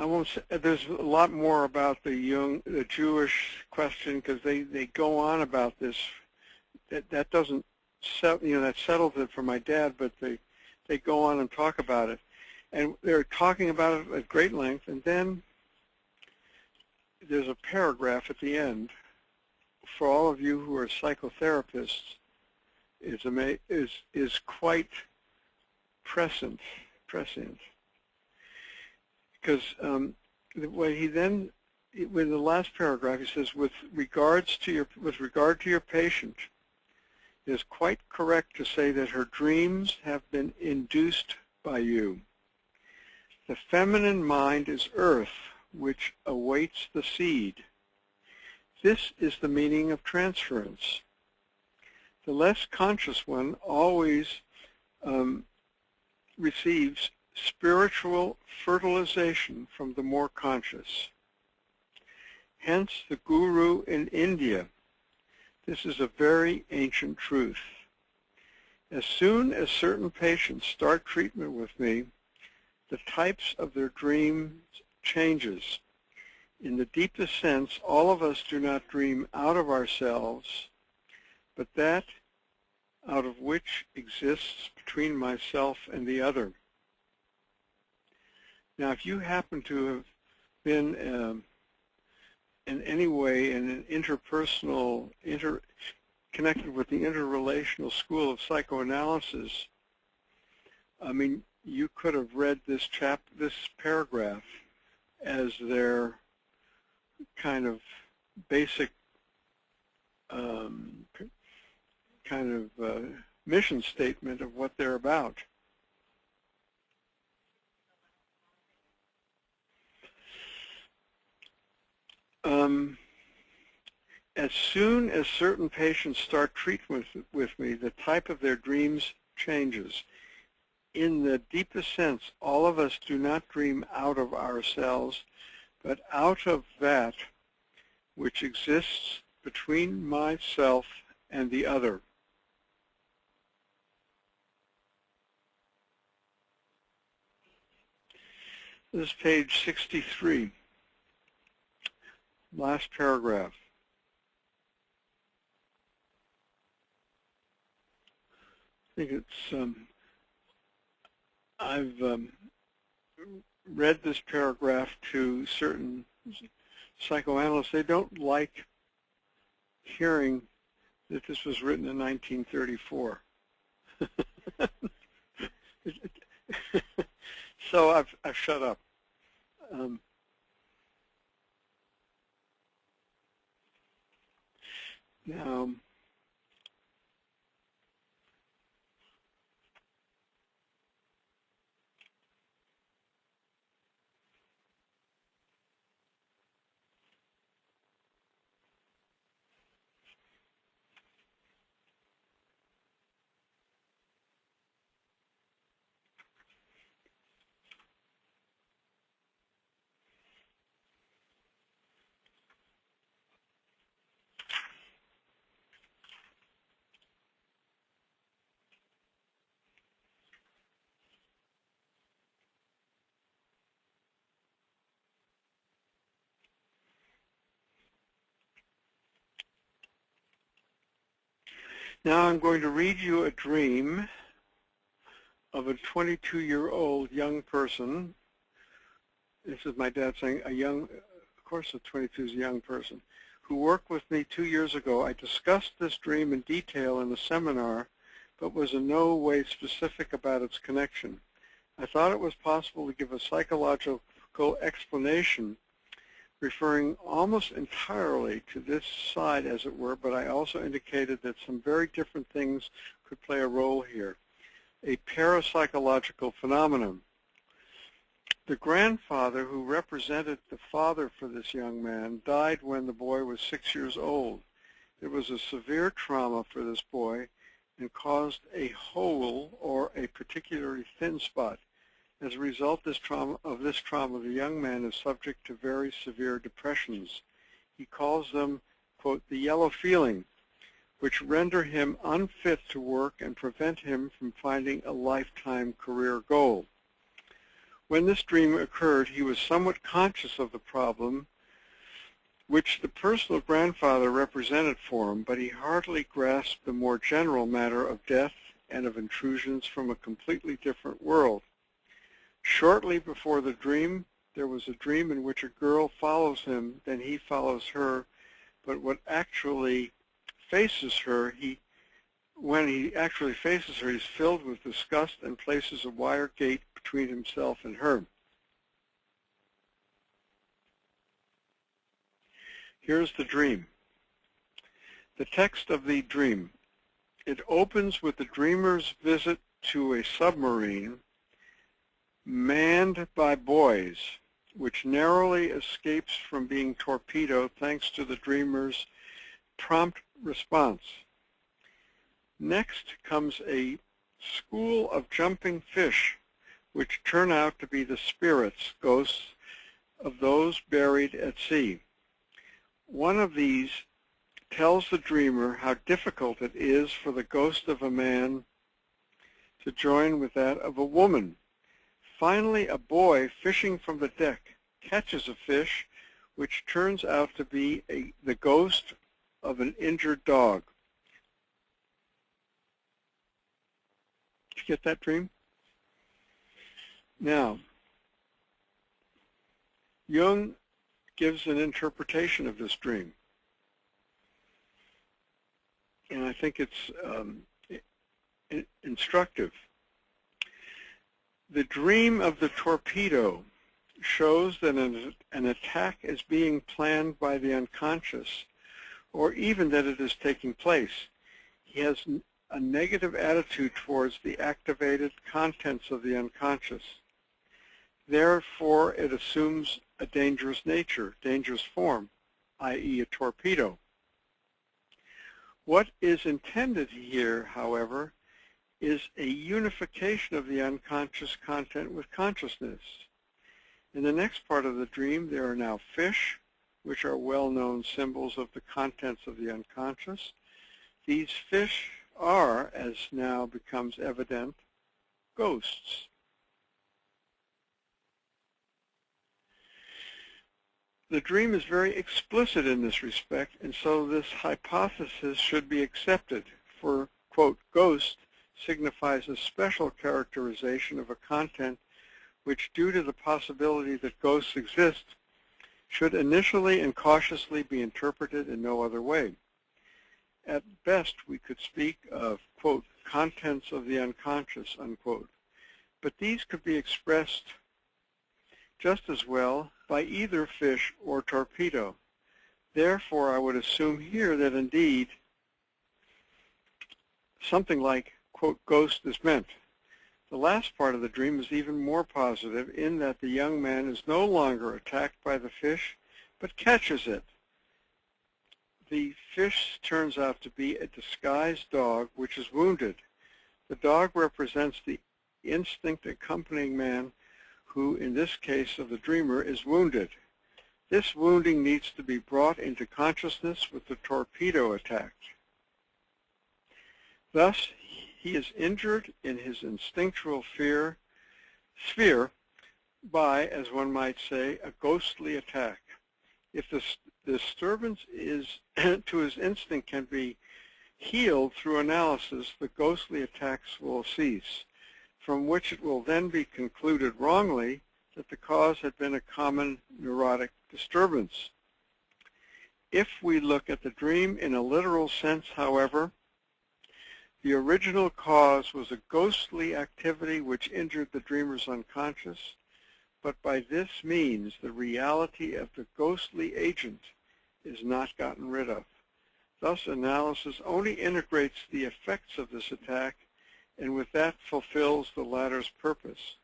won't say, there's a lot more about the Jewish question, because they go on about this. That doesn't, that settles it for my dad, but they go on and talk about it. And they're talking about it at great length, and then there's a paragraph at the end. For all of you who are psychotherapists, is quite prescient, because when he then, in the last paragraph, he says, with regard to your patient, it is quite correct to say that her dreams have been induced by you. The feminine mind is earth, which awaits the seed. This is the meaning of transference. The less conscious one always receives spiritual fertilization from the more conscious. Hence the guru in India. This is a very ancient truth. As soon as certain patients start treatment with me, the types of their dreams changes. In the deepest sense, all of us do not dream out of ourselves, but that out of which exists between myself and the other. Now, if you happen to have been in any way in an interpersonal, connected with the interrelational school of psychoanalysis, I mean, you could have read this paragraph as their kind of basic mission statement of what they're about. As soon as certain patients start treatment with me, the type of their dreams changes. In the deepest sense, all of us do not dream out of ourselves, but out of that which exists between myself and the other. This is page 63, last paragraph. think it's, I've read this paragraph to certain psychoanalysts. They don't like hearing that this was written in 1934. So I've shut up. Now, now I'm going to read you a dream of a 22-year-old young person. This is my dad saying of course a 22 is a young person, who worked with me 2 years ago. I discussed this dream in detail in the seminar, but was in no way specific about its connection. I thought it was possible to give a psychological explanation referring almost entirely to this side, as it were, but I also indicated that some very different things could play a role here. A parapsychological phenomenon. The grandfather who represented the father for this young man died when the boy was 6 years old. It was a severe trauma for this boy and caused a hole or a particularly thin spot. As a result of this trauma, the young man is subject to very severe depressions. He calls them, quote, the yellow feeling, which render him unfit to work and prevent him from finding a lifetime career goal. When this dream occurred, he was somewhat conscious of the problem which the personal grandfather represented for him, but he hardly grasped the more general matter of death and of intrusions from a completely different world. Shortly before the dream, there was a dream in which a girl follows him, then he follows her, but what actually faces her, when he actually faces her, he's filled with disgust and places a wire gate between himself and her. Here's the dream. The text of the dream. It opens with the dreamer's visit to a submarine manned by boys, which narrowly escapes from being torpedoed thanks to the dreamer's prompt response. Next comes a school of jumping fish, which turn out to be the spirits, ghosts, of those buried at sea. One of these tells the dreamer how difficult it is for the ghost of a man to join with that of a woman. Finally, a boy fishing from the deck catches a fish, which turns out to be the ghost of an injured dog. Did you get that dream? Now, Jung gives an interpretation of this dream, and I think it's instructive. The dream of the torpedo shows that an attack is being planned by the unconscious, or even that it is taking place. He has a negative attitude towards the activated contents of the unconscious. Therefore, it assumes a dangerous nature, dangerous form, i.e. a torpedo. What is intended here, however, is a unification of the unconscious content with consciousness. In the next part of the dream, there are now fish, which are well-known symbols of the contents of the unconscious. These fish are, as now becomes evident, ghosts. The dream is very explicit in this respect, and so this hypothesis should be accepted. For, quote, ghost signifies a special characterization of a content which, due to the possibility that ghosts exist, should initially and cautiously be interpreted in no other way. At best, we could speak of, quote, contents of the unconscious, unquote, but these could be expressed just as well by either fish or torpedo. Therefore, I would assume here that indeed something like, quote, ghost is meant. The last part of the dream is even more positive in that the young man is no longer attacked by the fish, but catches it. The fish turns out to be a disguised dog which is wounded. The dog represents the instinct accompanying man who, in this case of the dreamer, is wounded. This wounding needs to be brought into consciousness with the torpedo attacked. Thus, he is injured in his instinctual sphere by, as one might say, a ghostly attack. If the disturbance to his instinct can be healed through analysis, the ghostly attacks will cease, from which it will then be concluded wrongly that the cause had been a common neurotic disturbance. If we look at the dream in a literal sense, however, the original cause was a ghostly activity which injured the dreamer's unconscious, but by this means the reality of the ghostly agent is not gotten rid of. Thus, analysis only integrates the effects of this attack, and with that fulfills the latter's purpose.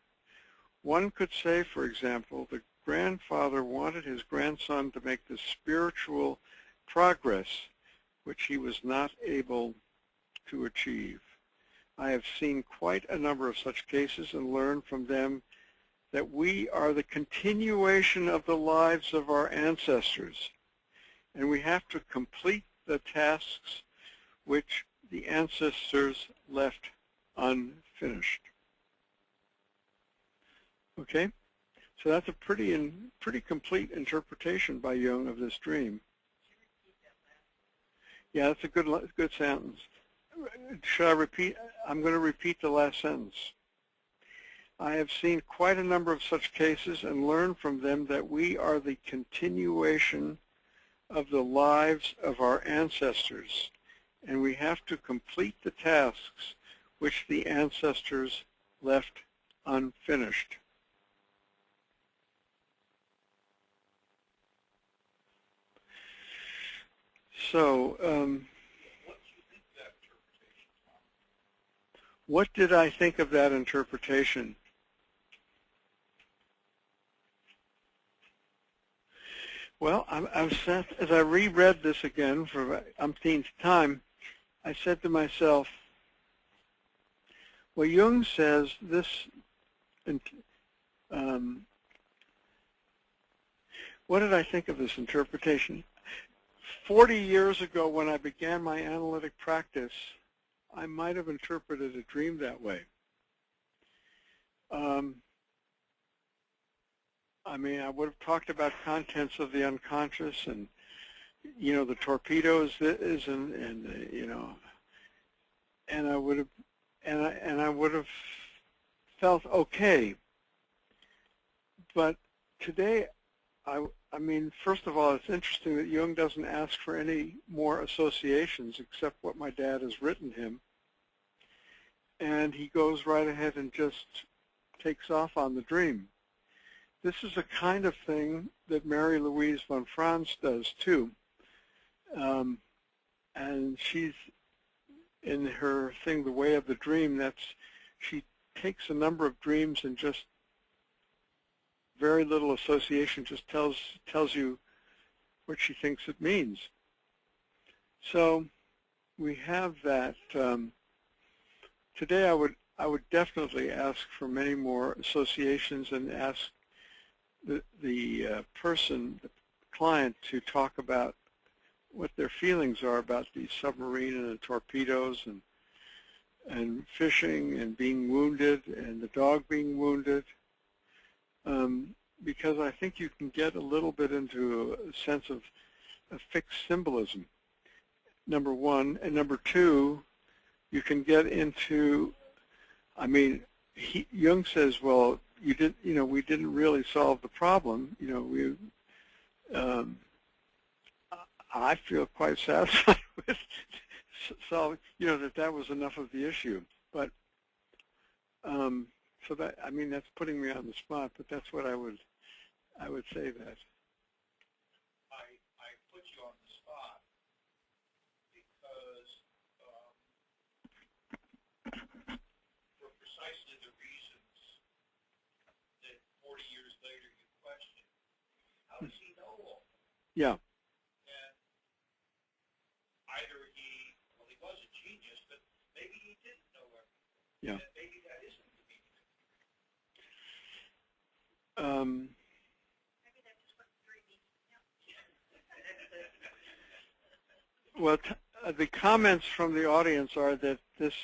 One could say, for example, the grandfather wanted his grandson to make the spiritual progress which he was not able to achieve. I have seen quite a number of such cases and learned from them that we are the continuation of the lives of our ancestors, and we have to complete the tasks which the ancestors left unfinished. Okay, so that's a pretty complete interpretation by Jung of this dream. Yeah, that's a good sentence. Should I repeat? I'm going to repeat the last sentence. I have seen quite a number of such cases and learned from them that we are the continuation of the lives of our ancestors, and we have to complete the tasks which the ancestors left unfinished. So, what did I think of that interpretation? Well, as I reread this again for the umpteenth time, I said to myself, well, Jung says this, what did I think of this interpretation? 40 years ago when I began my analytic practice, I might have interpreted a dream that way. I mean, I would have talked about contents of the unconscious, and the torpedoes and I would have felt okay. But today, I mean, first of all, it's interesting that Jung doesn't ask for any more associations except what my dad has written him. And he goes right ahead and just takes off on the dream. This is a kind of thing that Mary Louise von Franz does too. And she's, in her thing, The Way of the Dream, she takes a number of dreams and just very little association, just tells you what she thinks it means. So we have that. Today I would definitely ask for many more associations and ask the person, the client, to talk about what their feelings are about the submarine and the torpedoes and fishing and being wounded and the dog being wounded. Because I think you can get a little bit into a sense of a fixed symbolism, number one. And number two, you can get into, I mean, Jung says, well, we didn't really solve the problem. I feel quite satisfied with solving, that was enough of the issue. But so that, I mean, that's putting me on the spot, but that's what I would say that. I put you on the spot because for precisely the reasons that 40 years later you question, how does he know all that? Yeah. And either he was a genius, but maybe he didn't know everything. Yeah. And maybe that isn't the meaning of it. Maybe that's just what 3 means. Well, the comments from the audience are that that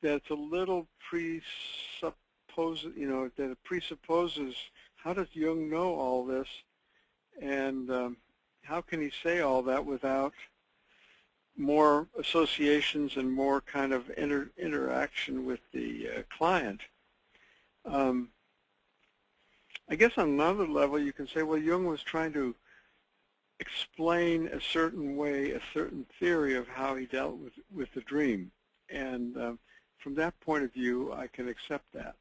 it's a little that it presupposes, how does Jung know all this, and how can he say all that without more associations and more kind of interaction with the client? I guess on another level you can say, well, Jung was trying to explain a certain way, a certain theory of how he dealt with the dream. And from that point of view, I can accept that,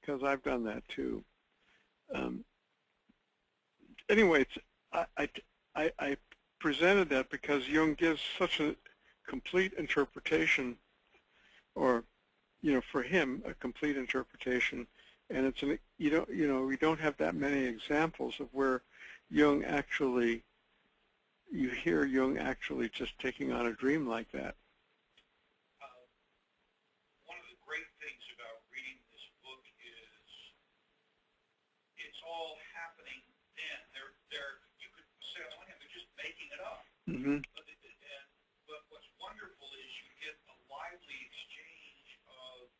because I've done that too. Anyway, I presented that because Jung gives such a complete interpretation, or for him, a complete interpretation, and it's we don't have that many examples of where Jung actually, you hear Jung actually just taking on a dream like that. One of the great things about reading this book is it's all happening then. You could say on one hand they're just making it up. Mm-hmm. But what's wonderful is you get a lively exchange of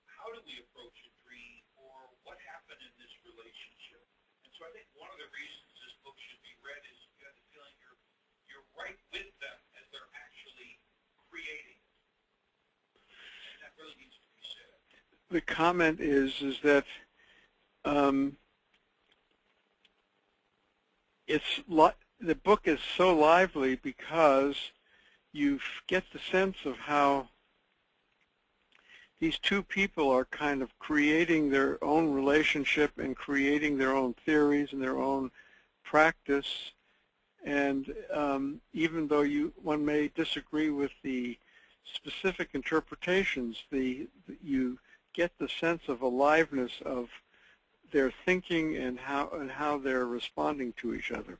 how do we approach a dream, or what happened in this relationship. And so I think one of the reasons this book should be read is you have the feeling you're right with them as they're actually creating it. And that really needs to be said. The comment is that the book is so lively because you get the sense of how these two people are kind of creating their own relationship and creating their own theories and their own practice. And even though one may disagree with the specific interpretations, you get the sense of aliveness of their thinking and how they're responding to each other.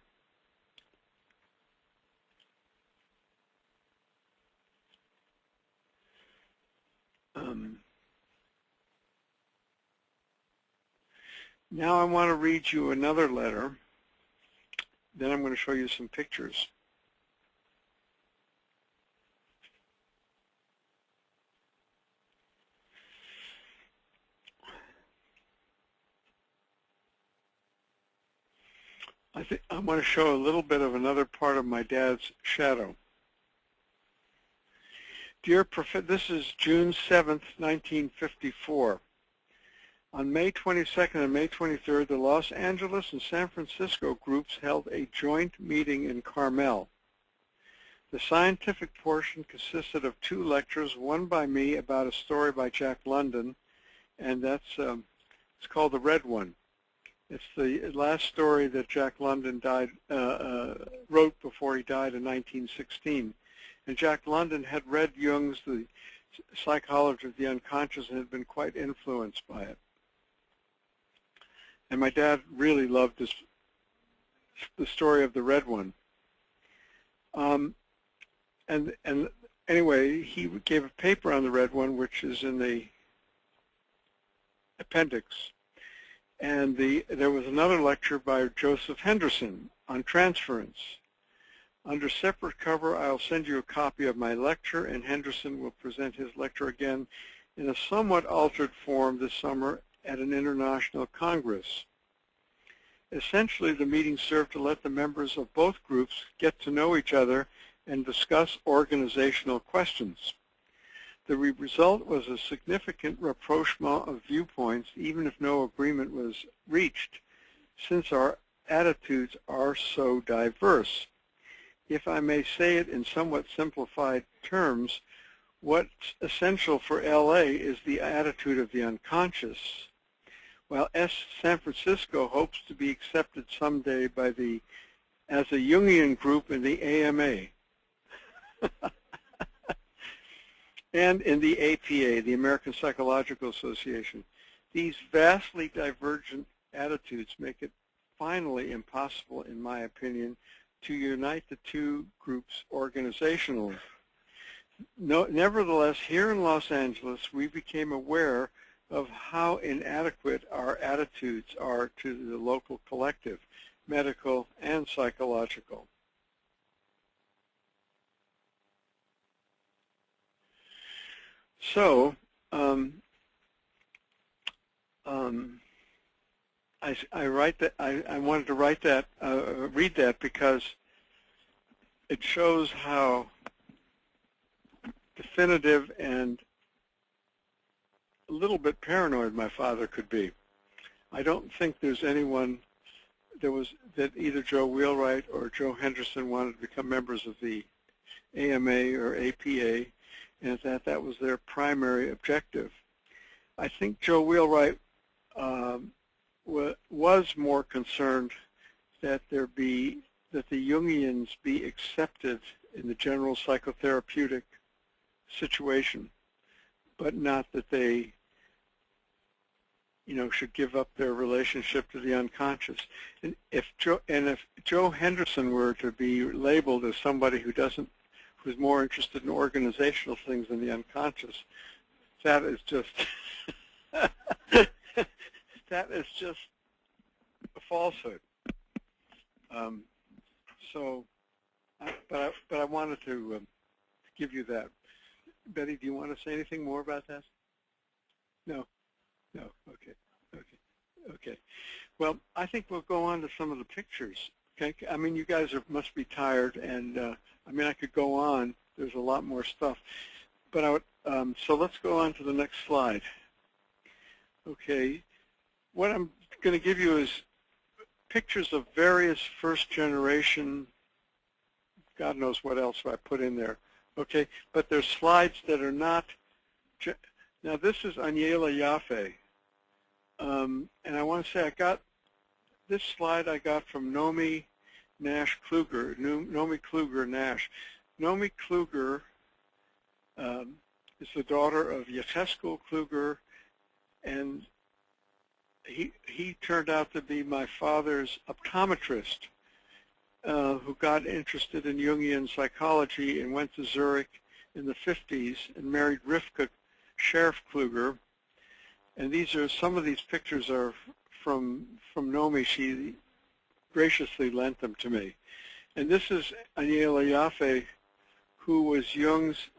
Now I want to read you another letter. Then I'm going to show you some pictures. I want to show a little bit of another part of my dad's shadow. Dear Professor, this is June 7th, 1954. On May 22nd and May 23rd, the Los Angeles and San Francisco groups held a joint meeting in Carmel. The scientific portion consisted of 2 lectures, one by me about a story by Jack London, and that's it's called The Red One. It's the last story that Jack London wrote before he died in 1916. And Jack London had read Jung's The Psychology of the Unconscious and had been quite influenced by it. And my dad really loved the story of The Red One. And anyway, he gave a paper on The Red One, which is in the appendix. And there was another lecture by Joseph Henderson on transference. Under separate cover, I'll send you a copy of my lecture, and Henderson will present his lecture again in a somewhat altered form this summer at an international congress. Essentially, the meeting served to let the members of both groups get to know each other and discuss organizational questions. The result was a significant rapprochement of viewpoints, even if no agreement was reached, since our attitudes are so diverse. If I may say it in somewhat simplified terms, what's essential for LA is the attitude of the unconscious, while San Francisco hopes to be accepted someday as a Jungian group in the AMA. And in the APA, the American Psychological Association. These vastly divergent attitudes make it finally impossible, in my opinion, to unite the two groups organizationally. Nevertheless, here in Los Angeles, we became aware of how inadequate our attitudes are to the local collective, medical and psychological. So, I write that. I wanted to write that, read that, because it shows how definitive and a little bit paranoid my father could be. I don't think there's anyone that either Joe Wheelwright or Joe Henderson wanted to become members of the AMA or APA, and that was their primary objective. I think Joe Wheelwright was more concerned that the Jungians be accepted in the general psychotherapeutic situation, but not that they, should give up their relationship to the unconscious. And if Joe Henderson were to be labeled as somebody who's more interested in organizational things than the unconscious, that is just that is just a falsehood. But I wanted to give you that. Betty, do you want to say anything more about that? No. No. Okay. Well, I think we'll go on to some of the pictures. Okay. I mean, you guys must be tired, and I could go on. There's a lot more stuff, but so let's go on to the next slide. Okay. What I'm going to give you is pictures of various first-generation, God knows what else I put in there. Okay, but there's slides that are not. Now this is Aniela Yaffe, and I want to say this slide I got from Nomi Nash Kluger, Nomi Kluger Nash. Nomi Kluger is the daughter of Yecheskel Kluger, and he turned out to be my father's optometrist, who got interested in Jungian psychology and went to Zurich in the 50s and married Rivka Sheriff Kluger. And some of these pictures are from Nomi. She graciously lent them to me. And this is Aniela Yaffe, who was Jung's.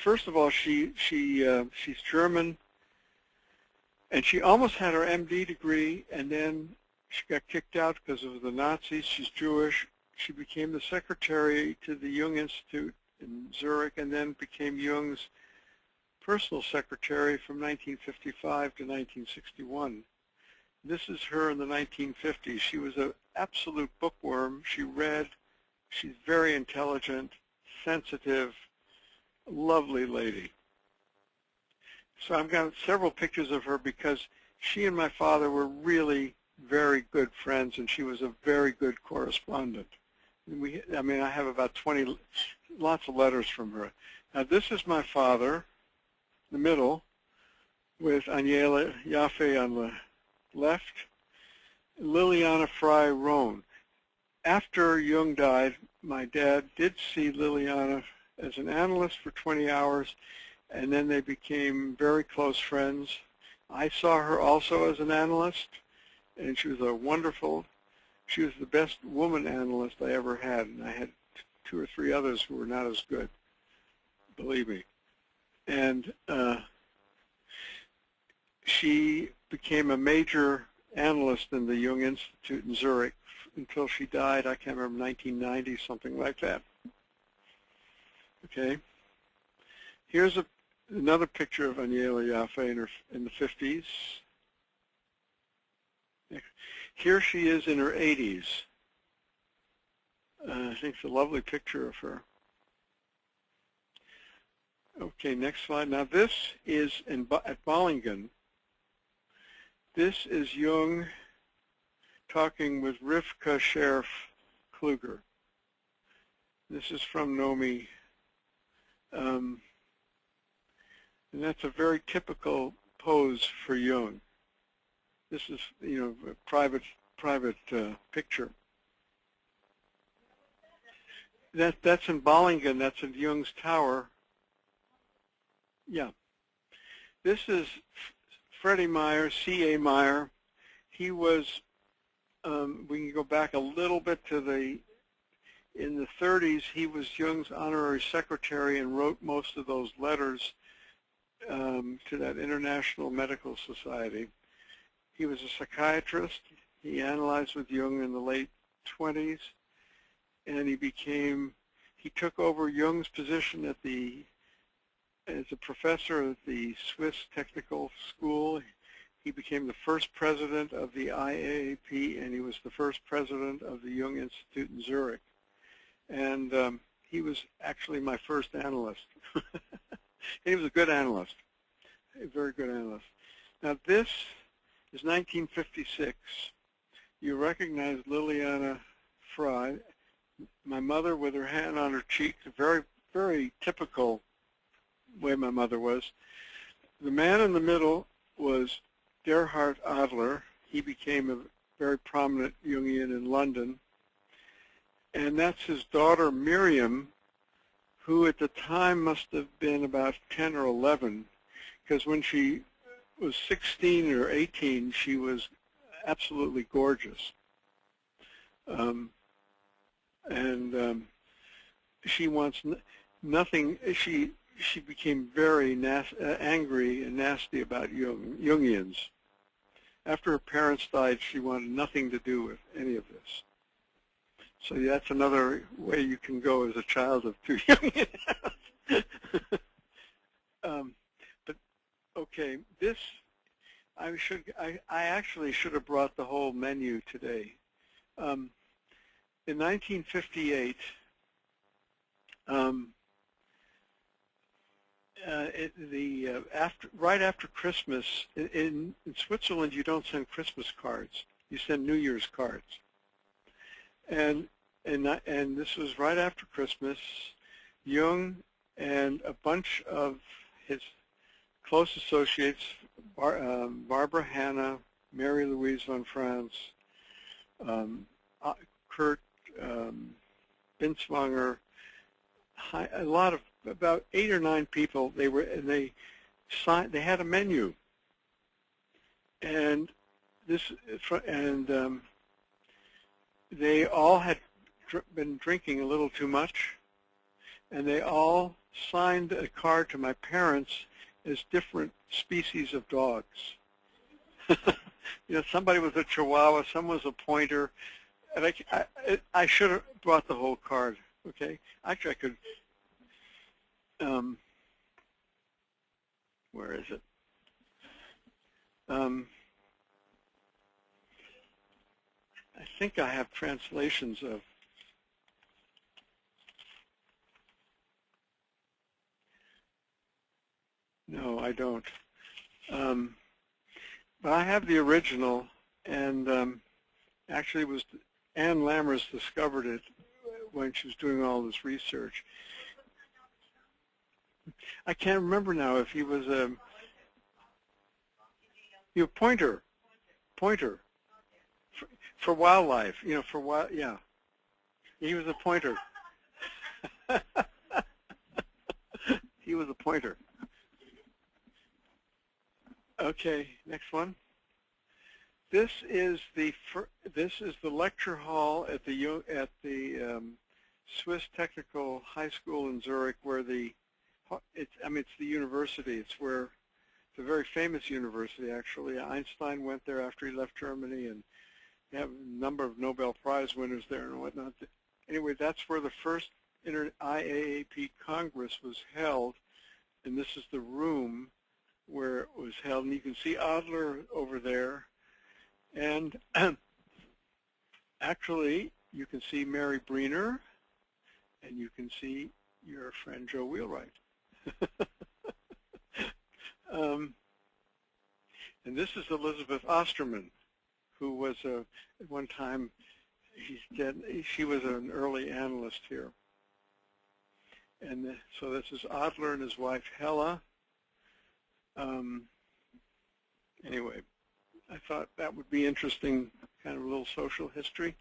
First of all, she's German, and she almost had her MD degree, and then she got kicked out because of the Nazis. She's Jewish. She became the secretary to the Jung Institute in Zurich, and then became Jung's personal secretary from 1955 to 1961. This is her in the 1950s. She was an absolute bookworm. She read. She's very intelligent, sensitive, lovely lady. So I've got several pictures of her because she and my father were really very good friends, and she was a very good correspondent. And I have about 20, lots of letters from her. Now this is my father, in the middle, with Aniela Yaffe on the left, Liliana Frey-Rohn. After Jung died, my dad did see Liliana as an analyst for 20 hours, and then they became very close friends. I saw her also as an analyst, and she was she was the best woman analyst I ever had, and I had 2 or 3 others who were not as good, believe me. And she became a major analyst in the Jung Institute in Zurich until she died. I can't remember, 1990, something like that. Okay. Here's another picture of Aniela Jaffe in the 50s. Here she is in her 80s. I think it's a lovely picture of her. Okay, next slide. Now this is at Bollingen. This is Jung talking with Rivka Sheriff-Kluger. This is from Nomi. And that's a very typical pose for Jung. This is, you know, a private picture. That's in Bollingen. That's in Jung's tower. Yeah. This is Freddie Meyer, C.A. Meyer. He was, we can go back a little bit to in the 30s, he was Jung's honorary secretary and wrote most of those letters to that International Medical Society. He was a psychiatrist. He analyzed with Jung in the late 20s, and he took over Jung's position as a professor at the Swiss Technical School. He became the first president of the IAAP, and he was the first president of the Jung Institute in Zurich. And he was actually my first analyst. He was a good analyst, a very good analyst. Now this is 1956. You recognize Liliana Fry, my mother with her hand on her cheek, a very, very typical way my mother was. The man in the middle was Gerhard Adler. He became a very prominent Jungian in London. And that's his daughter Miriam, who at the time must have been about 10 or 11, because when she was 16 or 18, she was absolutely gorgeous. She wants nothing. She became very angry and nasty about Jungians. After her parents died, she wanted nothing to do with any of this. So that's another way you can go as a child of two Jungians. But okay, this I actually should have brought the whole menu today. In 1958, right after Christmas, in Switzerland you don't send Christmas cards, you send New Year's cards. And this was right after Christmas. Jung and a bunch of his close associates, Barbara Hanna, Mary Louise von Franz, Kurt Binswanger, about 8 or 9 people. They had a menu, and they all had been drinking a little too much, and they all signed a card to my parents as different species of dogs. You know, somebody was a Chihuahua, some was a Pointer, and I should have brought the whole card. Okay, actually I could. Where is it? I think I have translations of. No, I don't. But I have the original, and actually it was Anne Lammers discovered it when she was doing all this research. I can't remember now if he was a pointer for wildlife. You know, for wild, yeah. He was a pointer. He was a pointer. Okay, next one. This is the lecture hall at the Swiss Technical High School in Zurich, where it's the university. It's a very famous university actually. Einstein went there after he left Germany, and you have a number of Nobel Prize winners there and whatnot. Anyway, that's where the first IAAP Congress was held, and this is the room where it was held. And you can see Adler over there. And actually, you can see Mary Breener, and you can see your friend Joe Wheelwright. And this is Elizabeth Osterman, who was at one time, he's dead, she was an early analyst here. And so this is Adler and his wife Hella. Anyway, I thought that would be interesting, kind of a little social history.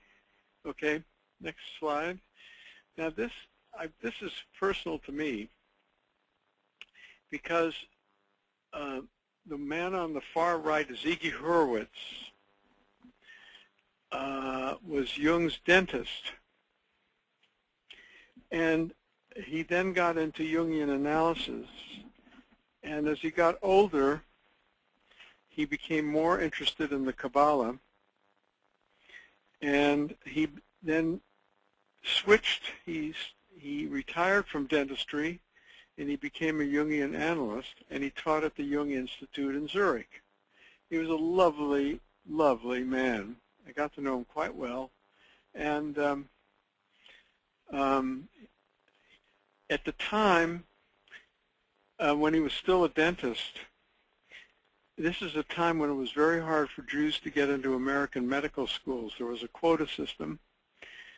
Okay, next slide. Now this is personal to me because the man on the far right, Ziggy Hurwitz, was Jung's dentist. And he then got into Jungian analysis. And as he got older, he became more interested in the Kabbalah. And he then switched, he retired from dentistry, and he became a Jungian analyst, and he taught at the Jung Institute in Zurich. He was a lovely, lovely man. I got to know him quite well. And at the time, when he was still a dentist, this is a time when it was very hard for Jews to get into American medical schools. There was a quota system.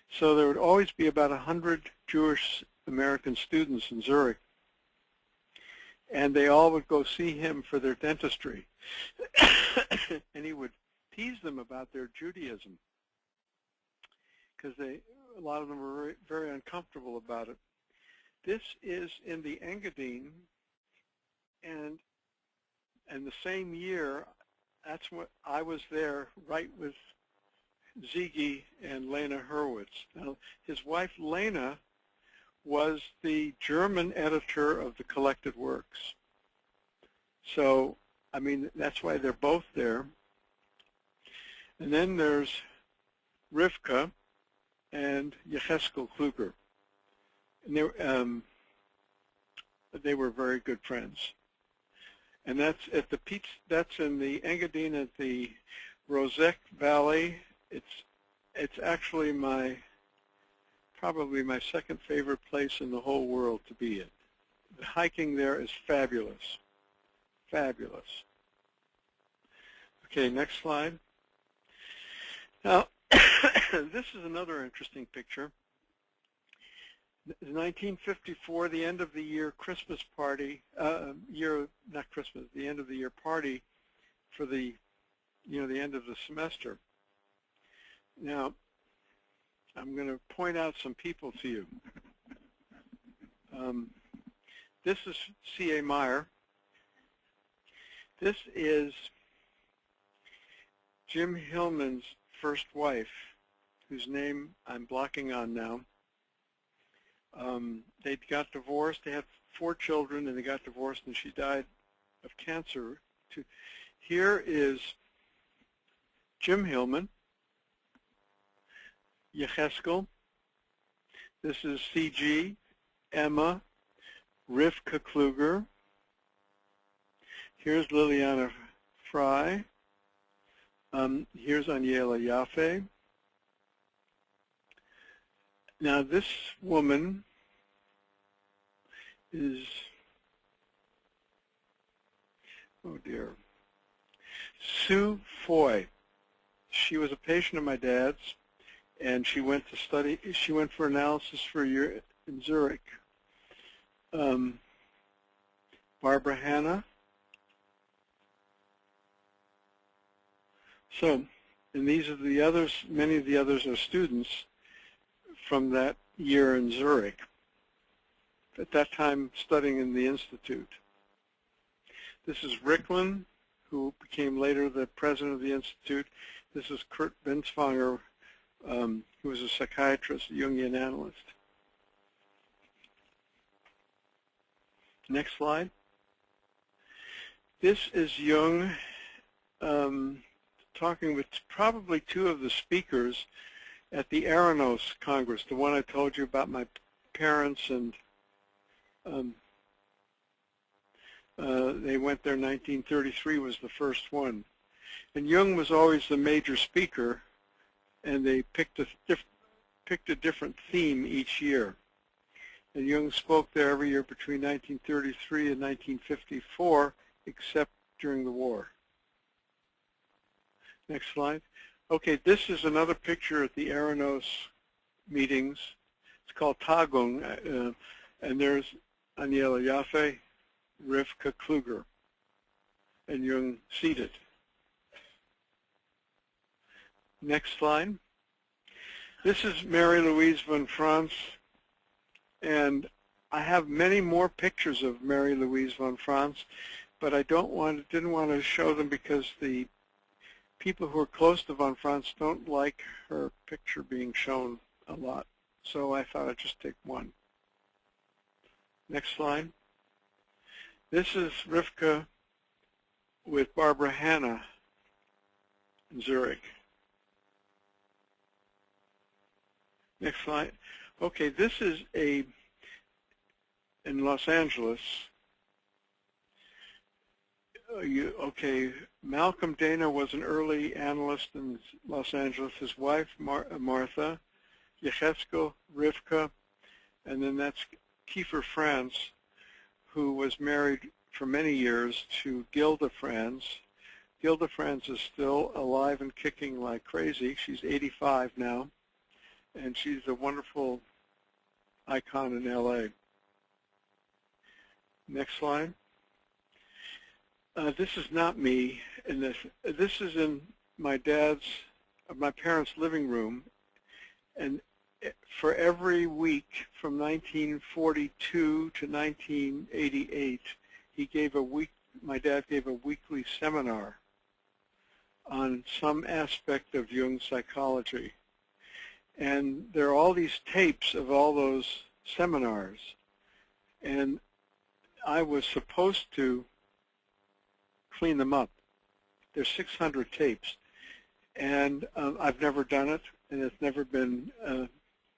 So there would always be about 100 Jewish American students in Zurich. And they all would go see him for their dentistry. And he would tease them about their Judaism, because a lot of them were very, very uncomfortable about it. This is in the Engadine, and the same year, that's what I was there, right with Ziggy and Lena Hurwitz. Now, his wife Lena was the German editor of the collected works. So, I mean, that's why they're both there. And then there's Rivka and Yecheskel Kluger. And they were very good friends. And that's at the that's in the Engadine at the Rosek Valley. It's actually probably my second favorite place in the whole world to be in. The hiking there is fabulous. Fabulous. Okay, next slide. Now, this is another interesting picture. 1954, the end of the year Christmas party, not Christmas, the end of the year party for the, the end of the semester. Now, I'm going to point out some people to you. This is C.A. Meyer. This is Jim Hillman's first wife, whose name I'm blocking on now. They got divorced. They had 4 children, and they got divorced, and she died of cancer. Here is Jim Hillman, Yecheskel. This is C.G., Emma, Rivka Kluger. Here's Liliana Fry. Here's Aniela Yaffe. Now this woman is, oh dear, Sue Foy. She was a patient of my dad's, and she went to study, she went for analysis for a year in Zurich. Barbara Hanna. So, and these are the others, many of the others are students from that year in Zurich, at that time studying in the Institute. This is Ricklin, who became later the president of the Institute. This is Kurt Binswanger, who was a psychiatrist, a Jungian analyst. Next slide. This is Jung talking with probably 2 of the speakers at the Aranos Congress, the one I told you about my parents, and they went there. 1933 was the first one. And Jung was always the major speaker, and they picked a different theme each year. And Jung spoke there every year between 1933 and 1954, except during the war. Next slide. Okay, this is another picture at the Aranos meetings. It's called Tagung, and there's Aniela Jaffe, Rivka Kluger, and Jung seated. Next slide. This is Mary Louise von Franz, and I have many more pictures of Mary Louise von Franz, but I didn't want to show them because the people who are close to von Franz don't like her picture being shown a lot. So I thought I'd just take one. Next slide. This is Rivka with Barbara Hanna in Zurich. Next slide. Okay, this is in Los Angeles. Okay, Malcolm Dana was an early analyst in Los Angeles. His wife, Martha, Yechezkel, Rivka, and then that's Kiefer Franz, who was married for many years to Gilda Franz. Gilda Franz is still alive and kicking like crazy. She's 85 now, and she's a wonderful icon in LA. Next slide. This is not me, and this is in my parents' living room, and for every week from 1942 to 1988, my dad gave a weekly seminar on some aspect of Jung's psychology. And there are all these tapes of all those seminars, and I was supposed to clean them up. There's 600 tapes, and I've never done it, and it's never been,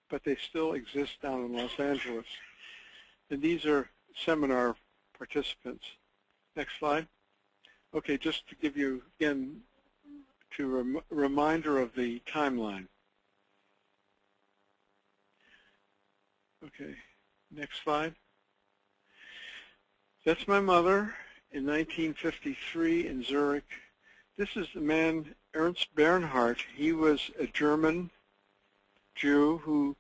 but they still exist down in Los Angeles. And these are seminar participants. Next slide. Okay, just to give you, again, a reminder of the timeline. Okay, next slide. That's my mother in 1953 in Zurich. This is the man, Ernst Bernhardt. He was a German Jew who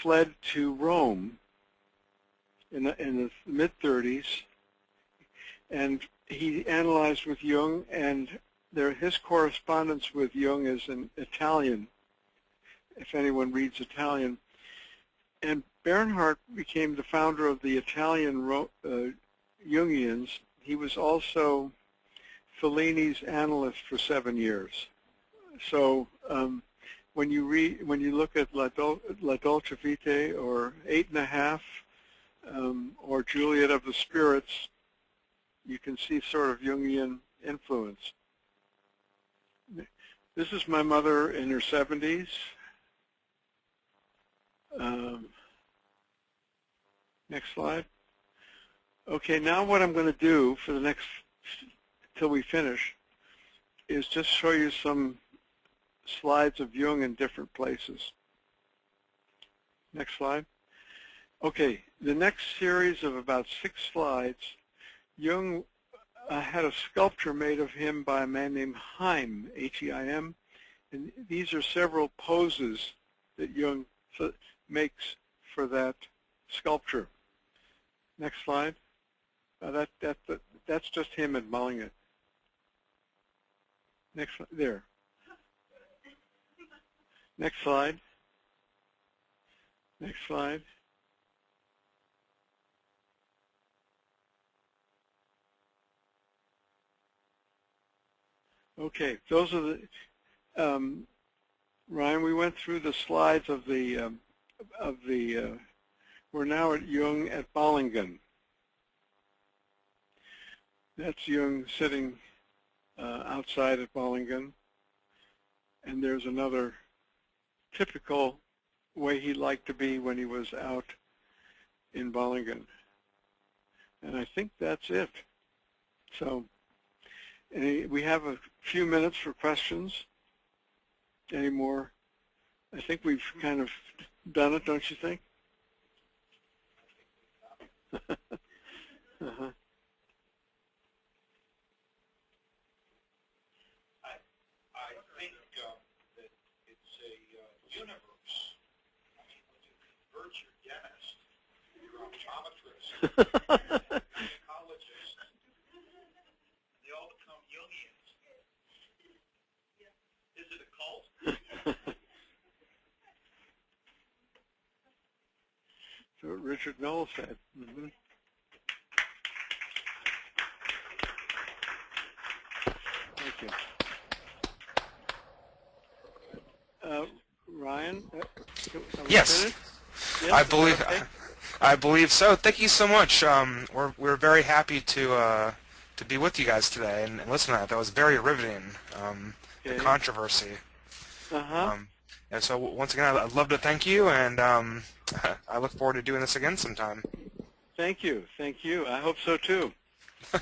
fled to Rome in the mid-30s, and he analyzed with Jung, and his correspondence with Jung is in Italian, if anyone reads Italian. And Bernhardt became the founder of the Italian Jungians. He was also Fellini's analyst for 7 years. So when you look at La Dolce Vita or 8½, or Juliet of the Spirits, you can see sort of Jungian influence. This is my mother in her 70s. Next slide. Okay, now what I'm going to do for the next, till we finish, is just show you some slides of Jung in different places. Next slide. Okay, the next series of about 6 slides, Jung had a sculpture made of him by a man named Heim, H-E-I-M, and these are several poses that Jung makes for that sculpture. Next slide. That's just him admiring it. Next, there. Next slide. Next slide. Okay, those are the, Ryan, we went through the slides of the, we're now at Jung at Bollingen. That's Jung sitting outside at Bollingen. And there's another typical way he liked to be when he was out in Bollingen. And I think that's it. So we have a few minutes for questions. Any more? I think we've kind of done it, don't you think? Uh-huh. I think that it's a universe. I mean, when you convert your dentist, your optometrist, gynecologist, they all become Jungians. Is it a cult? So what Richard Knoll said. Mm-hmm. Thank you. Ryan? Yes. Yes, I believe so. Thank you so much. We're very happy to be with you guys today and listen to that. That was very riveting. The controversy. And so once again, I'd love to thank you, and I look forward to doing this again sometime. Thank you. Thank you. I hope so too.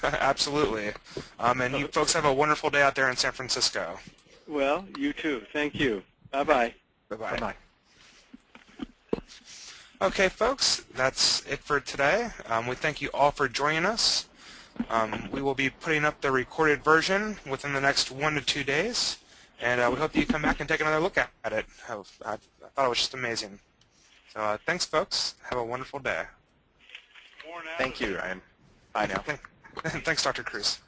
Absolutely. And you folks have a wonderful day out there in San Francisco. Well, you too. Thank you. Bye-bye. Bye-bye. Bye-bye. Okay, folks, that's it for today. We thank you all for joining us. We will be putting up the recorded version within the next 1 to 2 days, and we hope that you come back and take another look at it. I thought it was just amazing. So thanks, folks. Have a wonderful day. Thank you, Ryan. Bye now. Thanks, Dr. Cruz.